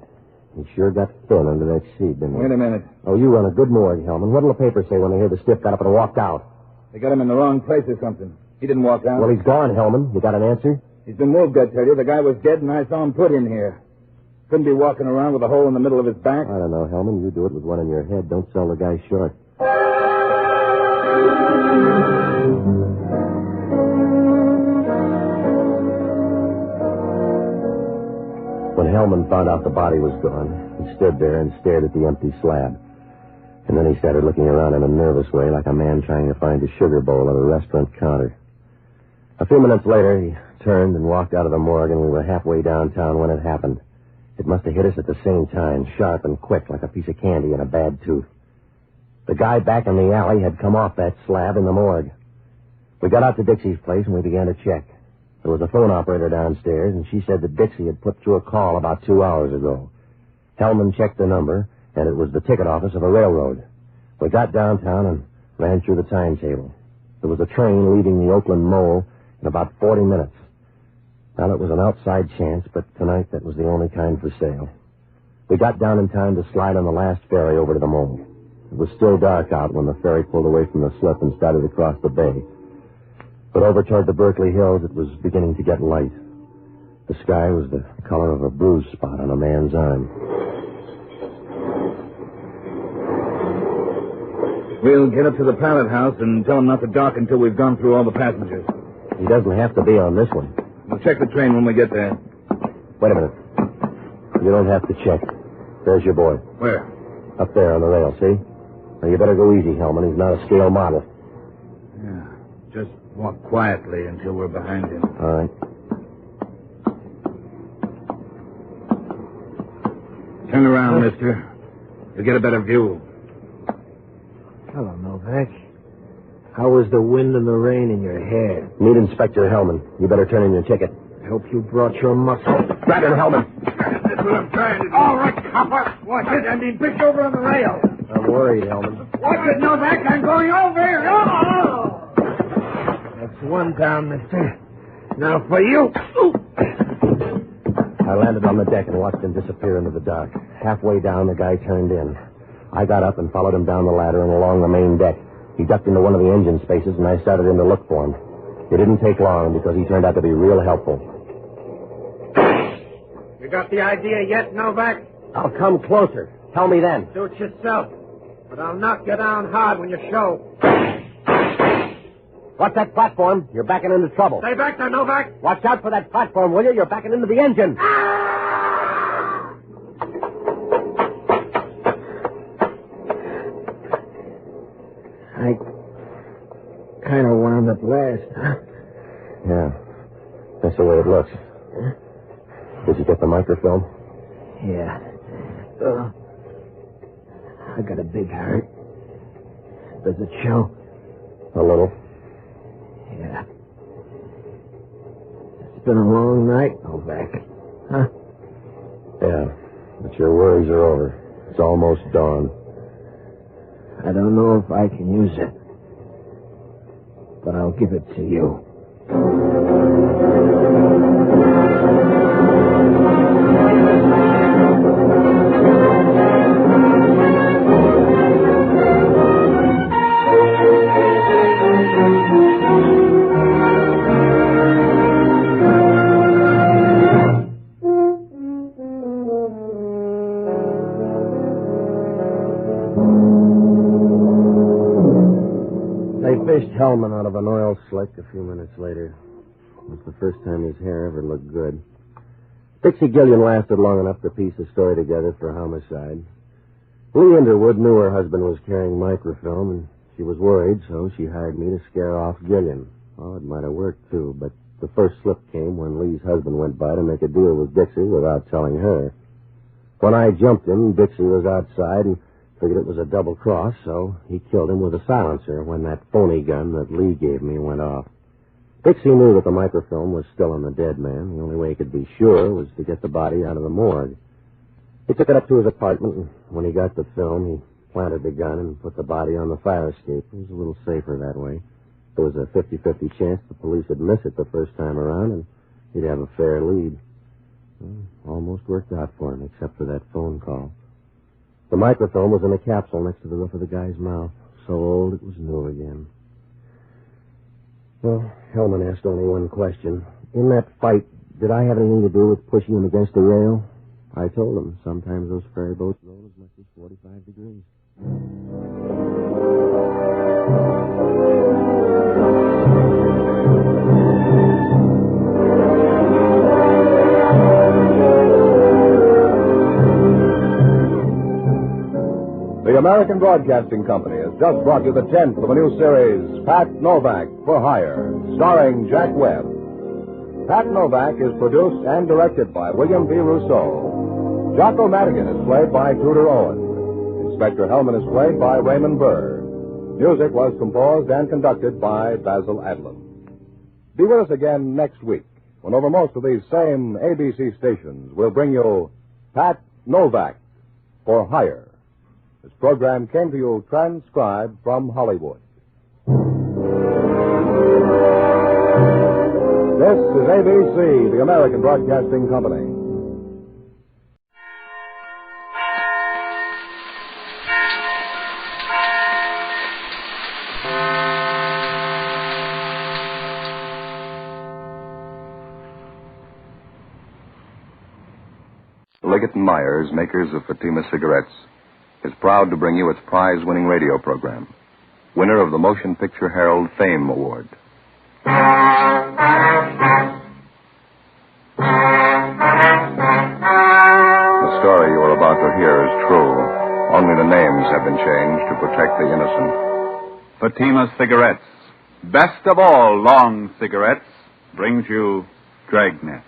He sure got thin under that sheet, didn't he? Wait a minute. Oh, you run a good morgue, Hellman. What'll the paper say when they hear the stiff got up and walked out? They got him in the wrong place or something. He didn't walk out. Well, he's gone, Hellman. You got an answer? He's been moved, I tell you. The guy was dead, and I saw him put in here. Couldn't be walking around with a hole in the middle of his back. I don't know, Hellman. You do it with one in your head. Don't sell the guy short. When Hellman found out the body was gone, he stood there and stared at the empty slab. And then he started looking around in a nervous way, like a man trying to find a sugar bowl at a restaurant counter. A few minutes later, he turned and walked out of the morgue, and we were halfway downtown when it happened. It must have hit us at the same time, sharp and quick, like a piece of candy in a bad tooth. The guy back in the alley had come off that slab in the morgue. We got out to Dixie's place, and we began to check. There was a phone operator downstairs, and she said that Dixie had put through a call about 2 hours ago. Hellman checked the number, and it was the ticket office of a railroad. We got downtown and ran through the timetable. There was a train leaving the Oakland Mole in about 40 minutes. Well, it was an outside chance, but tonight that was the only kind for sale. We got down in time to slide on the last ferry over to the Mole. It was still dark out when the ferry pulled away from the slip and started across the bay. But over toward the Berkeley Hills, it was beginning to get light. The sky was the color of a bruise spot on a man's arm. We'll get up to the pallet house and tell him not to dock until we've gone through all the passengers. He doesn't have to be on this one. We'll check the train when we get there. Wait a minute. You don't have to check. There's your boy. Where? Up there on the rail, see? Now, you better go easy, Hellman. He's not a scale model. Yeah, just walk quietly until we're behind him. All right. Turn around, mister. You'll get a better view. Hello, Novak. How was the wind and the rain in your hair? Meet Inspector Hellman. You better turn in your ticket. I hope you brought your muscle. Grab him, Hellman. That's what I'm trying to do. All right, copper. Watch it. I'm being pitched over on the rail. I'm worried, Hellman. Watch it, Novak. I'm going over. Oh! That's one down, mister. Now for you. I landed on the deck and watched him disappear into the dark. Halfway down, the guy turned in. I got up and followed him down the ladder and along the main deck. He ducked into one of the engine spaces, and I started in to look for him. It didn't take long because he turned out to be real helpful. You got the idea yet, Novak? I'll come closer. Tell me then. Do it yourself. But I'll knock you down hard when you show. What's that platform? You're backing into trouble. Stay back there, Novak. Watch out for that platform, will you? You're backing into the engine. I kind of wound up last, huh? Yeah. That's the way it looks. Did you get the microfilm? Yeah. I got a big hurt. Does it show? A little. Yeah. It's been a long night, Novak. Huh? Yeah. But your worries are over. It's almost dawn. I don't know if I can use it. But I'll give it to you. Hellman out of an oil slick a few minutes later. It was the first time his hair ever looked good. Dixie Gillian lasted long enough to piece the story together for homicide. Lee Underwood knew her husband was carrying microfilm, and she was worried, so she hired me to scare off Gillian. Oh, it might have worked, too, but the first slip came when Lee's husband went by to make a deal with Dixie without telling her. When I jumped him, Dixie was outside and figured it was a double cross, so he killed him with a silencer when that phony gun that Lee gave me went off. Dixie knew that the microfilm was still on the dead man. The only way he could be sure was to get the body out of the morgue. He took it up to his apartment, and when he got the film, he planted the gun and put the body on the fire escape. It was a little safer that way. There was a 50-50 chance the police would miss it the first time around, and he'd have a fair lead. Well, almost worked out for him, except for that phone call. The microfilm was in a capsule next to the roof of the guy's mouth. So old it was new again. Well, Hellman asked only one question. In that fight, did I have anything to do with pushing him against the rail? I told him sometimes those ferry boats roll as much as 45 degrees. The American Broadcasting Company has just brought you the 10th of a new series, Pat Novak For Hire, starring Jack Webb. Pat Novak is produced and directed by William B. Rousseau. Jocko Madigan is played by Tudor Owen. Inspector Hellman is played by Raymond Burr. Music was composed and conducted by Basil Adlam. Be with us again next week, when over most of these same ABC stations we'll bring you Pat Novak For Hire. This program came to you transcribed from Hollywood. This is ABC, the American Broadcasting Company. Liggett & Myers, makers of Fatima cigarettes, is proud to bring you its prize-winning radio program, winner of the Motion Picture Herald Fame Award. The story you are about to hear is true. Only the names have been changed to protect the innocent. Fatima Cigarettes, best of all long cigarettes, brings you Dragnet.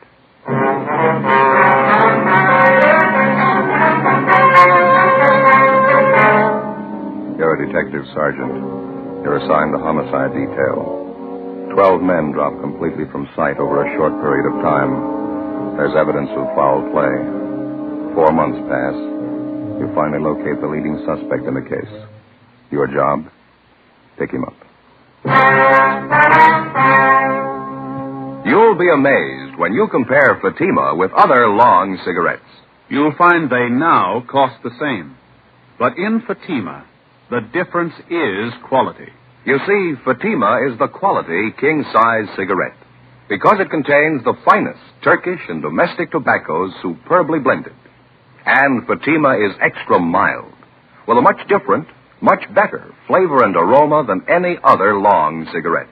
You're a detective sergeant. You're assigned the homicide detail. 12 men dropped completely from sight over a short period of time. There's evidence of foul play. 4 months pass. You finally locate the leading suspect in the case. Your job? Pick him up. You'll be amazed when you compare Fatima with other long cigarettes. You'll find they now cost the same. But in Fatima, the difference is quality. You see, Fatima is the quality king-size cigarette because it contains the finest Turkish and domestic tobaccos superbly blended. And Fatima is extra mild, with a much different, much better flavor and aroma than any other long cigarette.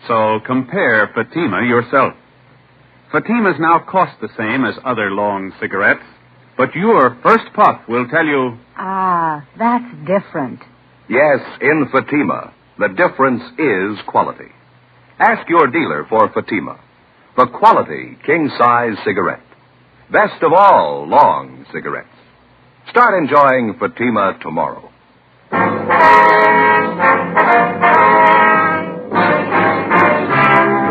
So compare Fatima yourself. Fatimas now cost the same as other long cigarettes, but your first puff will tell you... Ah, that's different. Yes, in Fatima, the difference is quality. Ask your dealer for Fatima, the quality king-size cigarette. Best of all long cigarettes. Start enjoying Fatima tomorrow.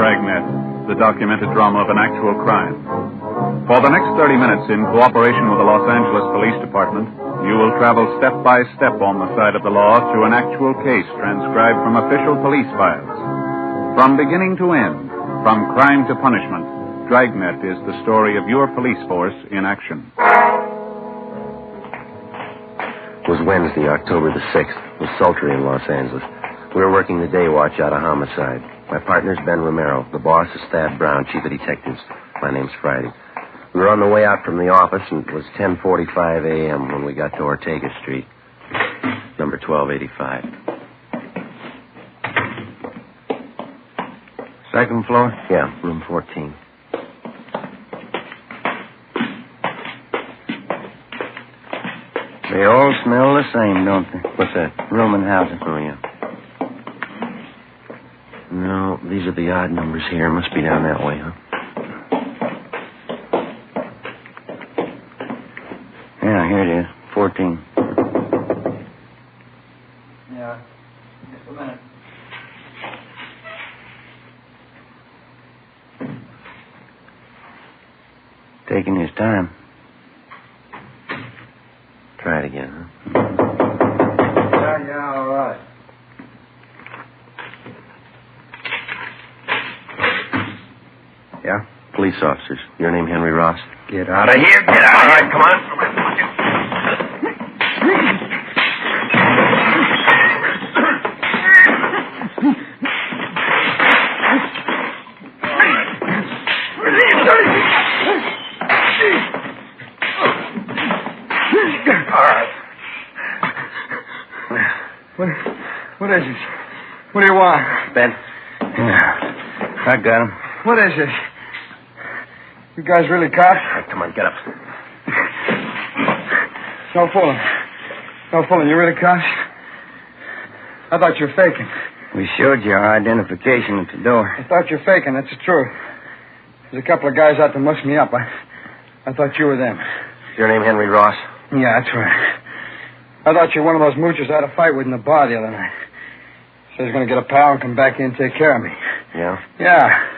Dragnet, the documented drama of an actual crime. For the next 30 minutes, in cooperation with the Los Angeles Police Department, you will travel step by step on the side of the law through an actual case transcribed from official police files. From beginning to end, from crime to punishment, Dragnet is the story of your police force in action. It was Wednesday, October the 6th. It was sultry in Los Angeles. We were working the day watch out of homicide. My partner's Ben Romero. The boss is Thad Brown, chief of detectives. My name's Friday. We were on the way out from the office, and it was 10:45 a.m. when we got to Ortega Street, number 1285. Second floor? Yeah, room 14. They all smell the same, don't they? What's that? Room and housing. Oh, yeah. No, these are the odd numbers here. Must be down that way, huh? Yeah, here it is. 14. Yeah. Just a minute. Taking his time. Try it again, huh? Yeah, all right. Yeah? Police officers. Your name Henry Ross? Get out of here. Get out of here. All right, come on. What is this? What do you want? Ben? Yeah. I got him. What is this? You guys really cops? Come on, get up. No fooling. No fooling. You really cops? I thought you were faking. We showed you our identification at the door. I thought you were faking. That's the truth. There's a couple of guys out to muss me up. I thought you were them. Your name Henry Ross? Yeah, that's right. I thought you were one of those moochers I had a fight with in the bar the other night. Said he's going to get a pal and come back in and take care of me. Yeah? Yeah.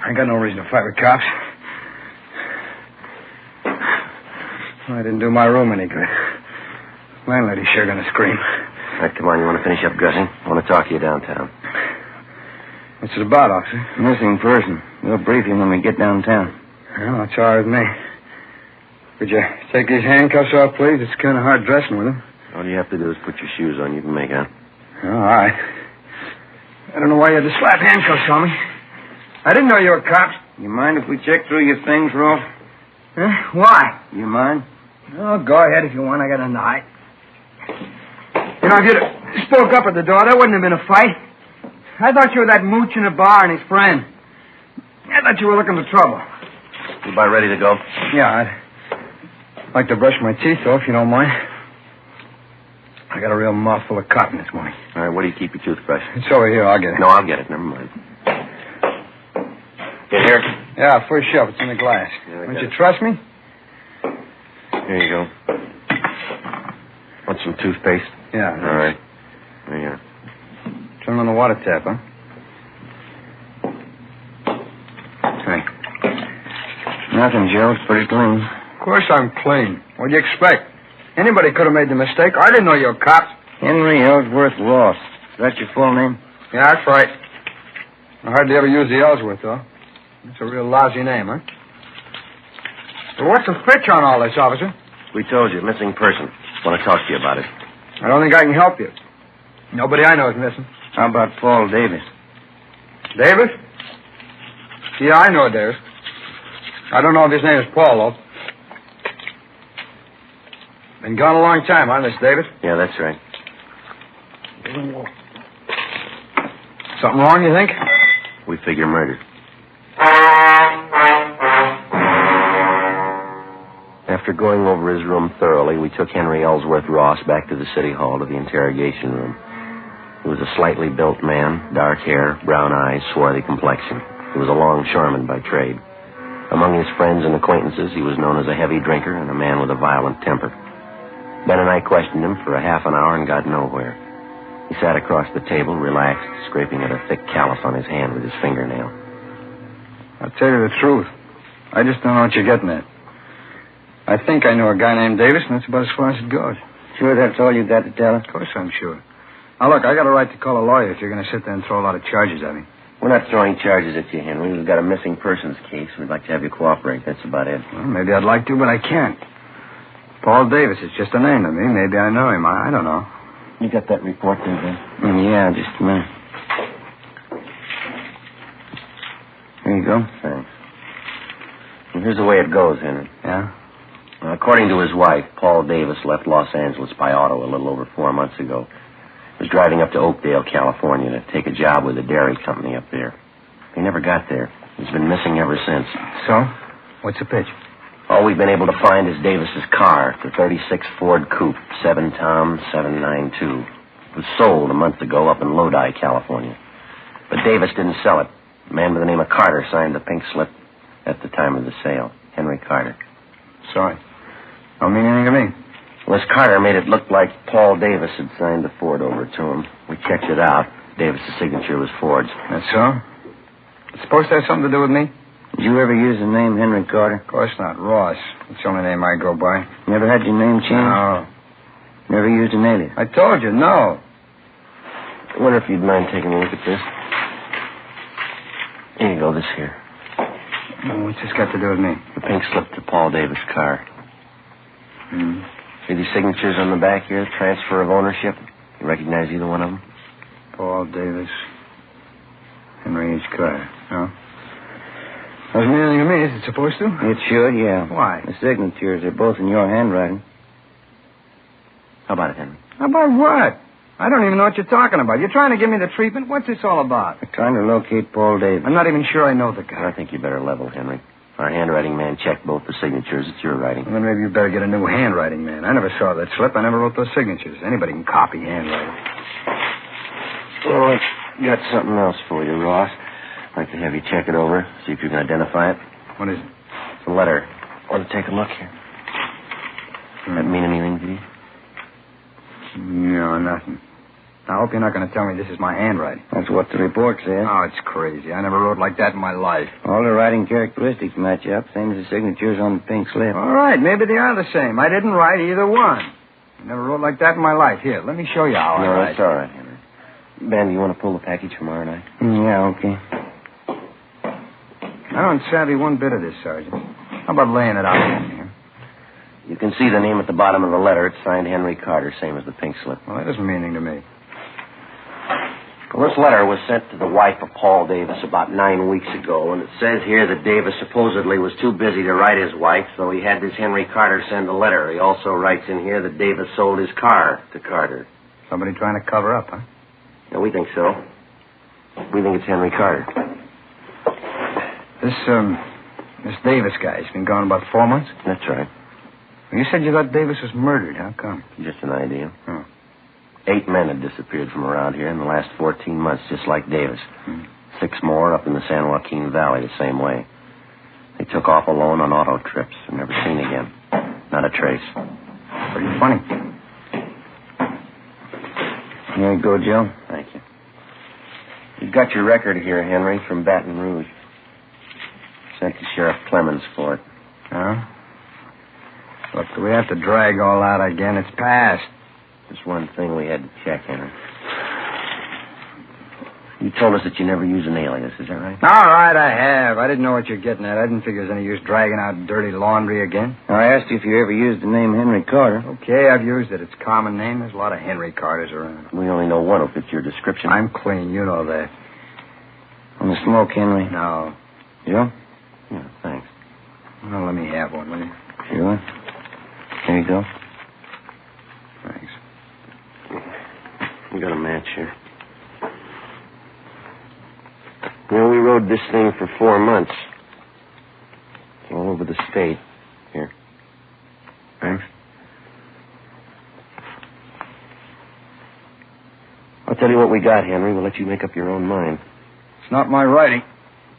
I ain't got no reason to fight with cops. Well, I didn't do my room any good. Landlady's sure going to scream. All right, come on. You want to finish up dressing? I want to talk to you downtown. What's it about, officer? Missing person. We'll brief you when we get downtown. Well, that's all right with me. Could you take these handcuffs off, please? It's kind of hard dressing with them. All you have to do is put your shoes on. You can make out. All right. I don't know why you had to slap handcuffs on me. I didn't know you were cops. You mind if we check through your things, Rolf? Huh? Why? You mind? Oh, go ahead if you want. I got nothing to hide. You know, if you'd spoke up at the door, there wouldn't have been a fight. I thought you were that mooch in the bar and his friend. I thought you were looking for trouble. You about ready to go? Yeah, I'd like to brush my teeth, though, if you don't mind. I got a real mouthful of cotton this morning. All right, where do you keep your toothbrush? It's over here. I'll get it. No, I'll get it. Never mind. Get here? Yeah, first shelf. It's in the glass. Yeah, Don't you trust me? Here you go. Want some toothpaste? Yeah. All right. There you are. Turn on the water tap, huh? Hey. Nothing, Joe. It's pretty clean. Of course I'm clean. What do you expect? Anybody could have made the mistake. I didn't know you were cops. Henry Ellsworth Ross. Is that your full name? Yeah, that's right. I hardly ever use the Ellsworth, though. It's a real lousy name, huh? Well, what's the fitch on all this, officer? We told you, missing person. Want to talk to you about it. I don't think I can help you. Nobody I know is missing. How about Paul Davis? Davis? Yeah, I know Davis. I don't know if his name is Paul, though. Been gone a long time, huh, Miss Davis? Yeah, that's right. Something wrong, you think? We figure murder. After going over his room thoroughly, we took Henry Ellsworth Ross back to the city hall to the interrogation room. He was a slightly built man, dark hair, brown eyes, swarthy complexion. He was a longshoreman by trade. Among his friends and acquaintances, he was known as a heavy drinker and a man with a violent temper. Ben and I questioned him for a half an hour and got nowhere. He sat across the table, relaxed, scraping at a thick callus on his hand with his fingernail. I'll tell you the truth. I just don't know what you're getting at. I think I know a guy named Davis, and that's about as far as it goes. Sure that's all you got to tell us? Of course I'm sure. Now, look, I got a right to call a lawyer if you're going to sit there and throw a lot of charges at me. We're not throwing charges at you, Henry. We've got a missing persons case. We'd like to have you cooperate. That's about it. Well, maybe I'd like to, but I can't. Paul Davis is just a name to me. Maybe I know him. I don't know. You got that report there, Ben? Yeah, just a minute. Here you go. Thanks. Well, here's the way it goes, Henry. Yeah? According to his wife, Paul Davis left Los Angeles by auto a little over 4 months ago. He was driving up to Oakdale, California to take a job with a dairy company up there. He never got there. He's been missing ever since. So? What's the pitch? All we've been able to find is Davis's car, the 36 Ford Coupe, 7 Tom 792. It was sold a month ago up in Lodi, California. But Davis didn't sell it. A man by the name of Carter signed the pink slip at the time of the sale. Henry Carter. Sorry. Don't mean anything to me. Well, this Carter made it look like Paul Davis had signed the Ford over to him. We checked it out. Davis's signature was Ford's. That's so? It's supposed to have something to do with me? Did you ever use the name Henry Carter? Of course not. Ross. That's the only name I go by. Never had your name changed? No. Never used an alias? I told you, no. I wonder if you'd mind taking a look at this. Here you go, this here. What's this got to do with me? The pink slip to Paul Davis' car. See these signatures on the back here? Transfer of ownership. You recognize either one of them? Paul Davis. Henry H. Carter. No? Doesn't mean anything to me. Is it supposed to? It should, yeah. Why? The signatures are both in your handwriting. How about it, Henry? How about what? I don't even know what you're talking about. You're trying to give me the treatment? What's this all about? I'm trying to locate Paul Davis. I'm not even sure I know the guy. I think you better level, Henry. Our handwriting man checked both the signatures. It's your writing. Well, then maybe you better get a new handwriting man. I never saw that slip. I never wrote those signatures. Anybody can copy handwriting. Well, I got something else for you, Ross. I'd like to have you check it over, see if you can identify it. What is it? It's a letter. Want to take a look here? Does that mean anything to you? No, nothing. I hope you're not going to tell me this is my handwriting. That's what the report says. Oh, it's crazy. I never wrote like that in my life. All the writing characteristics match up, same as the signatures on the pink slip. All right, maybe they are the same. I didn't write either one. I never wrote like that in my life. Here, let me show you how I write. No, it's all right, Henry. Ben, do you want to pull the package tomorrow night? Yeah, okay. I don't savvy one bit of this, Sergeant. How about laying it out here? You can see the name at the bottom of the letter. It's signed Henry Carter, same as the pink slip. Well, that doesn't mean anything to me. Well, this letter was sent to the wife of Paul Davis about 9 weeks ago, and it says here that Davis supposedly was too busy to write his wife, so he had this Henry Carter send a letter. He also writes in here that Davis sold his car to Carter. Somebody trying to cover up, huh? Yeah, we think so. We think it's Henry Carter. This Davis guy, he's been gone about 4 months? That's right. Well, you said you thought Davis was murdered. How come? Just an idea. Oh. 8 men had disappeared from around here in the last 14 months, just like Davis. 6 more up in the San Joaquin Valley the same way. They took off alone on auto trips and never seen again. Not a trace. Pretty funny. Here you go, Joe. Thank you. You've got your record here, Henry, from Baton Rouge. Sent to Sheriff Clemens for it. Huh? Look, do we have to drag all out again? It's past. Just one thing we had to check, Henry. You told us that you never use an alias, is that right? All right, I have. I didn't know what you're getting at. I didn't figure there's any use dragging out dirty laundry again. I asked you if you ever used the name Henry Carter. Okay, I've used it. It's a common name. There's a lot of Henry Carters around. We only know one who fits your description. I'm clean. You know that. On the smoke, Henry? No. You? Yeah, thanks. Well, let me have one, will you? Sure. Here you go. Thanks. We got a match here. You know, we rode this thing for 4 months. All over the state. Here. Thanks. I'll tell you what we got, Henry. We'll let you make up your own mind. It's not my writing.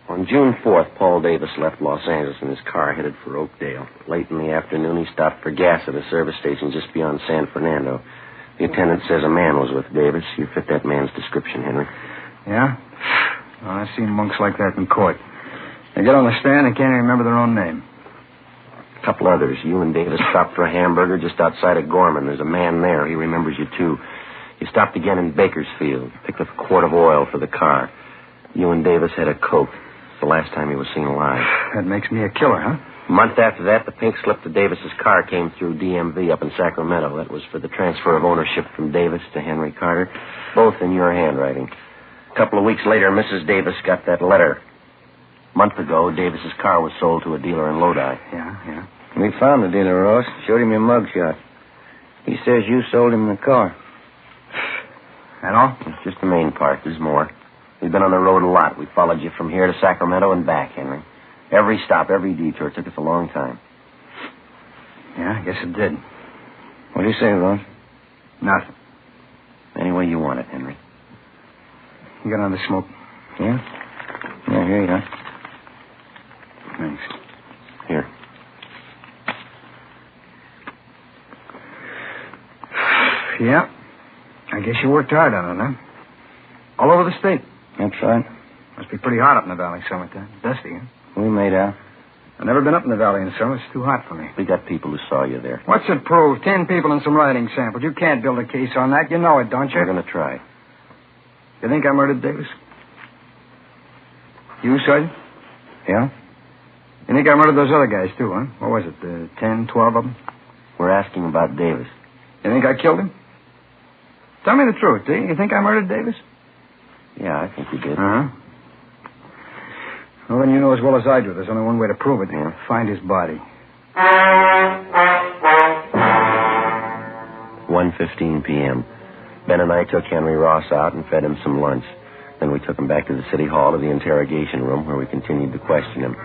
On June 4th, Paul Davis left Los Angeles in his car headed for Oakdale. Late in the afternoon, he stopped for gas at a service station just beyond San Fernando. The attendant says a man was with Davis. You fit that man's description, Henry. Yeah? Well, I've seen monks like that in court. They get on the stand and can't even remember their own name. A couple others. You and Davis stopped for a hamburger just outside of Gorman. There's a man there. He remembers you, too. You stopped again in Bakersfield. Picked up a quart of oil for the car. You and Davis had a Coke. It's the last time he was seen alive. That makes me a killer, huh? A month after that, the pink slip to Davis's car came through DMV up in Sacramento. That was for the transfer of ownership from Davis to Henry Carter, both in your handwriting. A couple of weeks later, Mrs. Davis got that letter. A month ago, Davis's car was sold to a dealer in Lodi. Yeah. We found the dealer, Ross. Showed him your mugshot. He says you sold him the car. That all? It's just the main part. There's more. We've been on the road a lot. We followed you from here to Sacramento and back, Henry. Every stop, every detour took us a long time. Yeah, I guess it did. What do you say, Ross? Nothing. Any way you want it, Henry. You got another smoke? Yeah? Yeah, here you are. Thanks. Here. Yeah. I guess you worked hard on it, huh? All over the state. That's right. Must be pretty hot up in the valley summertime. Dusty, huh? We made out. I've never been up in the valley in summer. It's too hot for me. We got people who saw you there. What's it prove? 10 people and some writing samples. You can't build a case on that. You know it, don't you? We're going to try. You think I murdered Davis? You, Sergeant? Yeah? You think I murdered those other guys, too, huh? What was it, 10, 12 of them? We're asking about Davis. You think I killed him? Tell me the truth, do you? You think I murdered Davis? Yeah, I think you did. Uh-huh. Well, then you know as well as I do. There's only one way to prove it. Yeah. Find his body. 1:15 p.m. Ben and I took Henry Ross out and fed him some lunch. Then we took him back to the city hall to the interrogation room where we continued to question him.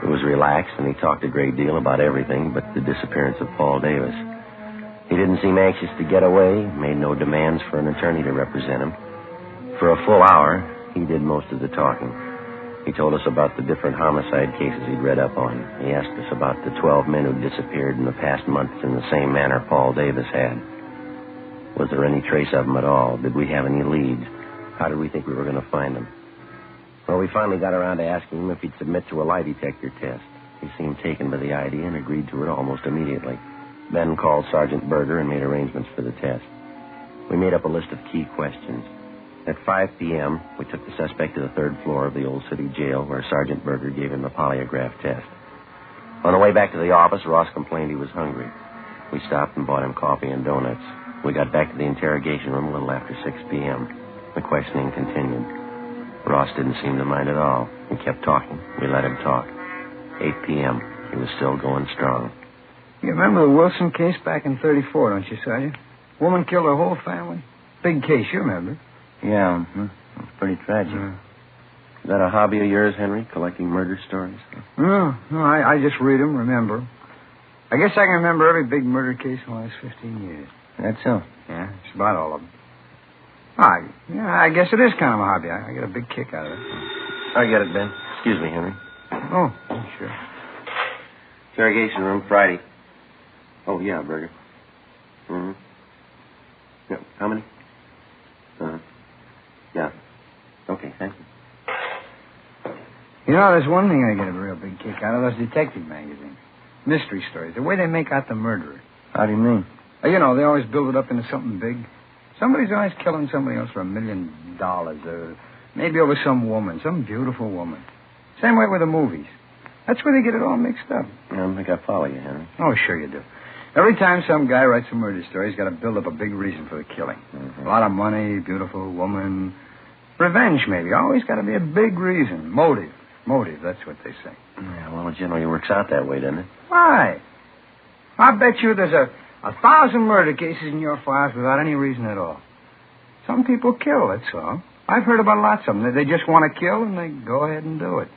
It was relaxed, and he talked a great deal about everything but the disappearance of Paul Davis. He didn't seem anxious to get away, made no demands for an attorney to represent him. For a full hour, he did most of the talking. He told us about the different homicide cases he'd read up on. He asked us about the 12 men who disappeared in the past months in the same manner Paul Davis had. Was there any trace of them at all? Did we have any leads? How did we think we were going to find them? Well, we finally got around to asking him if he'd submit to a lie detector test. He seemed taken by the idea and agreed to it almost immediately. Ben called Sergeant Berger and made arrangements for the test. We made up a list of key questions. At 5 p.m., we took the suspect to the third floor of the old city jail where Sergeant Berger gave him the polygraph test. On the way back to the office, Ross complained he was hungry. We stopped and bought him coffee and donuts. We got back to the interrogation room a little after 6 p.m. The questioning continued. Ross didn't seem to mind at all. He kept talking. We let him talk. 8 p.m., he was still going strong. You remember the Wilson case back in 34, don't you, Sergeant? Woman killed her whole family. Big case, you remember. Yeah, it's pretty tragic. Is that a hobby of yours, Henry, collecting murder stories? No, I just read them, remember. I guess I can remember every big murder case in the last 15 years. That's so. Yeah, it's about all of them. I guess it is kind of a hobby. I get a big kick out of it. I get it, Ben. Excuse me, Henry. Oh, sure. Interrogation room, Friday. Oh, yeah, Berger. Mm-hmm. Yeah, how many? Yeah. Okay, thank you. You know, there's one thing I get a real big kick out of, those detective magazines. Mystery stories. The way they make out the murderer. How do you mean? You know, they always build it up into something big. Somebody's always killing somebody else for $1 million. Or maybe over some woman, some beautiful woman. Same way with the movies. That's where they get it all mixed up. I don't think I follow you, Henry. Oh, sure you do. Every time some guy writes a murder story, he's got to build up a big reason for the killing. Mm-hmm. A lot of money, beautiful woman. Revenge, maybe. Always got to be a big reason. Motive. Motive, that's what they say. Yeah, well, it generally works out that way, doesn't it? Why? I bet you there's 1,000 murder cases in your files without any reason at all. Some people kill, that's all. I've heard about lots of them. They just want to kill, and they go ahead and do it.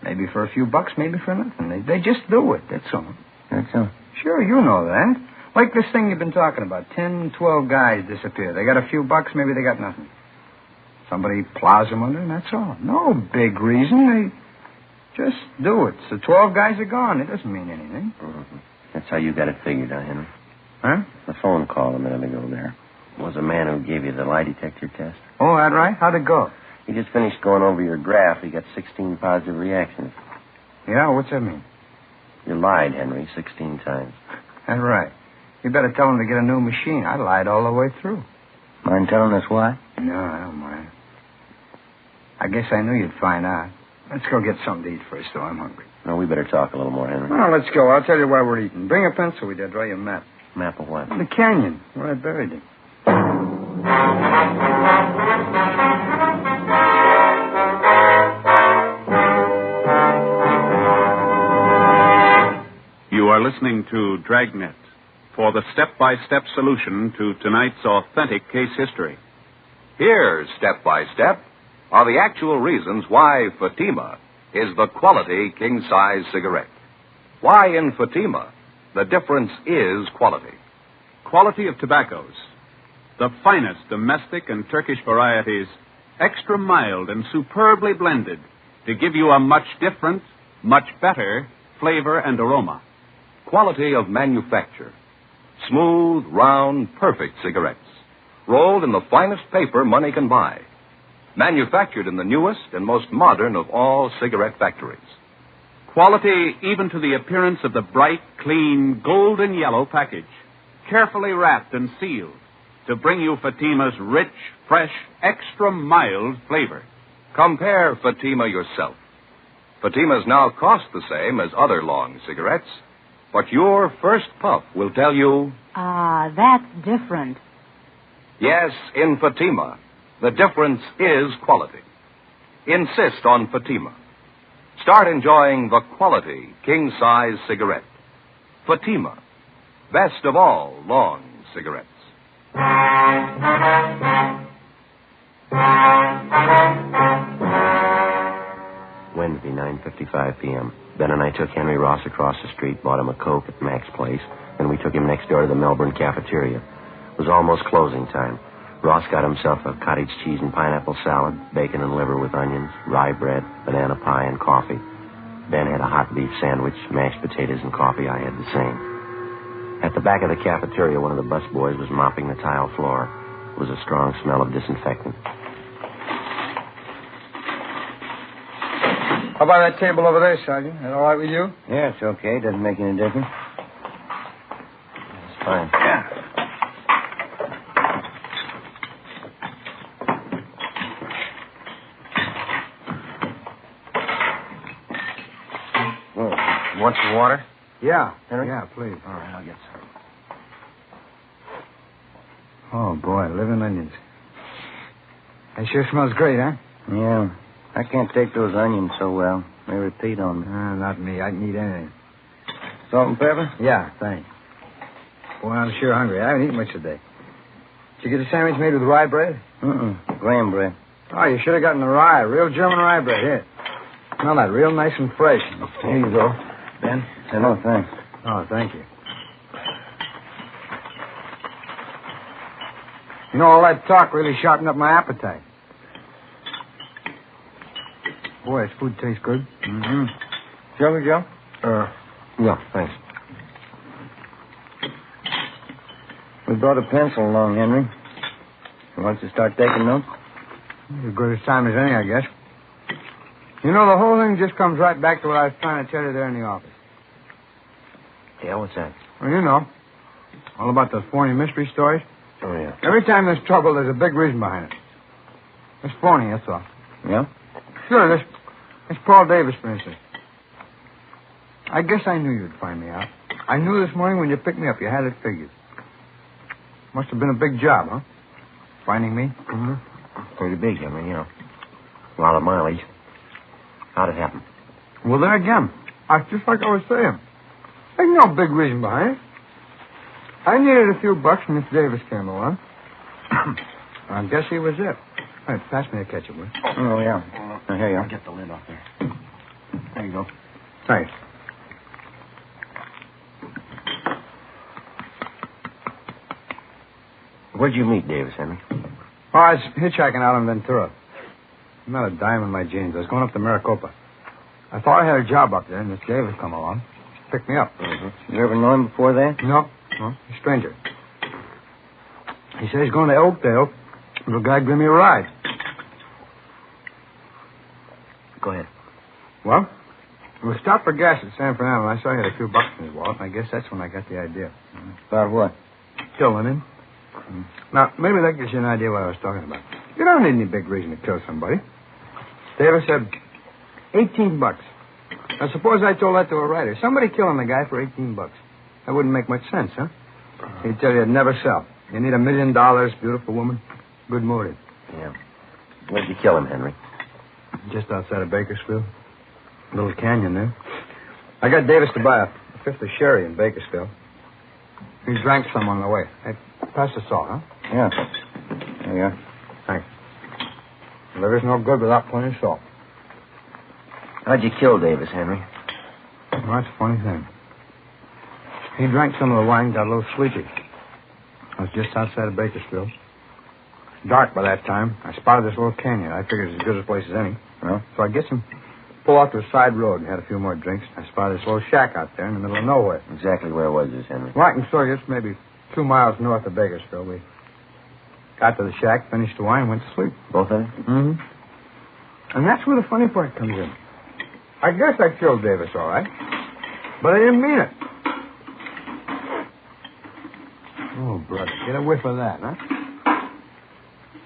Maybe for a few bucks, maybe for nothing. They just do it, that's all. That's all. Sure, you know that. Like this thing you've been talking about. 10, 12 guys disappear. They got a few bucks, maybe they got nothing. Somebody plows them under, and that's all. No big reason. They just do it. So 12 guys are gone. It doesn't mean anything. Mm-hmm. That's how you got it figured out, Henry. Huh? The phone call a minute ago there was a man who gave you the lie detector test. Oh, that right? How'd it go? He just finished going over your graph. He got 16 positive reactions. Yeah, what's that mean? You lied, Henry, 16 times. That's right. You better tell him to get a new machine. I lied all the way through. Mind telling us why? No, I don't mind. I guess I knew you'd find out. Let's go get something to eat first, though. I'm hungry. No, we better talk a little more, Henry. Well, let's go. I'll tell you why we're eating. Bring a pencil with you. I'll draw you a map. Map of what? The canyon, where I buried it. You are listening to Dragnet for the step-by-step solution to tonight's authentic case history. Here, step by step, are the actual reasons why Fatima is the quality king-size cigarette. Why in Fatima the difference is quality. Quality of tobaccos. The finest domestic and Turkish varieties, extra mild and superbly blended to give you a much different, much better flavor and aroma. Quality of manufacture. Smooth, round, perfect cigarettes. Rolled in the finest paper money can buy. Manufactured in the newest and most modern of all cigarette factories. Quality even to the appearance of the bright, clean, golden yellow package. Carefully wrapped and sealed to bring you Fatima's rich, fresh, extra mild flavor. Compare Fatima yourself. Fatimas now cost the same as other long cigarettes, but your first puff will tell you... Ah, that's different. Yes, in Fatima, the difference is quality. Insist on Fatima. Start enjoying the quality king-size cigarette. Fatima, best of all long cigarettes. Wednesday, 9:55 p.m. Ben and I took Henry Ross across the street, bought him a Coke at Mac's place, and we took him next door to the Melbourne cafeteria. It was almost closing time. Ross got himself a cottage cheese and pineapple salad, bacon and liver with onions, rye bread, banana pie, and coffee. Ben had a hot beef sandwich, mashed potatoes, and coffee. I had the same. At the back of the cafeteria, one of the busboys was mopping the tile floor. There was a strong smell of disinfectant. How about that table over there, Sergeant? Is that all right with you? Yeah, it's okay. Doesn't make any difference. It's fine. Yeah. Want some water? Yeah. Henry? Yeah, please. All right, I'll get some. Oh, boy, living onions. That sure smells great, huh? Yeah. I can't take those onions so well. They repeat on me. Not me. I can eat anything. Salt and pepper? Yeah, thanks. Boy, I'm sure hungry. I haven't eaten much today. Did you get a sandwich made with rye bread? Graham bread. Oh, you should have gotten the rye. Real German rye bread. Here. Smell that. Real nice and fresh. Here you go. Ben? No, thanks. Oh, thank you. You know, all that talk really sharpened up my appetite. Boy, this food tastes good. Mm-hmm. Sugar, Joe? Yeah, thanks. We brought a pencil along, Henry. You want to start taking notes? As good a time as any, I guess. You know, the whole thing just comes right back to what I was trying to tell you there in the office. Yeah, what's that? Well, you know. All about those phony mystery stories. Oh, yeah. Every time there's trouble, there's a big reason behind it. It's phony, that's all. Yeah? Sure, this Paul Davis, for instance. I guess I knew you'd find me out. I knew this morning when you picked me up, you had it figured. Must have been a big job, huh? Finding me? Mm-hmm. Pretty big, I mean, you know. A lot of mileage. How'd it happen? Well, there again. Just like I was saying. There's no big reason behind it. I needed a few bucks and Miss Davis came along. I guess he was it. All right, pass me a ketchup, will you? Oh, yeah. Here you are. Get the lid off there. There you go. Thanks. Where'd you meet Davis, Henry? Oh, I was hitchhiking out in Ventura. I'm not a dime in my jeans. I was going up to Maricopa. I thought I had a job up there, and Miss Davis come along. She picked me up. Mm-hmm. You ever know him before that? No, a stranger. He said he's going to Oakdale. The guy give me a ride. Go ahead. Well, we stopped for gas at San Fernando, and I saw he had a few bucks in his wallet, and I guess that's when I got the idea. About what? Killing him. Now, maybe that gives you an idea what I was talking about. You don't need any big reason to kill somebody. Davis said 18 bucks. Now, suppose I told that to a writer. Somebody killing the guy for 18 bucks. That wouldn't make much sense, huh? He'd tell you it'd never sell. You need $1 million, beautiful woman, good motive. Yeah. Where'd you kill him, Henry? Just outside of Bakersfield. Little canyon there. I got Davis to buy a fifth of sherry in Bakersfield. He drank some on the way. Hey, pass the salt, huh? Yeah. There you are. Thanks. Liver's no good without plenty of salt. How'd you kill Davis, Henry? Well, that's a funny thing. He drank some of the wine, got a little sleepy. I was just outside of Bakersfield. Dark by that time. I spotted this little canyon. I figured it's as good a place as any. Well? So I guess him pull off to a side road and had a few more drinks. I spotted this little shack out there in the middle of nowhere. Exactly where was this, Henry? Well, I can show you. It's maybe 2 miles north of Bakersfield. We got to the shack, finished the wine, and went to sleep. Both of you? Mm-hmm. And that's where the funny part comes in. I guess I killed Davis, all right. But I didn't mean it. Oh, brother, get a whiff of that, huh?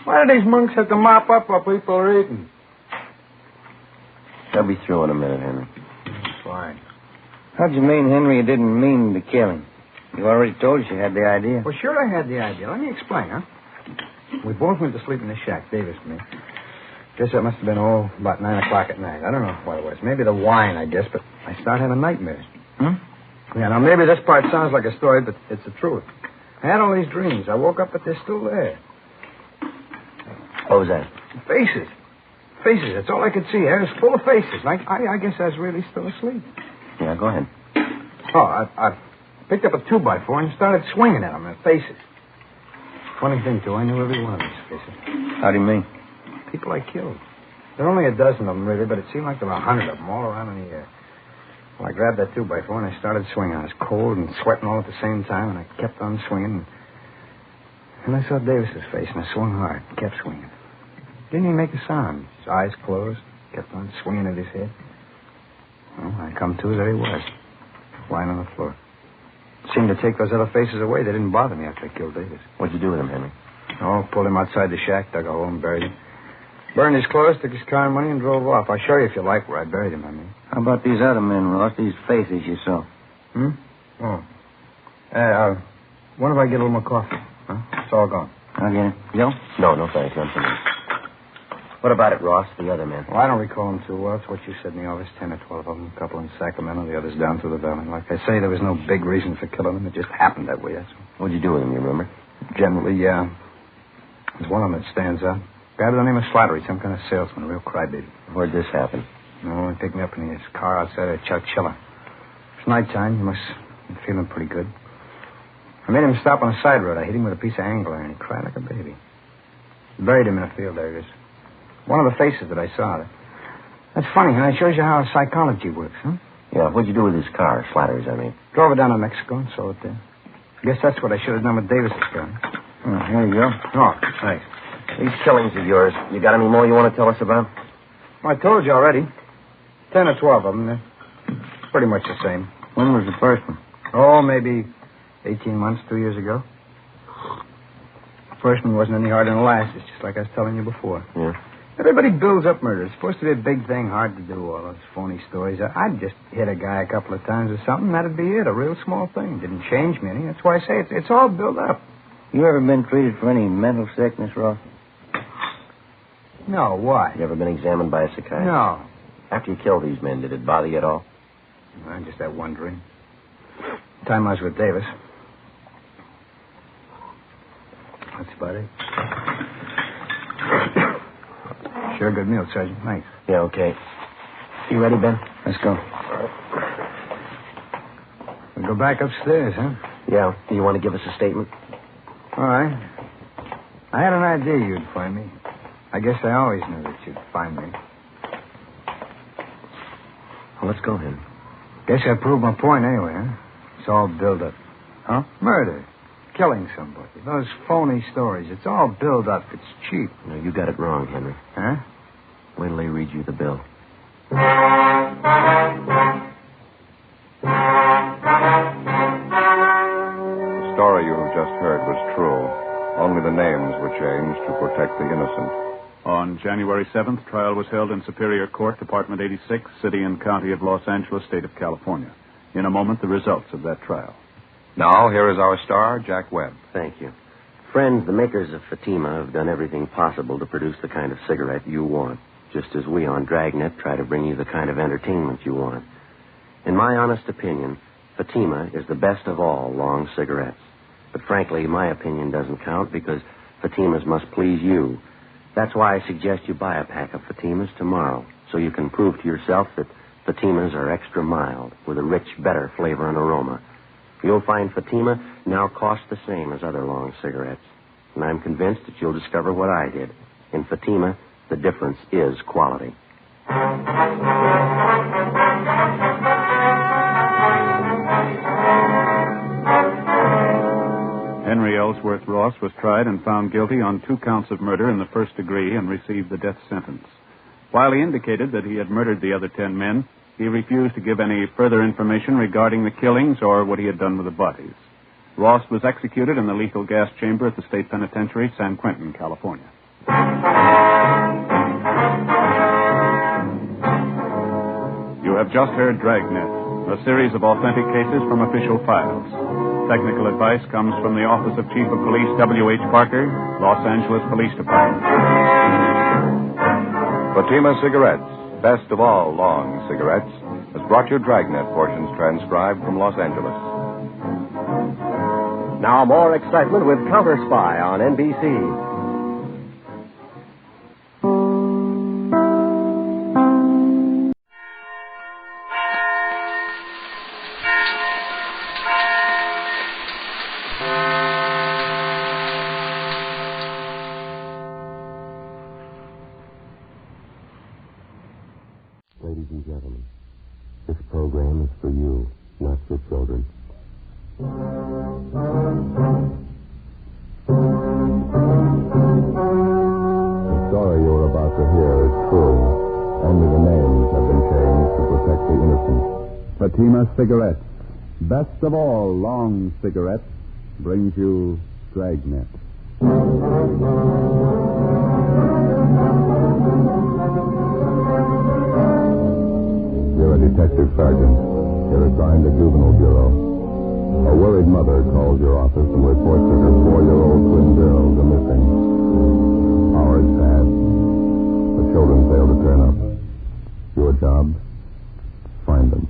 Why do these monks have to mop up while people are eating? They'll be through in a minute, Henry. Fine. How'd you mean, Henry, you didn't mean to kill him? You already told us you had the idea. Well, sure I had the idea. Let me explain, huh? We both went to sleep in the shack, Davis and me. Guess that must have been, about 9 o'clock at night. I don't know what it was. Maybe the wine, I guess, but I started having nightmares. Yeah, now maybe this part sounds like a story, but it's the truth. I had all these dreams. I woke up, but they're still there. What was that? Faces. Faces. That's all I could see. It was full of faces. I guess I was really still asleep. Yeah, go ahead. Oh, I picked up a 2x4 and started swinging at them, their faces. Funny thing, too, I knew every one of these faces. How do you mean? People I killed. There are only a dozen of them, really, but it seemed like there were 100 of them all around in the air. Well, I grabbed that 2x4 and I started swinging. I was cold and sweating all at the same time, and I kept on swinging. And I saw Davis's face, and I swung hard, kept swinging. Didn't even make a sound. His eyes closed, kept on swinging at his head. Well, I come to, there he was, lying on the floor. It seemed to take those other faces away. They didn't bother me after I killed Davis. What'd you do with him, Henry? Oh, pulled him outside the shack, dug a hole and buried him. Burned his clothes, took his car and money, and drove off. I'll show you if you like where I buried him, I mean. How about these other men, Ross? These faces you saw? Oh. When if I get a little more coffee? Huh? It's all gone. I'll get it. Joe? No, thanks. None for me. What about it, Ross? The other men? Well, I don't recall them too well. It's what you said in the office. 10 or 12 of them. A couple in Sacramento, the others down through the valley. Like I say, there was no big reason for killing them. It just happened that way, that's all. What'd you do with them, you remember? Generally, yeah. There's one of them that stands out. Guy by the name of Slattery, some kind of salesman, a real crybaby. Where'd this happen? Oh, he picked me up in his car outside of Chowchilla. It's nighttime. He must be feeling pretty good. I made him stop on a side road. I hit him with a piece of angle iron. He cried like a baby. Buried him in a field there. It is one of the faces that I saw. That's funny, huh? It shows you how psychology works, huh? Yeah, what'd you do with his car? Slattery's, I mean. Drove it down to Mexico and sold it there. Guess that's what I should have done with Davis's car. Oh, here you go. Oh, thanks. These killings of yours, you got any more you want to tell us about? Well, I told you already. 10 or 12 of them. They're pretty much the same. When was the first one? Oh, maybe 18 months, 2 years ago. The first one wasn't any harder than the last. It's just like I was telling you before. Yeah? Everybody builds up murder. It's supposed to be a big thing, hard to do, all those phony stories. I'd just hit a guy a couple of times or something, that'd be it, a real small thing. Didn't change me any. That's why I say it's all built up. You ever been treated for any mental sickness, Ross? No, why? You ever been examined by a psychiatrist? No. After you killed these men, did it bother you at all? I'm just that wondering. The time I was with Davis. That's about it. Sure, good meal, Sergeant. Thanks. Yeah, okay. You ready, Ben? Let's go. We'll go back upstairs, huh? Yeah. Do you want to give us a statement? All right. I had an idea you'd find me. I guess I always knew that you'd find me. Well, let's go, then. Guess I proved my point anyway, huh? It's all built up. Huh? Murder. Killing somebody. Those phony stories. It's all built up. It's cheap. No, you got it wrong, Henry. Huh? Wait till they read you the bill. The story you have just heard was true. Only the names were changed to protect the innocent. On January 7th, trial was held in Superior Court, Department 86, City and County of Los Angeles, State of California. In a moment, the results of that trial. Now, here is our star, Jack Webb. Thank you. Friends, the makers of Fatima have done everything possible to produce the kind of cigarette you want, just as we on Dragnet try to bring you the kind of entertainment you want. In my honest opinion, Fatima is the best of all long cigarettes. But frankly, my opinion doesn't count because Fatimas must please you. That's why I suggest you buy a pack of Fatimas tomorrow, so you can prove to yourself that Fatimas are extra mild, with a rich, better flavor and aroma. You'll find Fatima now costs the same as other long cigarettes. And I'm convinced that you'll discover what I did. In Fatima, the difference is quality. Henry Ellsworth Ross was tried and found guilty on 2 counts of murder in the first degree and received the death sentence. While he indicated that he had murdered the other 10 men, he refused to give any further information regarding the killings or what he had done with the bodies. Ross was executed in the lethal gas chamber at the State Penitentiary, San Quentin, California. You have just heard Dragnet, a series of authentic cases from official files. Technical advice comes from the Office of Chief of Police W.H. Parker, Los Angeles Police Department. Fatima Cigarettes, best of all long cigarettes, has brought you Dragnet portions transcribed from Los Angeles. Now more excitement with Counter Spy on NBC. Ladies and gentlemen, this program is for you, not for children. The story you're about to hear is true. Only the names have been changed to protect the innocent. Fatima Cigarettes, best of all long cigarettes, brings you Dragnet. You're a detective sergeant. You're assigned to Juvenile Bureau. A worried mother calls your office and reports that her 4-year-old twin girls are missing. Hours pass. The children fail to turn up. Your job? Find them.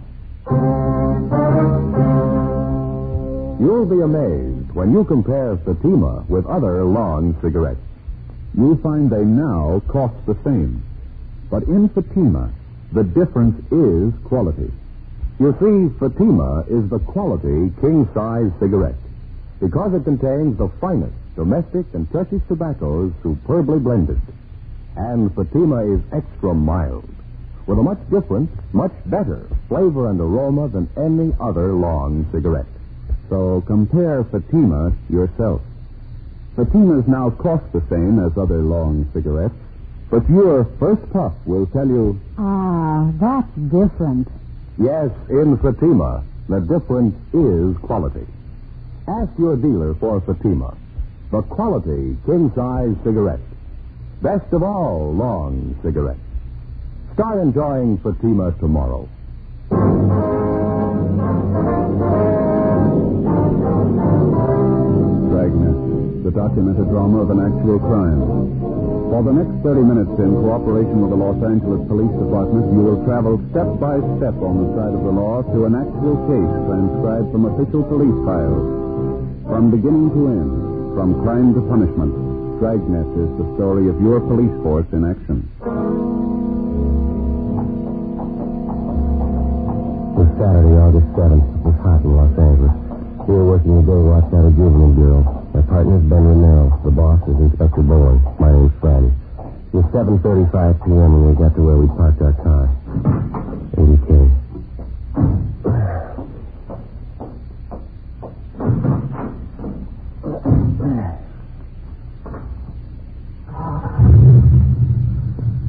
You'll be amazed when you compare Fatima with other long cigarettes. You'll find they now cost the same. But in Fatima, the difference is quality. You see, Fatima is the quality king-size cigarette because it contains the finest domestic and Turkish tobaccos superbly blended. And Fatima is extra mild with a much different, much better flavor and aroma than any other long cigarette. So compare Fatima yourself. Fatimas now cost the same as other long cigarettes, but your first puff will tell you... Ah, that's different. Yes, in Fatima, The difference is quality. Ask your dealer for Fatima, the quality king-size cigarette. Best of all long cigarettes. Start enjoying Fatima tomorrow. Dragnet, the documented drama of an actual crime. For the next 30 minutes, in cooperation with the Los Angeles Police Department, you will travel step by step on the side of the law through an actual case transcribed from official police files. From beginning to end, from crime to punishment, Dragnet is the story of your police force in action. It was Saturday, August 7th. It was hot in Los Angeles. We were working the day watch at a juvenile bureau. My partner is Ben Romero. The boss is Inspector Bowen. My name's Friday. It was 7:35 p.m. when we got to where we parked our car. 80K.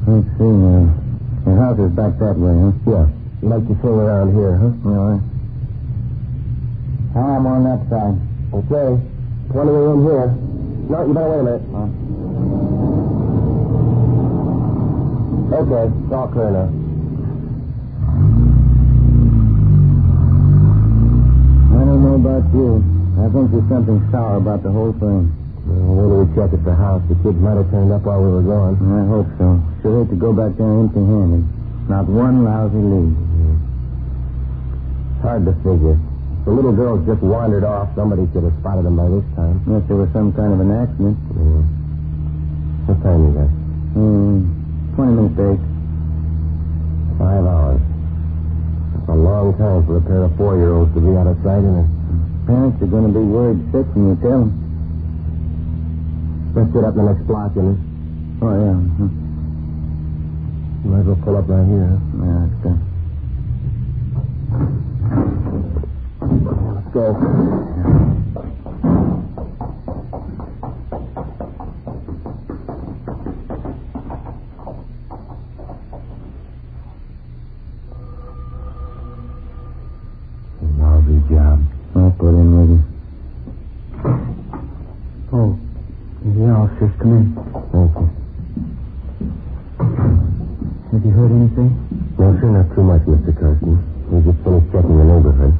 Let's see, man. Your house is back that way, huh? Yeah. You like to swing around here, huh? Yeah. I'm on that side. Okay. Plenty of room here. No, you better wait a minute. Okay, it's all clear now. I don't know about you. I think there's something sour about the whole thing. Well, wait till we check at the house. The kids might have turned up while we were gone. I hope so. Sure hate to go back there empty-handed. Not one lousy lead. It's hard to figure. The little girls just wandered off. Somebody could have spotted them by this time. Unless there was some kind of an accident. Yeah. What time is that? 20 minutes to 8. 5 hours. That's a long time for a pair of 4-year-olds to be out of sight in it. Parents are going to be worried sick when you tell them. Let's get up the next block, Jimmy. Oh, yeah. You might as well pull up right here, huh? Yeah, that's good. Let's go. Lousy job. I'll put in with you. Oh, the officers, come in. Thank you. Have you heard anything? No, sure, not too much, Mr. Carson. We just finished checking the neighborhood.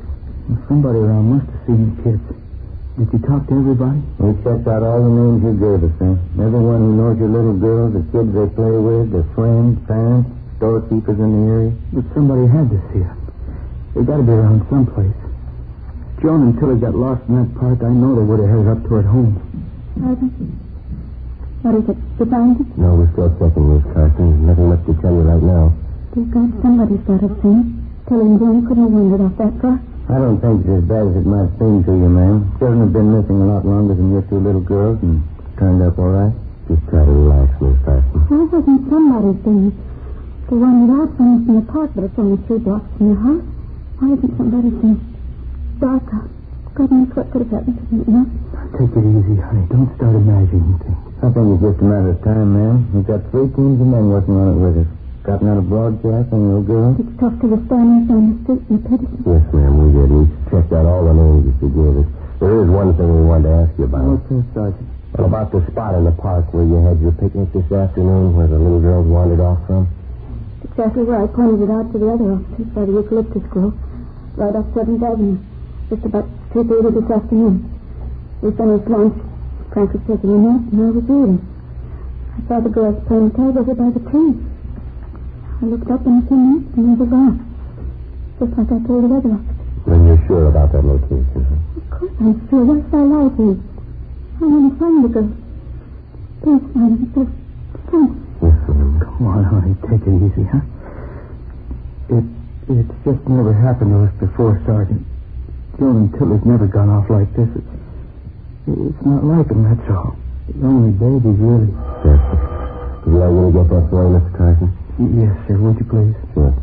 Well, somebody around must have seen the kids. Did you talk to everybody? We checked out all the names you gave us, sir. Everyone who knows your little girls, the kids they play with, their friends, parents, storekeepers in the area. But somebody had to see them. They got to be around someplace. Joan and Tilly got lost in that park. I know they would have headed up toward home. What is it? You found it? No, we're still checking these, Carson. Nothing much to tell you right now. Dear God, somebody's got to see it. Tilly and Joan couldn't have wandered off that far. I don't think it's as bad as it might seem to you, ma'am. Children have been missing a lot longer than your two little girls and turned up all right. Just try to relax, Miss Carson. Why wasn't somebody seen it? They wandered out from us in the park, but it's only 3 blocks from your house. Why isn't somebody seen it? Dark out. God knows what could have happened to them, you know? Take it easy, honey. Don't start imagining things. I think it's just a matter of time, ma'am. We've got 3 teams of men working on it with us. Gotten out a broadcast on your girl? Did you talk to the Spaniards on the street in the Peterson? Yes, ma'am, we did. We checked out all the names that you gave us. There is one thing we wanted to ask you about. Okay, Sergeant. Well, about the spot in the park where you had your picnic this afternoon, where the little girls wandered off from. Exactly where I pointed it out to the other officers by the eucalyptus grove, right off 7th Avenue, just about 3:30 this afternoon. We finished lunch. Frank was taking a nap, and I was reading. I saw the girls playing tag over by the tree. I looked up in a few minutes, and they were gone. Just like I told the other officers. Then you're sure about that location, huh? Of course I'm sure. Why should I lie to you? I want to find the girl. Please, Madam, please. Come on, honey. Take it easy, huh? It's just never happened to us before, Sergeant. Joan and Tilly's never gone off like this. It's not like them, that's all. They're only babies, really. Yes. Would you like me to get that for you, Mr. Carson? Yes, sir. Would you please? Sure.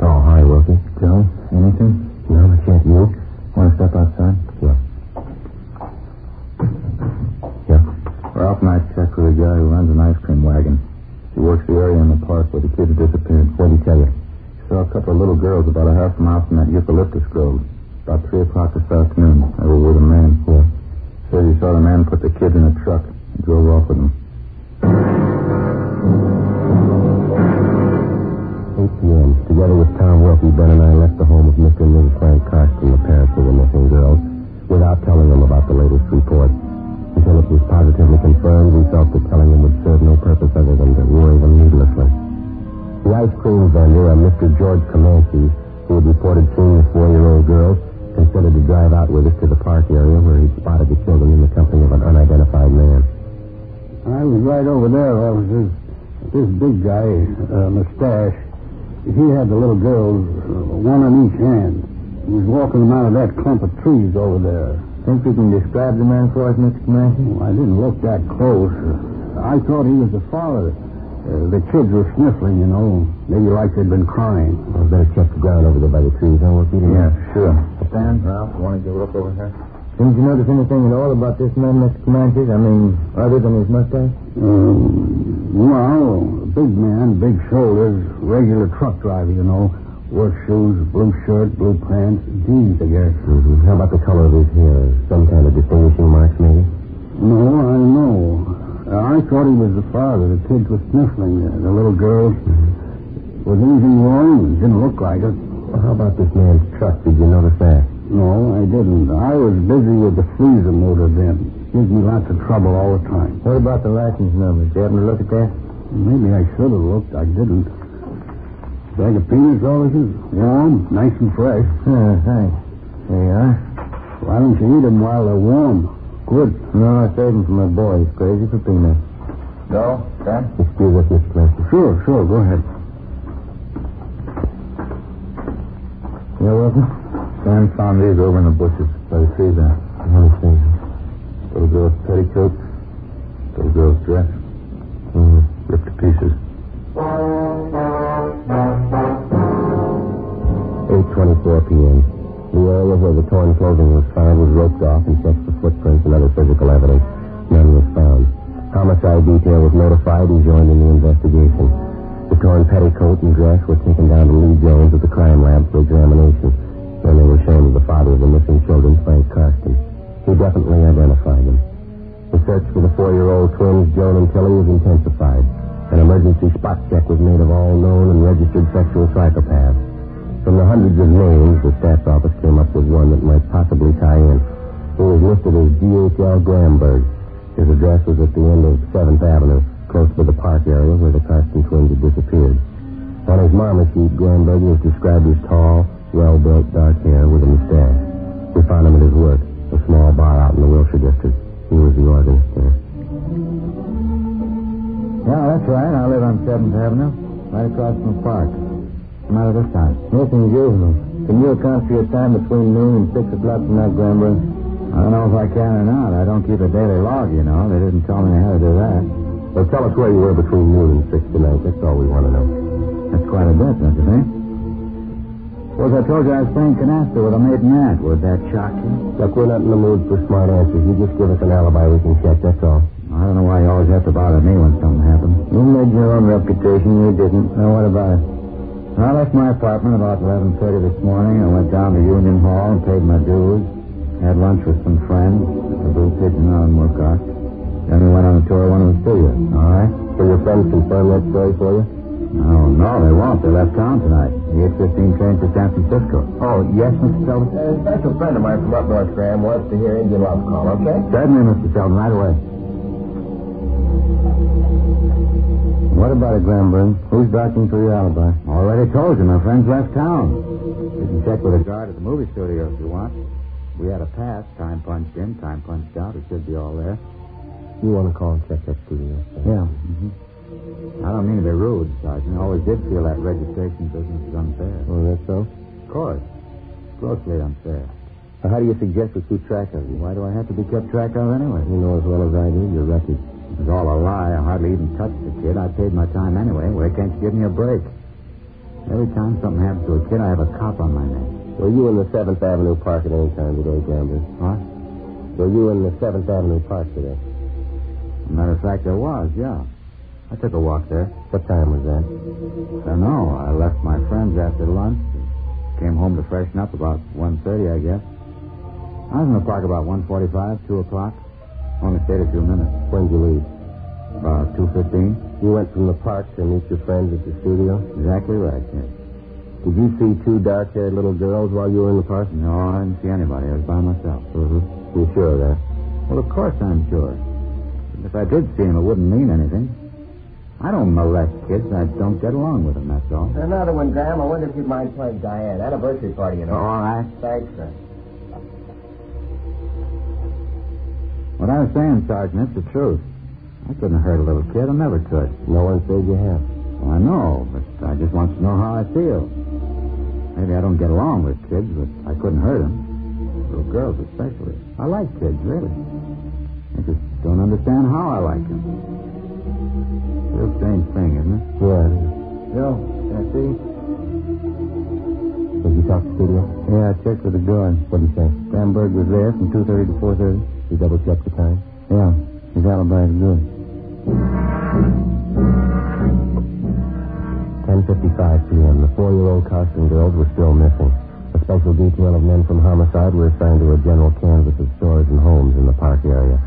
Oh, hi, Wilkie. Joe, anything? No, I can't. You? Want to step outside? Sure. Yeah. Ralph and I checked with a guy who runs an ice cream wagon. He works the area in the park where the kids disappeared. What did he tell you? He girls about a half mile from that eucalyptus grove. About 3 o'clock this afternoon. They were with a man. Yeah. Said he saw the man put the kids in a truck and drove off with them. 8 p.m. Together with Tom Wilkie, Ben and I left the home of Mr. and Mrs. Frank Karsten, the parents of the missing girls, without telling them about the latest report. Until it was positively confirmed, we felt that telling them would serve no purpose other than to worry them needlessly. The ice cream vendor, a Mr. George Comanche, who had reported seeing the 4-year-old girl, considered to drive out with us to the park area where he'd spotted the children in the company of an unidentified man. I was right over there, officers. This big guy, mustache, he had the little girls, one on each hand. He was walking them out of that clump of trees over there. Think you can describe the man for us, Mr. Comanche? Well, I didn't look that close. I thought he was the father. The kids were sniffling, you know. Maybe like they'd been crying. I'd better check the ground over there by the trees, huh, Wilkie? Yeah, sure. Stan? Ralph, want to give a look over here? Didn't you notice anything at all about this man, Mr. Comanche? I mean, other than his mustache? Well, big man, big shoulders, regular truck driver, you know. Work shoes, blue shirt, blue pants, jeans, I guess. Mm-hmm. How about the color of his hair? Some kind of distinguishing marks, maybe? No, I don't know. I thought he was the father. The kids were sniffling. The little girls. Mm-hmm. Was anything wrong? It didn't look like it. Well, how about this man's truck? Did you notice that? No, I didn't. I was busy with the freezer motor then. Gives me lots of trouble all the time. What about the license number? Did you happen to look at that? Maybe I should have looked. I didn't. Bag of peanuts, officers? Warm, nice and fresh. Thanks. There you are. Why don't you eat them while they're warm? Good. No, I saved them for my boy. He's crazy for peanuts. Go, Stan? Excuse us, Mr. Clancy. Sure, go ahead. Yeah, Wilson? Stan found these over in the bushes by the trees there. Let me see. Little girl's petticoat, little girl's dress. Ripped to pieces. 8:24 p.m. The area where the torn clothing was found was roped off and checked for footprints and other physical evidence. None was found. Homicide detail was notified and joined in the investigation. The torn petticoat and dress were taken down to Lee Jones at the crime lab for examination. Then they were shown to the father of the missing children, Frank Karsten. He definitely identified them. The search for the 4-year-old twins, Joan and Tilly, was intensified. An emergency spot check was made of all known and registered sexual psychopaths. From the hundreds of names, the staff's office came up with one that might possibly tie in. He was listed as G.H.L. Goldbergs. His address was at the end of 7th Avenue, close to the park area where the Karsten twins had disappeared. On his mama sheet, Goldbergs was described as tall, well-built, dark hair with a mustache. We found him at his work, a small bar out in the Wilshire district. He was the organist there. Yeah, that's right. I live on 7th Avenue, right across from the park. What's the matter this time? Missing juvenile. Can you account for your time between noon and 6 o'clock tonight, Goldberg? I don't know if I can or not. I don't keep a daily log, you know. They didn't tell me how to do that. Well, tell us where you were between noon and 6 tonight. That's all we want to know. That's quite a bit, don't you think? Suppose I told you I was playing canasta with a maiden aunt. Would that shock you? Look, we're not in the mood for smart answers. You just give us an alibi we can check, that's all. I don't know why you always have to bother me when something happens. You made your own reputation. You didn't. Now, what about it? I left my apartment about 11:30 this morning. I went down to Union Hall and paid my dues. Had lunch with some friends at the Blue Pigeon on Moorcock. Then we went on a tour of one of the studios. All right? So your friends confirmed that story for you? No, they won't. They left town tonight. The 8:15 train for San Francisco. Oh, yes, Mr. Sheldon? A special friend of mine from up north, Graham, wants to hear Indian Love call, okay? Certainly, Mr. Sheldon, right away. What about it, Goldbergs? Who's vouching for your alibi? Already told you. My friends left town. You can check with a guard at the movie studio if you want. We had a pass. Time punched in, time punched out. It should be all there. You want to call and check that studio? Yeah. I don't mean to be rude, Sergeant. I always did feel that registration business is unfair. Oh, that's so? Of course. Grossly unfair. Now, how do you suggest we keep track of you? Why do I have to be kept track of anyway? You know as well as I do, your record. It was all a lie. I hardly even touched the kid. I paid my time anyway. Why can't you give me a break? Every time something happens to a kid, I have a cop on my neck. Were you in the 7th Avenue Park at any time today, Goldbergs? What? Were you in the 7th Avenue Park today? As a matter of fact, I was, yeah. I took a walk there. What time was that? I don't know. I left my friends after lunch. Came home to freshen up about 1:30, I guess. I was in the park about 1:45, 2 o'clock. Only stayed a few minutes. When'd you leave? About 2:15. You went from the park to meet your friends at the studio? Exactly right, Kid. Did you see two dark-haired little girls while you were in the park? No, I didn't see anybody. I was by myself. Mm-hmm. You sure of that? Well, of course I'm sure. If I did see him, it wouldn't mean anything. I don't molest kids. I don't get along with them, that's all. Another one, Graham. I wonder if you'd mind playing Diane. Anniversary party, you know. All right. Thanks, sir. What I was saying, Sergeant, it's the truth. I couldn't hurt a little kid. I never could. No one said you have. Well, I know, but I just want to know how I feel. Maybe I don't get along with kids, but I couldn't hurt them. Little girls especially. I like kids, really. I just don't understand how I like them. Real strange thing, isn't it? Yeah, it is. Joe, can I see? Did you talk to the studio? Yeah, I checked with the guard. What'd he say? Goldbergs was there from 2:30 to 4:30. You double-checked the time? Yeah, his alibi is good. 10:55 p.m. The 4-year-old Carson girls were still missing. A special detail of men from homicide were assigned to a general canvass of stores and homes in the park area.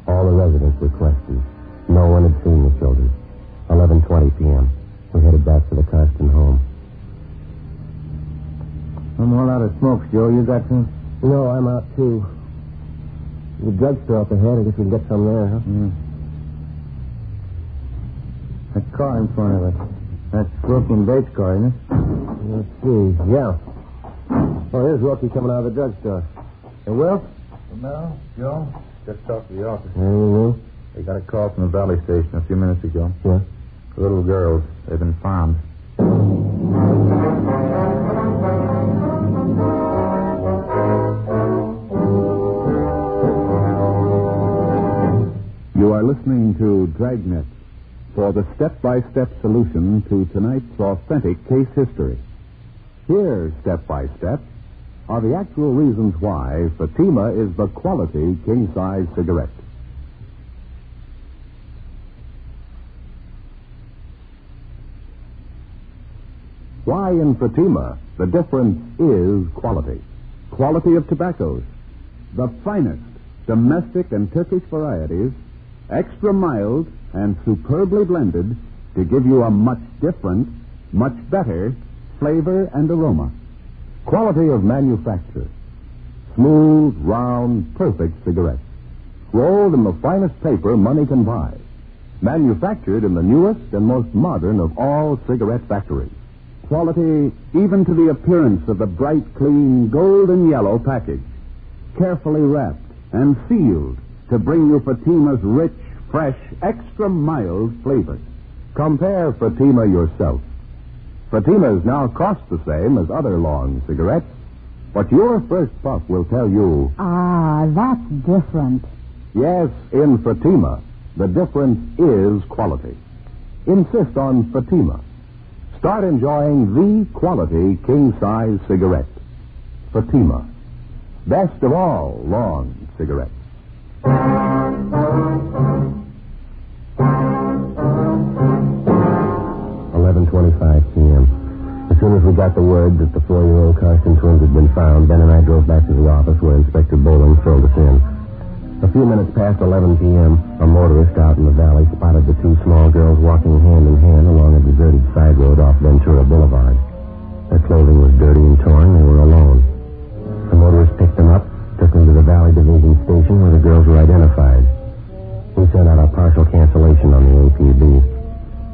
All the residents were questioned. No one had seen the children. 11:20 p.m. We headed back to the Carston home. No more out of smokes, Joe. You got some? No, I'm out, too. The drugstore up ahead. I guess we can get some there, huh? That car in front of us. That's Wilkie Bates' car, isn't it? Let's see. Yeah. Oh, there's Wilkie coming out of the drugstore. Hey, Will? No, Joe. Just talked to the office. Mm-hmm. They got a call from the Valley Station a few minutes ago. Yeah? The little girls. They've been found. You are listening to Dragnet for the step-by-step solution to tonight's authentic case history. Here, step by step, are the actual reasons why Fatima is the quality king-size cigarette. Why in Fatima the difference is quality. Quality of tobaccos. The finest domestic and Turkish varieties, extra mild and superbly blended to give you a much different, much better flavor and aroma. Quality of manufacture. Smooth, round, perfect cigarettes. Rolled in the finest paper money can buy. Manufactured in the newest and most modern of all cigarette factories. Quality even to the appearance of the bright, clean, golden yellow package. Carefully wrapped and sealed to bring you Fatima's rich, fresh, extra mild flavor. Compare Fatima yourself. Fatimas now cost the same as other long cigarettes, but your first puff will tell you... Ah, that's different. Yes, in Fatima, the difference is quality. Insist on Fatima. Start enjoying the quality king-size cigarette. Fatima. Best of all long cigarettes. 11:25 p.m. As soon as we got the word that the 4-year-old Carson twins had been found, Ben and I drove back to the office where Inspector Bowling filled us in. A few minutes past 11 p.m., a motorist out in the valley spotted the two small girls walking hand in hand along a deserted side road off Ventura Boulevard. Their clothing was dirty and torn. They were alone. The motorist picked them up, took them to the Valley Division station where the girls were identified. We sent out a partial cancellation on the APB.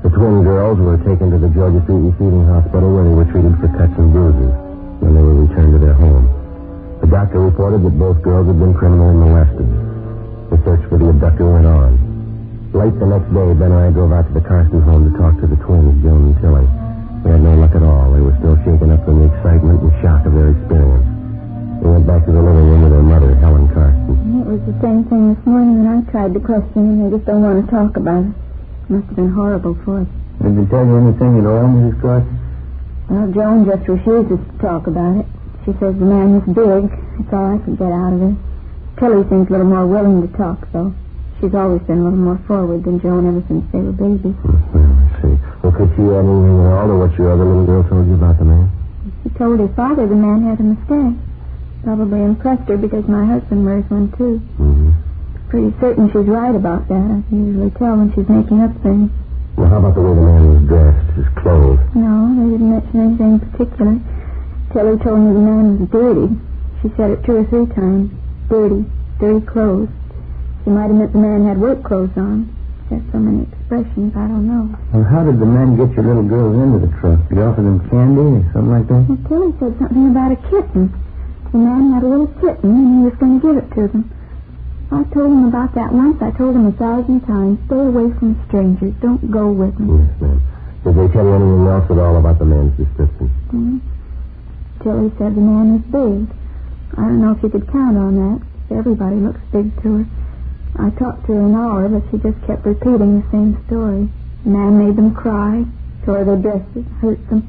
The twin girls were taken to the Georgia Street Receiving Hospital where they were treated for cuts and bruises. Then they were returned to their home. The doctor reported that both girls had been criminally molested. The search for the abductor went on. Late the next day, Ben and I drove out to the Carson home to talk to the twins, Joan and Tilly. We had no luck at all. They were still shaken up from the excitement and shock of their experience. We went back to the living room with their mother, Helen Carson. It was the same thing this morning when I tried to question them. They just don't want to talk about it. Must have been horrible for us. Did they tell you anything at all, Mrs. Carson? Well, Joan just refuses to talk about it. She says the man was big. That's all I could get out of her. Tilly seems a little more willing to talk, though. She's always been a little more forward than Joan ever since they were babies. I see. Well, could she add anything at all to what your other little girl told you about the man? She told her father the man had a mustache. Probably impressed her because my husband wears one, too. Mm-hmm. Pretty certain she's right about that. I can usually tell when she's making up things. Well, how about the way the man was dressed, his clothes? No, they didn't mention anything in particular. Tilly told me the man was dirty. She said it 2 or 3 times. Dirty clothes. She might have meant the man had work clothes on. She had so many expressions, I don't know. Well, how did the man get your little girls into the truck? Did he offer them candy or something like that? Well, Tilly said something about a kitten. The man had a little kitten, and he was going to give it to them. I told him about that once. I told him 1,000 times. Stay away from strangers. Don't go with them. Yes, ma'am. Did they tell you anything else at all about the man's description? Mm-hmm. Tilly said the man was big. I don't know if you could count on that. Everybody looks big to her. I talked to her an hour, but she just kept repeating the same story. The man made them cry, tore their dresses, hurt them.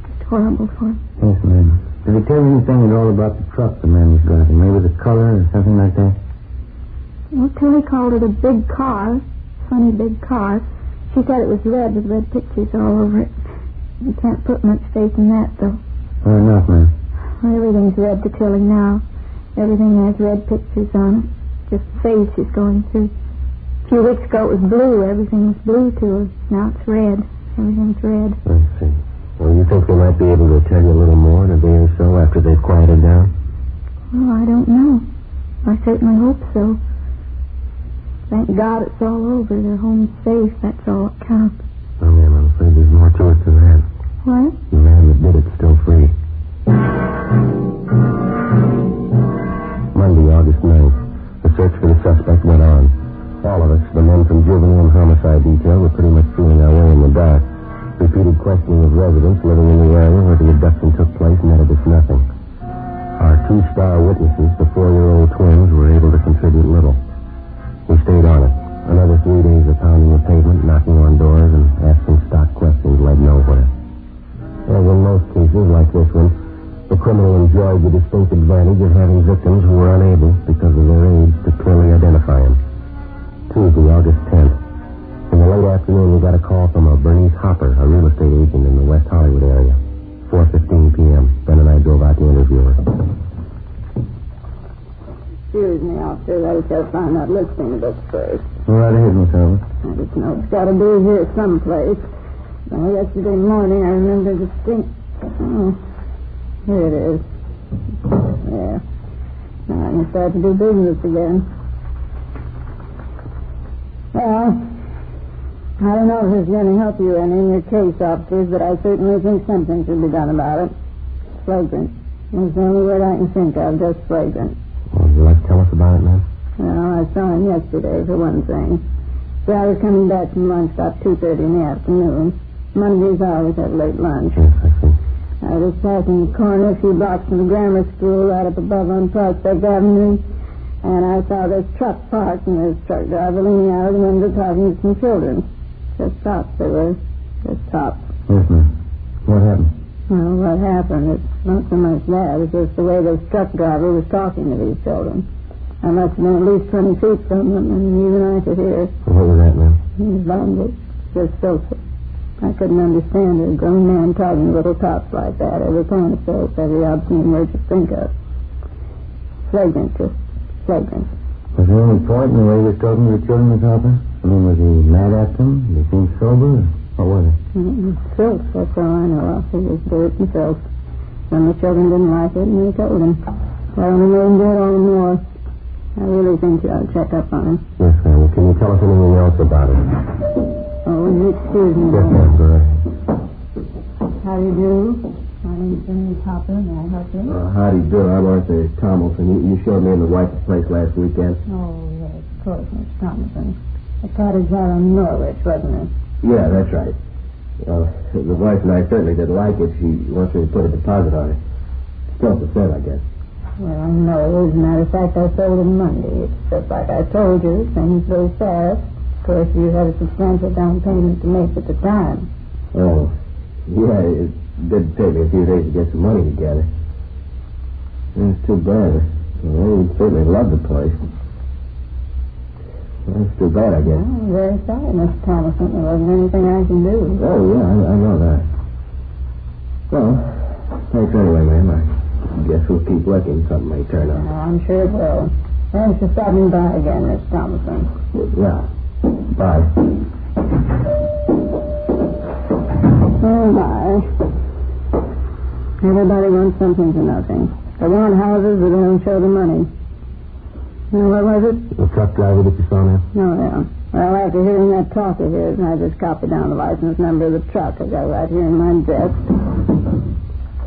Just horrible for them. Yes, ma'am. Did he tell you anything at all about the truck the man was driving? Maybe the color or something like that? Well, Tilly called it a big car. Funny big car. She said it was red with red pictures all over it. You can't put much faith in that, though. Fair enough, ma'am. Well, everything's red to Tilly now. Everything has red pictures on it. Just the phase she's going through. A few weeks ago it was blue. Everything was blue to her. Now it's red. Everything's red. I see. Well, you think they might be able to tell you a little more in a day or so after they've quieted down? Oh, I don't know. I certainly hope so. Thank God it's all over. Their home's safe. That's all that counts. Oh, ma'am, I'm afraid there's more to it than that. What? The man that did it's still free. Monday, August 9th. The search for the suspect went on. All of us, the men from juvenile and homicide detail, were pretty much feeling our way in the dark. Repeated questioning of residents living in the area where the abduction took place netted us nothing. Our 2-star witnesses, the 4-year-old twins, were able to contribute little. We stayed on it. Another 3 days of pounding the pavement, knocking on doors, and asking stock questions led nowhere. As in most cases like this one, the criminal enjoyed the distinct advantage of having victims who were unable, because of their age, to clearly identify him. Tuesday, August 10th. In the late afternoon, we got a call from a Bernice Hopper, a real estate agent in the West Hollywood area. 4:15 p.m. Ben and I drove out to interview her. Excuse me, officer. I just found out listening to this first. All right ahead, Miss Howard. I just know it's got to be here someplace. Well, yesterday morning, I remember distinct... Oh, here it is. Yeah. Now I can start to do business again. Well, I don't know if this is going to help you any in your case, officers, but I certainly think something should be done about it. Flagrant. That's the only word I can think of, just flagrant. Would you like to tell us about it, ma'am? Well, I saw him yesterday, for one thing. So I was coming back from lunch about 2:30 in the afternoon. Mondays I always have late lunch. Yes, I see. I was passing the corner a few blocks from the grammar school right up above on Prospect Avenue, and I saw this truck parked, and this truck driver leaning out of the window talking to some children. Just tops, they were. Just tops. Yes, ma'am. What happened? Well, what happened? It's not so much that. It's just the way this truck driver was talking to these children. I must have been at least 20 feet from them, and even I could hear. What was that, ma'am? He was language. Just filthy. I couldn't understand a grown man talking to little tots like that. Every kind of filth, every obscene word you think of. Flagrant, just flagrant. Was there any point in the way he was talking to the children, Miss Hopper? I mean, was he mad at them? Did he seem sober? Or what was it? Filth, that's all I know of. It was dirt and filth. Some of the children didn't like it, and they told him. Well, he made him do it all the more. I really think you ought to check up on him. Yes, ma'am. Well, can you tell us anything else about it? Oh, will you excuse me? Yes, ma'am. Go ahead. How do you do? My name's Bernice Hopper. May I help you? How do you do? I'm Arthur Thomason. You showed me in the wife's place last weekend. Oh, yes, of course, Miss Thomason. The cottage out on Norwich, wasn't it? Yeah, that's right. The wife and I certainly didn't like it. She wants me to put a deposit on it. 12%, I guess. Well, no, as a matter of fact, I sold it Monday. It's just like I told you. Things go fast. Of course, you had a substantial down payment to make at the time. Oh, yeah, it did take me a few days to get some money together. It's too bad. Well, we certainly love the place. Well, it's too bad, I guess. Well, I'm very sorry, Mr. Thomason. There wasn't anything I can do. Oh, yeah, I know that. Well, Thanks anyway, ma'am. I guess we'll keep looking. Something may turn up. Oh, I'm sure it will. Thanks for stopping by again, Miss Thomason. Yeah. Bye. Oh, my. Everybody wants something for nothing. They want houses, but they don't show the money. What was it? The truck driver that you saw now? Oh, yeah. Well, after hearing that talk of his, I just copied down the license number of the truck I got right here in my desk.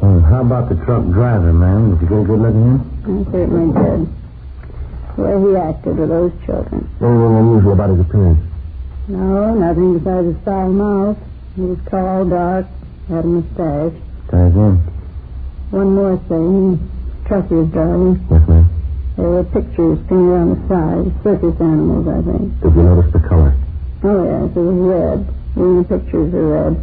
How about the truck driver, ma'am? Did you get a good look at him? I certainly did. The way he acted with those children. Anything unusual about his appearance? No, nothing besides his foul mouth. He was tall, dark, had a mustache. Thanks, ma'am. One more thing. The truck he was driving. Yes, ma'am. There were pictures painted on the side. Circus animals, I think. Did you notice the color? Oh, yes. It was red. Even the pictures are red.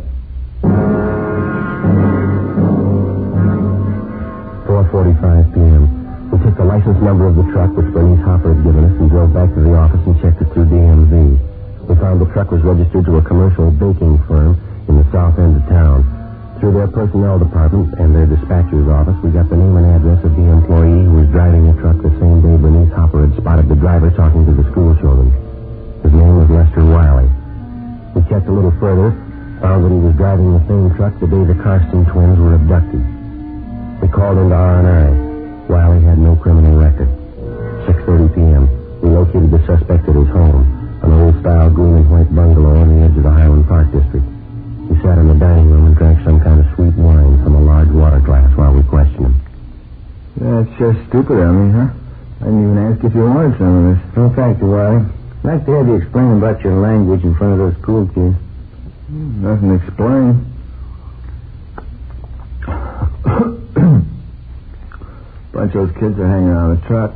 4:45 p.m. We took the license number of the truck which Bernice Hopper had given us and drove back to the office and checked it through DMV. We found the truck was registered to a commercial baking firm in the south end of town. Through their personnel department and their dispatcher's office, we got the name and address of the employee who was driving the truck the same day Bernice Hopper had spotted the driver talking to the school children. His name was Lester Wiley. We checked a little further, found that he was driving the same truck the day the Karsten twins were abducted. We called into R&I. Wiley had no criminal record. 6:30 p.m. We located the suspect at his home, an old-style green and white bungalow on the edge of the Highland Park district. He sat in the dining room and drank some kind of sweet wine from a large water glass while we questioned him. That's just stupid of me, huh? I didn't even ask if you wanted some of this. No, thank you, Wiley. I'd like to have you explain about your language in front of those school kids. Nothing to explain. Bunch of those kids are hanging around the truck.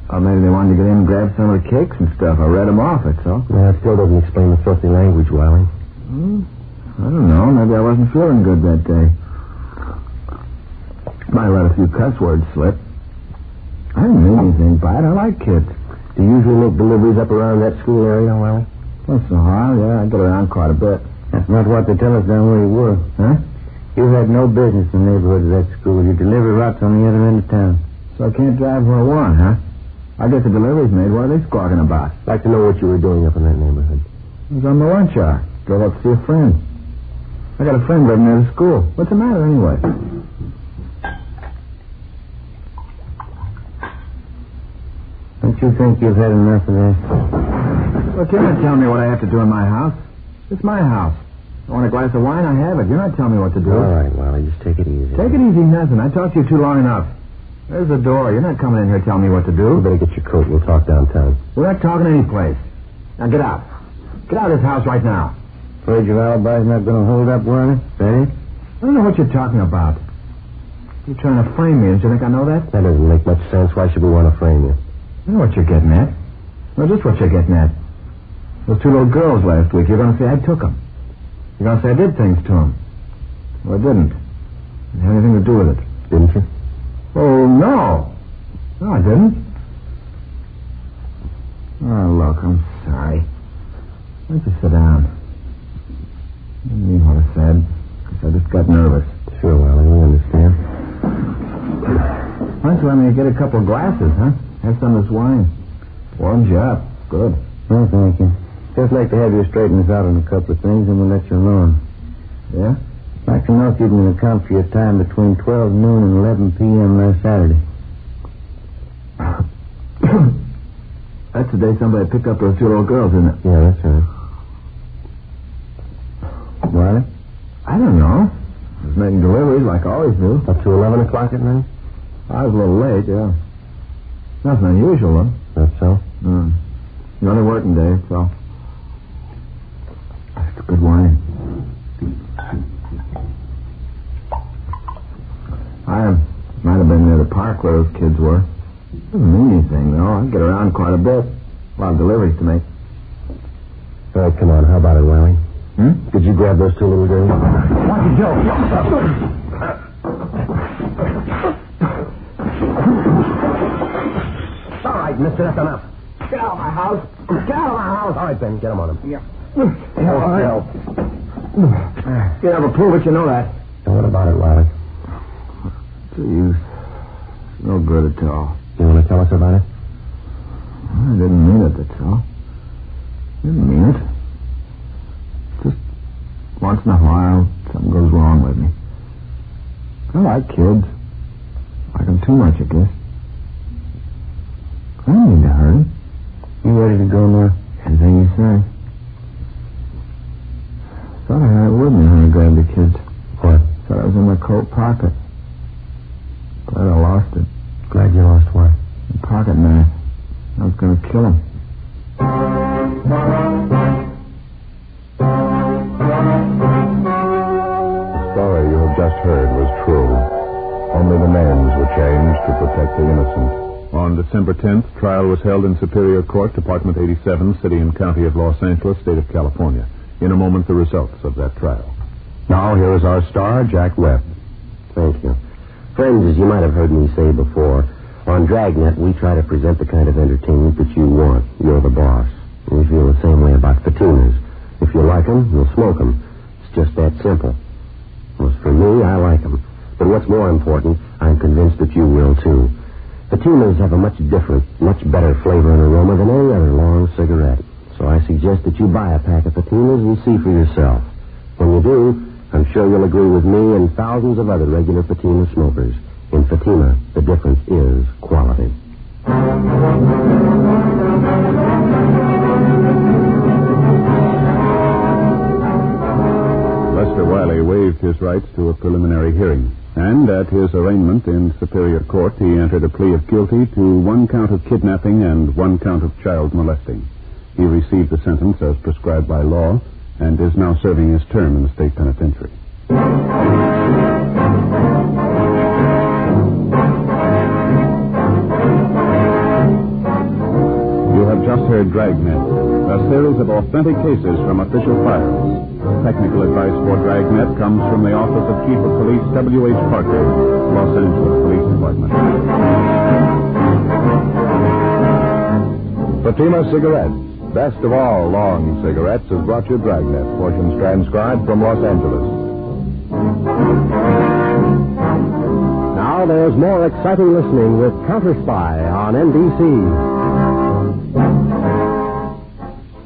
Or maybe they wanted to get in and grab some of the cakes and stuff. I read them off, that's all. Yeah, that still doesn't explain the filthy language, Wiley. I don't know. Maybe I wasn't feeling good that day. Might let a few cuss words slip. I didn't mean anything by it. I like kids. Do you usually make deliveries up around that school area, Wiley? Once in a while, yeah. I get around quite a bit. That's not what they tell us down where you were. Huh? You had no business in the neighborhood of that school. You deliver routes on the other end of town. So I can't drive where I want, huh? I get the deliveries made. What are they squawking about? I'd like to know what you were doing up in that neighborhood. I was on my lunch hour. Drove up to see a friend. I got a friend living near the school. What's the matter, anyway? Don't you think you've had enough of this? Look, you're not telling me what I have to do in my house. It's my house. I want a glass of wine, I have it. You're not telling me what to do. All right, Wally, just take it easy. Take it easy, nothing. I talked to you too long enough. There's the door. You're not coming in here telling me what to do. You better get your coat. We'll talk downtown. We're not talking any place. Now, get out. Get out of this house right now. Afraid your alibi's not going to hold up, Warner? That it? I don't know what you're talking about. You're trying to frame me. Don't you think I know that? That doesn't make much sense. Why should we want to frame you? I know what you're getting at. No, just what you're getting at. Those two little girls last week, you're going to say I took them. You're going to say I did things to them. Well, I didn't. It had anything to do with it. Didn't you? Oh, no. No, I didn't. Oh, look, I'm sorry. Why don't you sit down? I didn't mean what I said. Because I just got nervous. Sure, Wally, we understand. Why don't you let me get a couple of glasses, huh? Have some of this wine. Warms you up. Good. No, thank you. Just like to have you straighten us out on a couple of things, and we'll let you alone. Yeah? I'd like to know if you can account for your time between 12 noon and 11 p.m. last Saturday. That's the day somebody picked up those two little girls, isn't it? Yeah, that's right. What? I don't know. I was making deliveries like I always do. Up to 11 o'clock at night? I was a little late, yeah. Nothing unusual, though. That's so? The only working day, so. That's good wine. I might have been near the park where those kids were. Doesn't mean anything, though. I get around quite a bit. A lot of deliveries to make. All right, come on. How about it, Wiley? Did you grab those two little girls? Watch it, Joe. All right, mister, that's enough. Get out of my house. Get out of my house. All right, Ben, get him on him. Yeah. All right. You never prove it, you know that. And what about it, Wiley? the use? It's no good at all. You want to tell us about it? I didn't mean it, that's all. Didn't mean it. Just once in a while, something goes wrong with me. I like kids. Like them too much, I guess. I don't mean to hurt him. You ready to go now? Anything you say. Thought I had it with me when I grabbed the kids. What? Thought it was in my coat pocket. Glad I lost it. Glad you lost what? The pocket knife. I was going to kill him. The story you have just heard was true. Only the names were changed to protect the innocent. On December 10th, trial was held in Superior Court, Department 87, City and County of Los Angeles, State of California. In a moment, the results of that trial. Now, here is our star, Jack Webb. Thank you. Friends, as you might have heard me say before, on Dragnet, we try to present the kind of entertainment that you want. You're the boss. We feel the same way about Fatimas. If you like them, you'll smoke them. It's just that simple. As for me, I like them. But what's more important, I'm convinced that you will, too. Fatimas have a much different, much better flavor and aroma than any other long cigarette. So I suggest that you buy a pack of Fatimas and see for yourself. When you do, I'm sure you'll agree with me and thousands of other regular Fatima smokers. In Fatima, the difference is quality. Lester Wiley waived his rights to a preliminary hearing. And at his arraignment in Superior Court, he entered a plea of guilty to 1 count of kidnapping and 1 count of child molesting. He received the sentence as prescribed by law and is now serving his term in the state penitentiary. You have just heard Dragnet, a series of authentic cases from official files. Technical advice for Dragnet comes from the Office of Chief of Police W.H. Parker, Los Angeles Police Department. Fatima Cigarettes, best of all long cigarettes, has brought you Dragnet, portions transcribed from Los Angeles. Now there's more exciting listening with Counter Spy on NBC.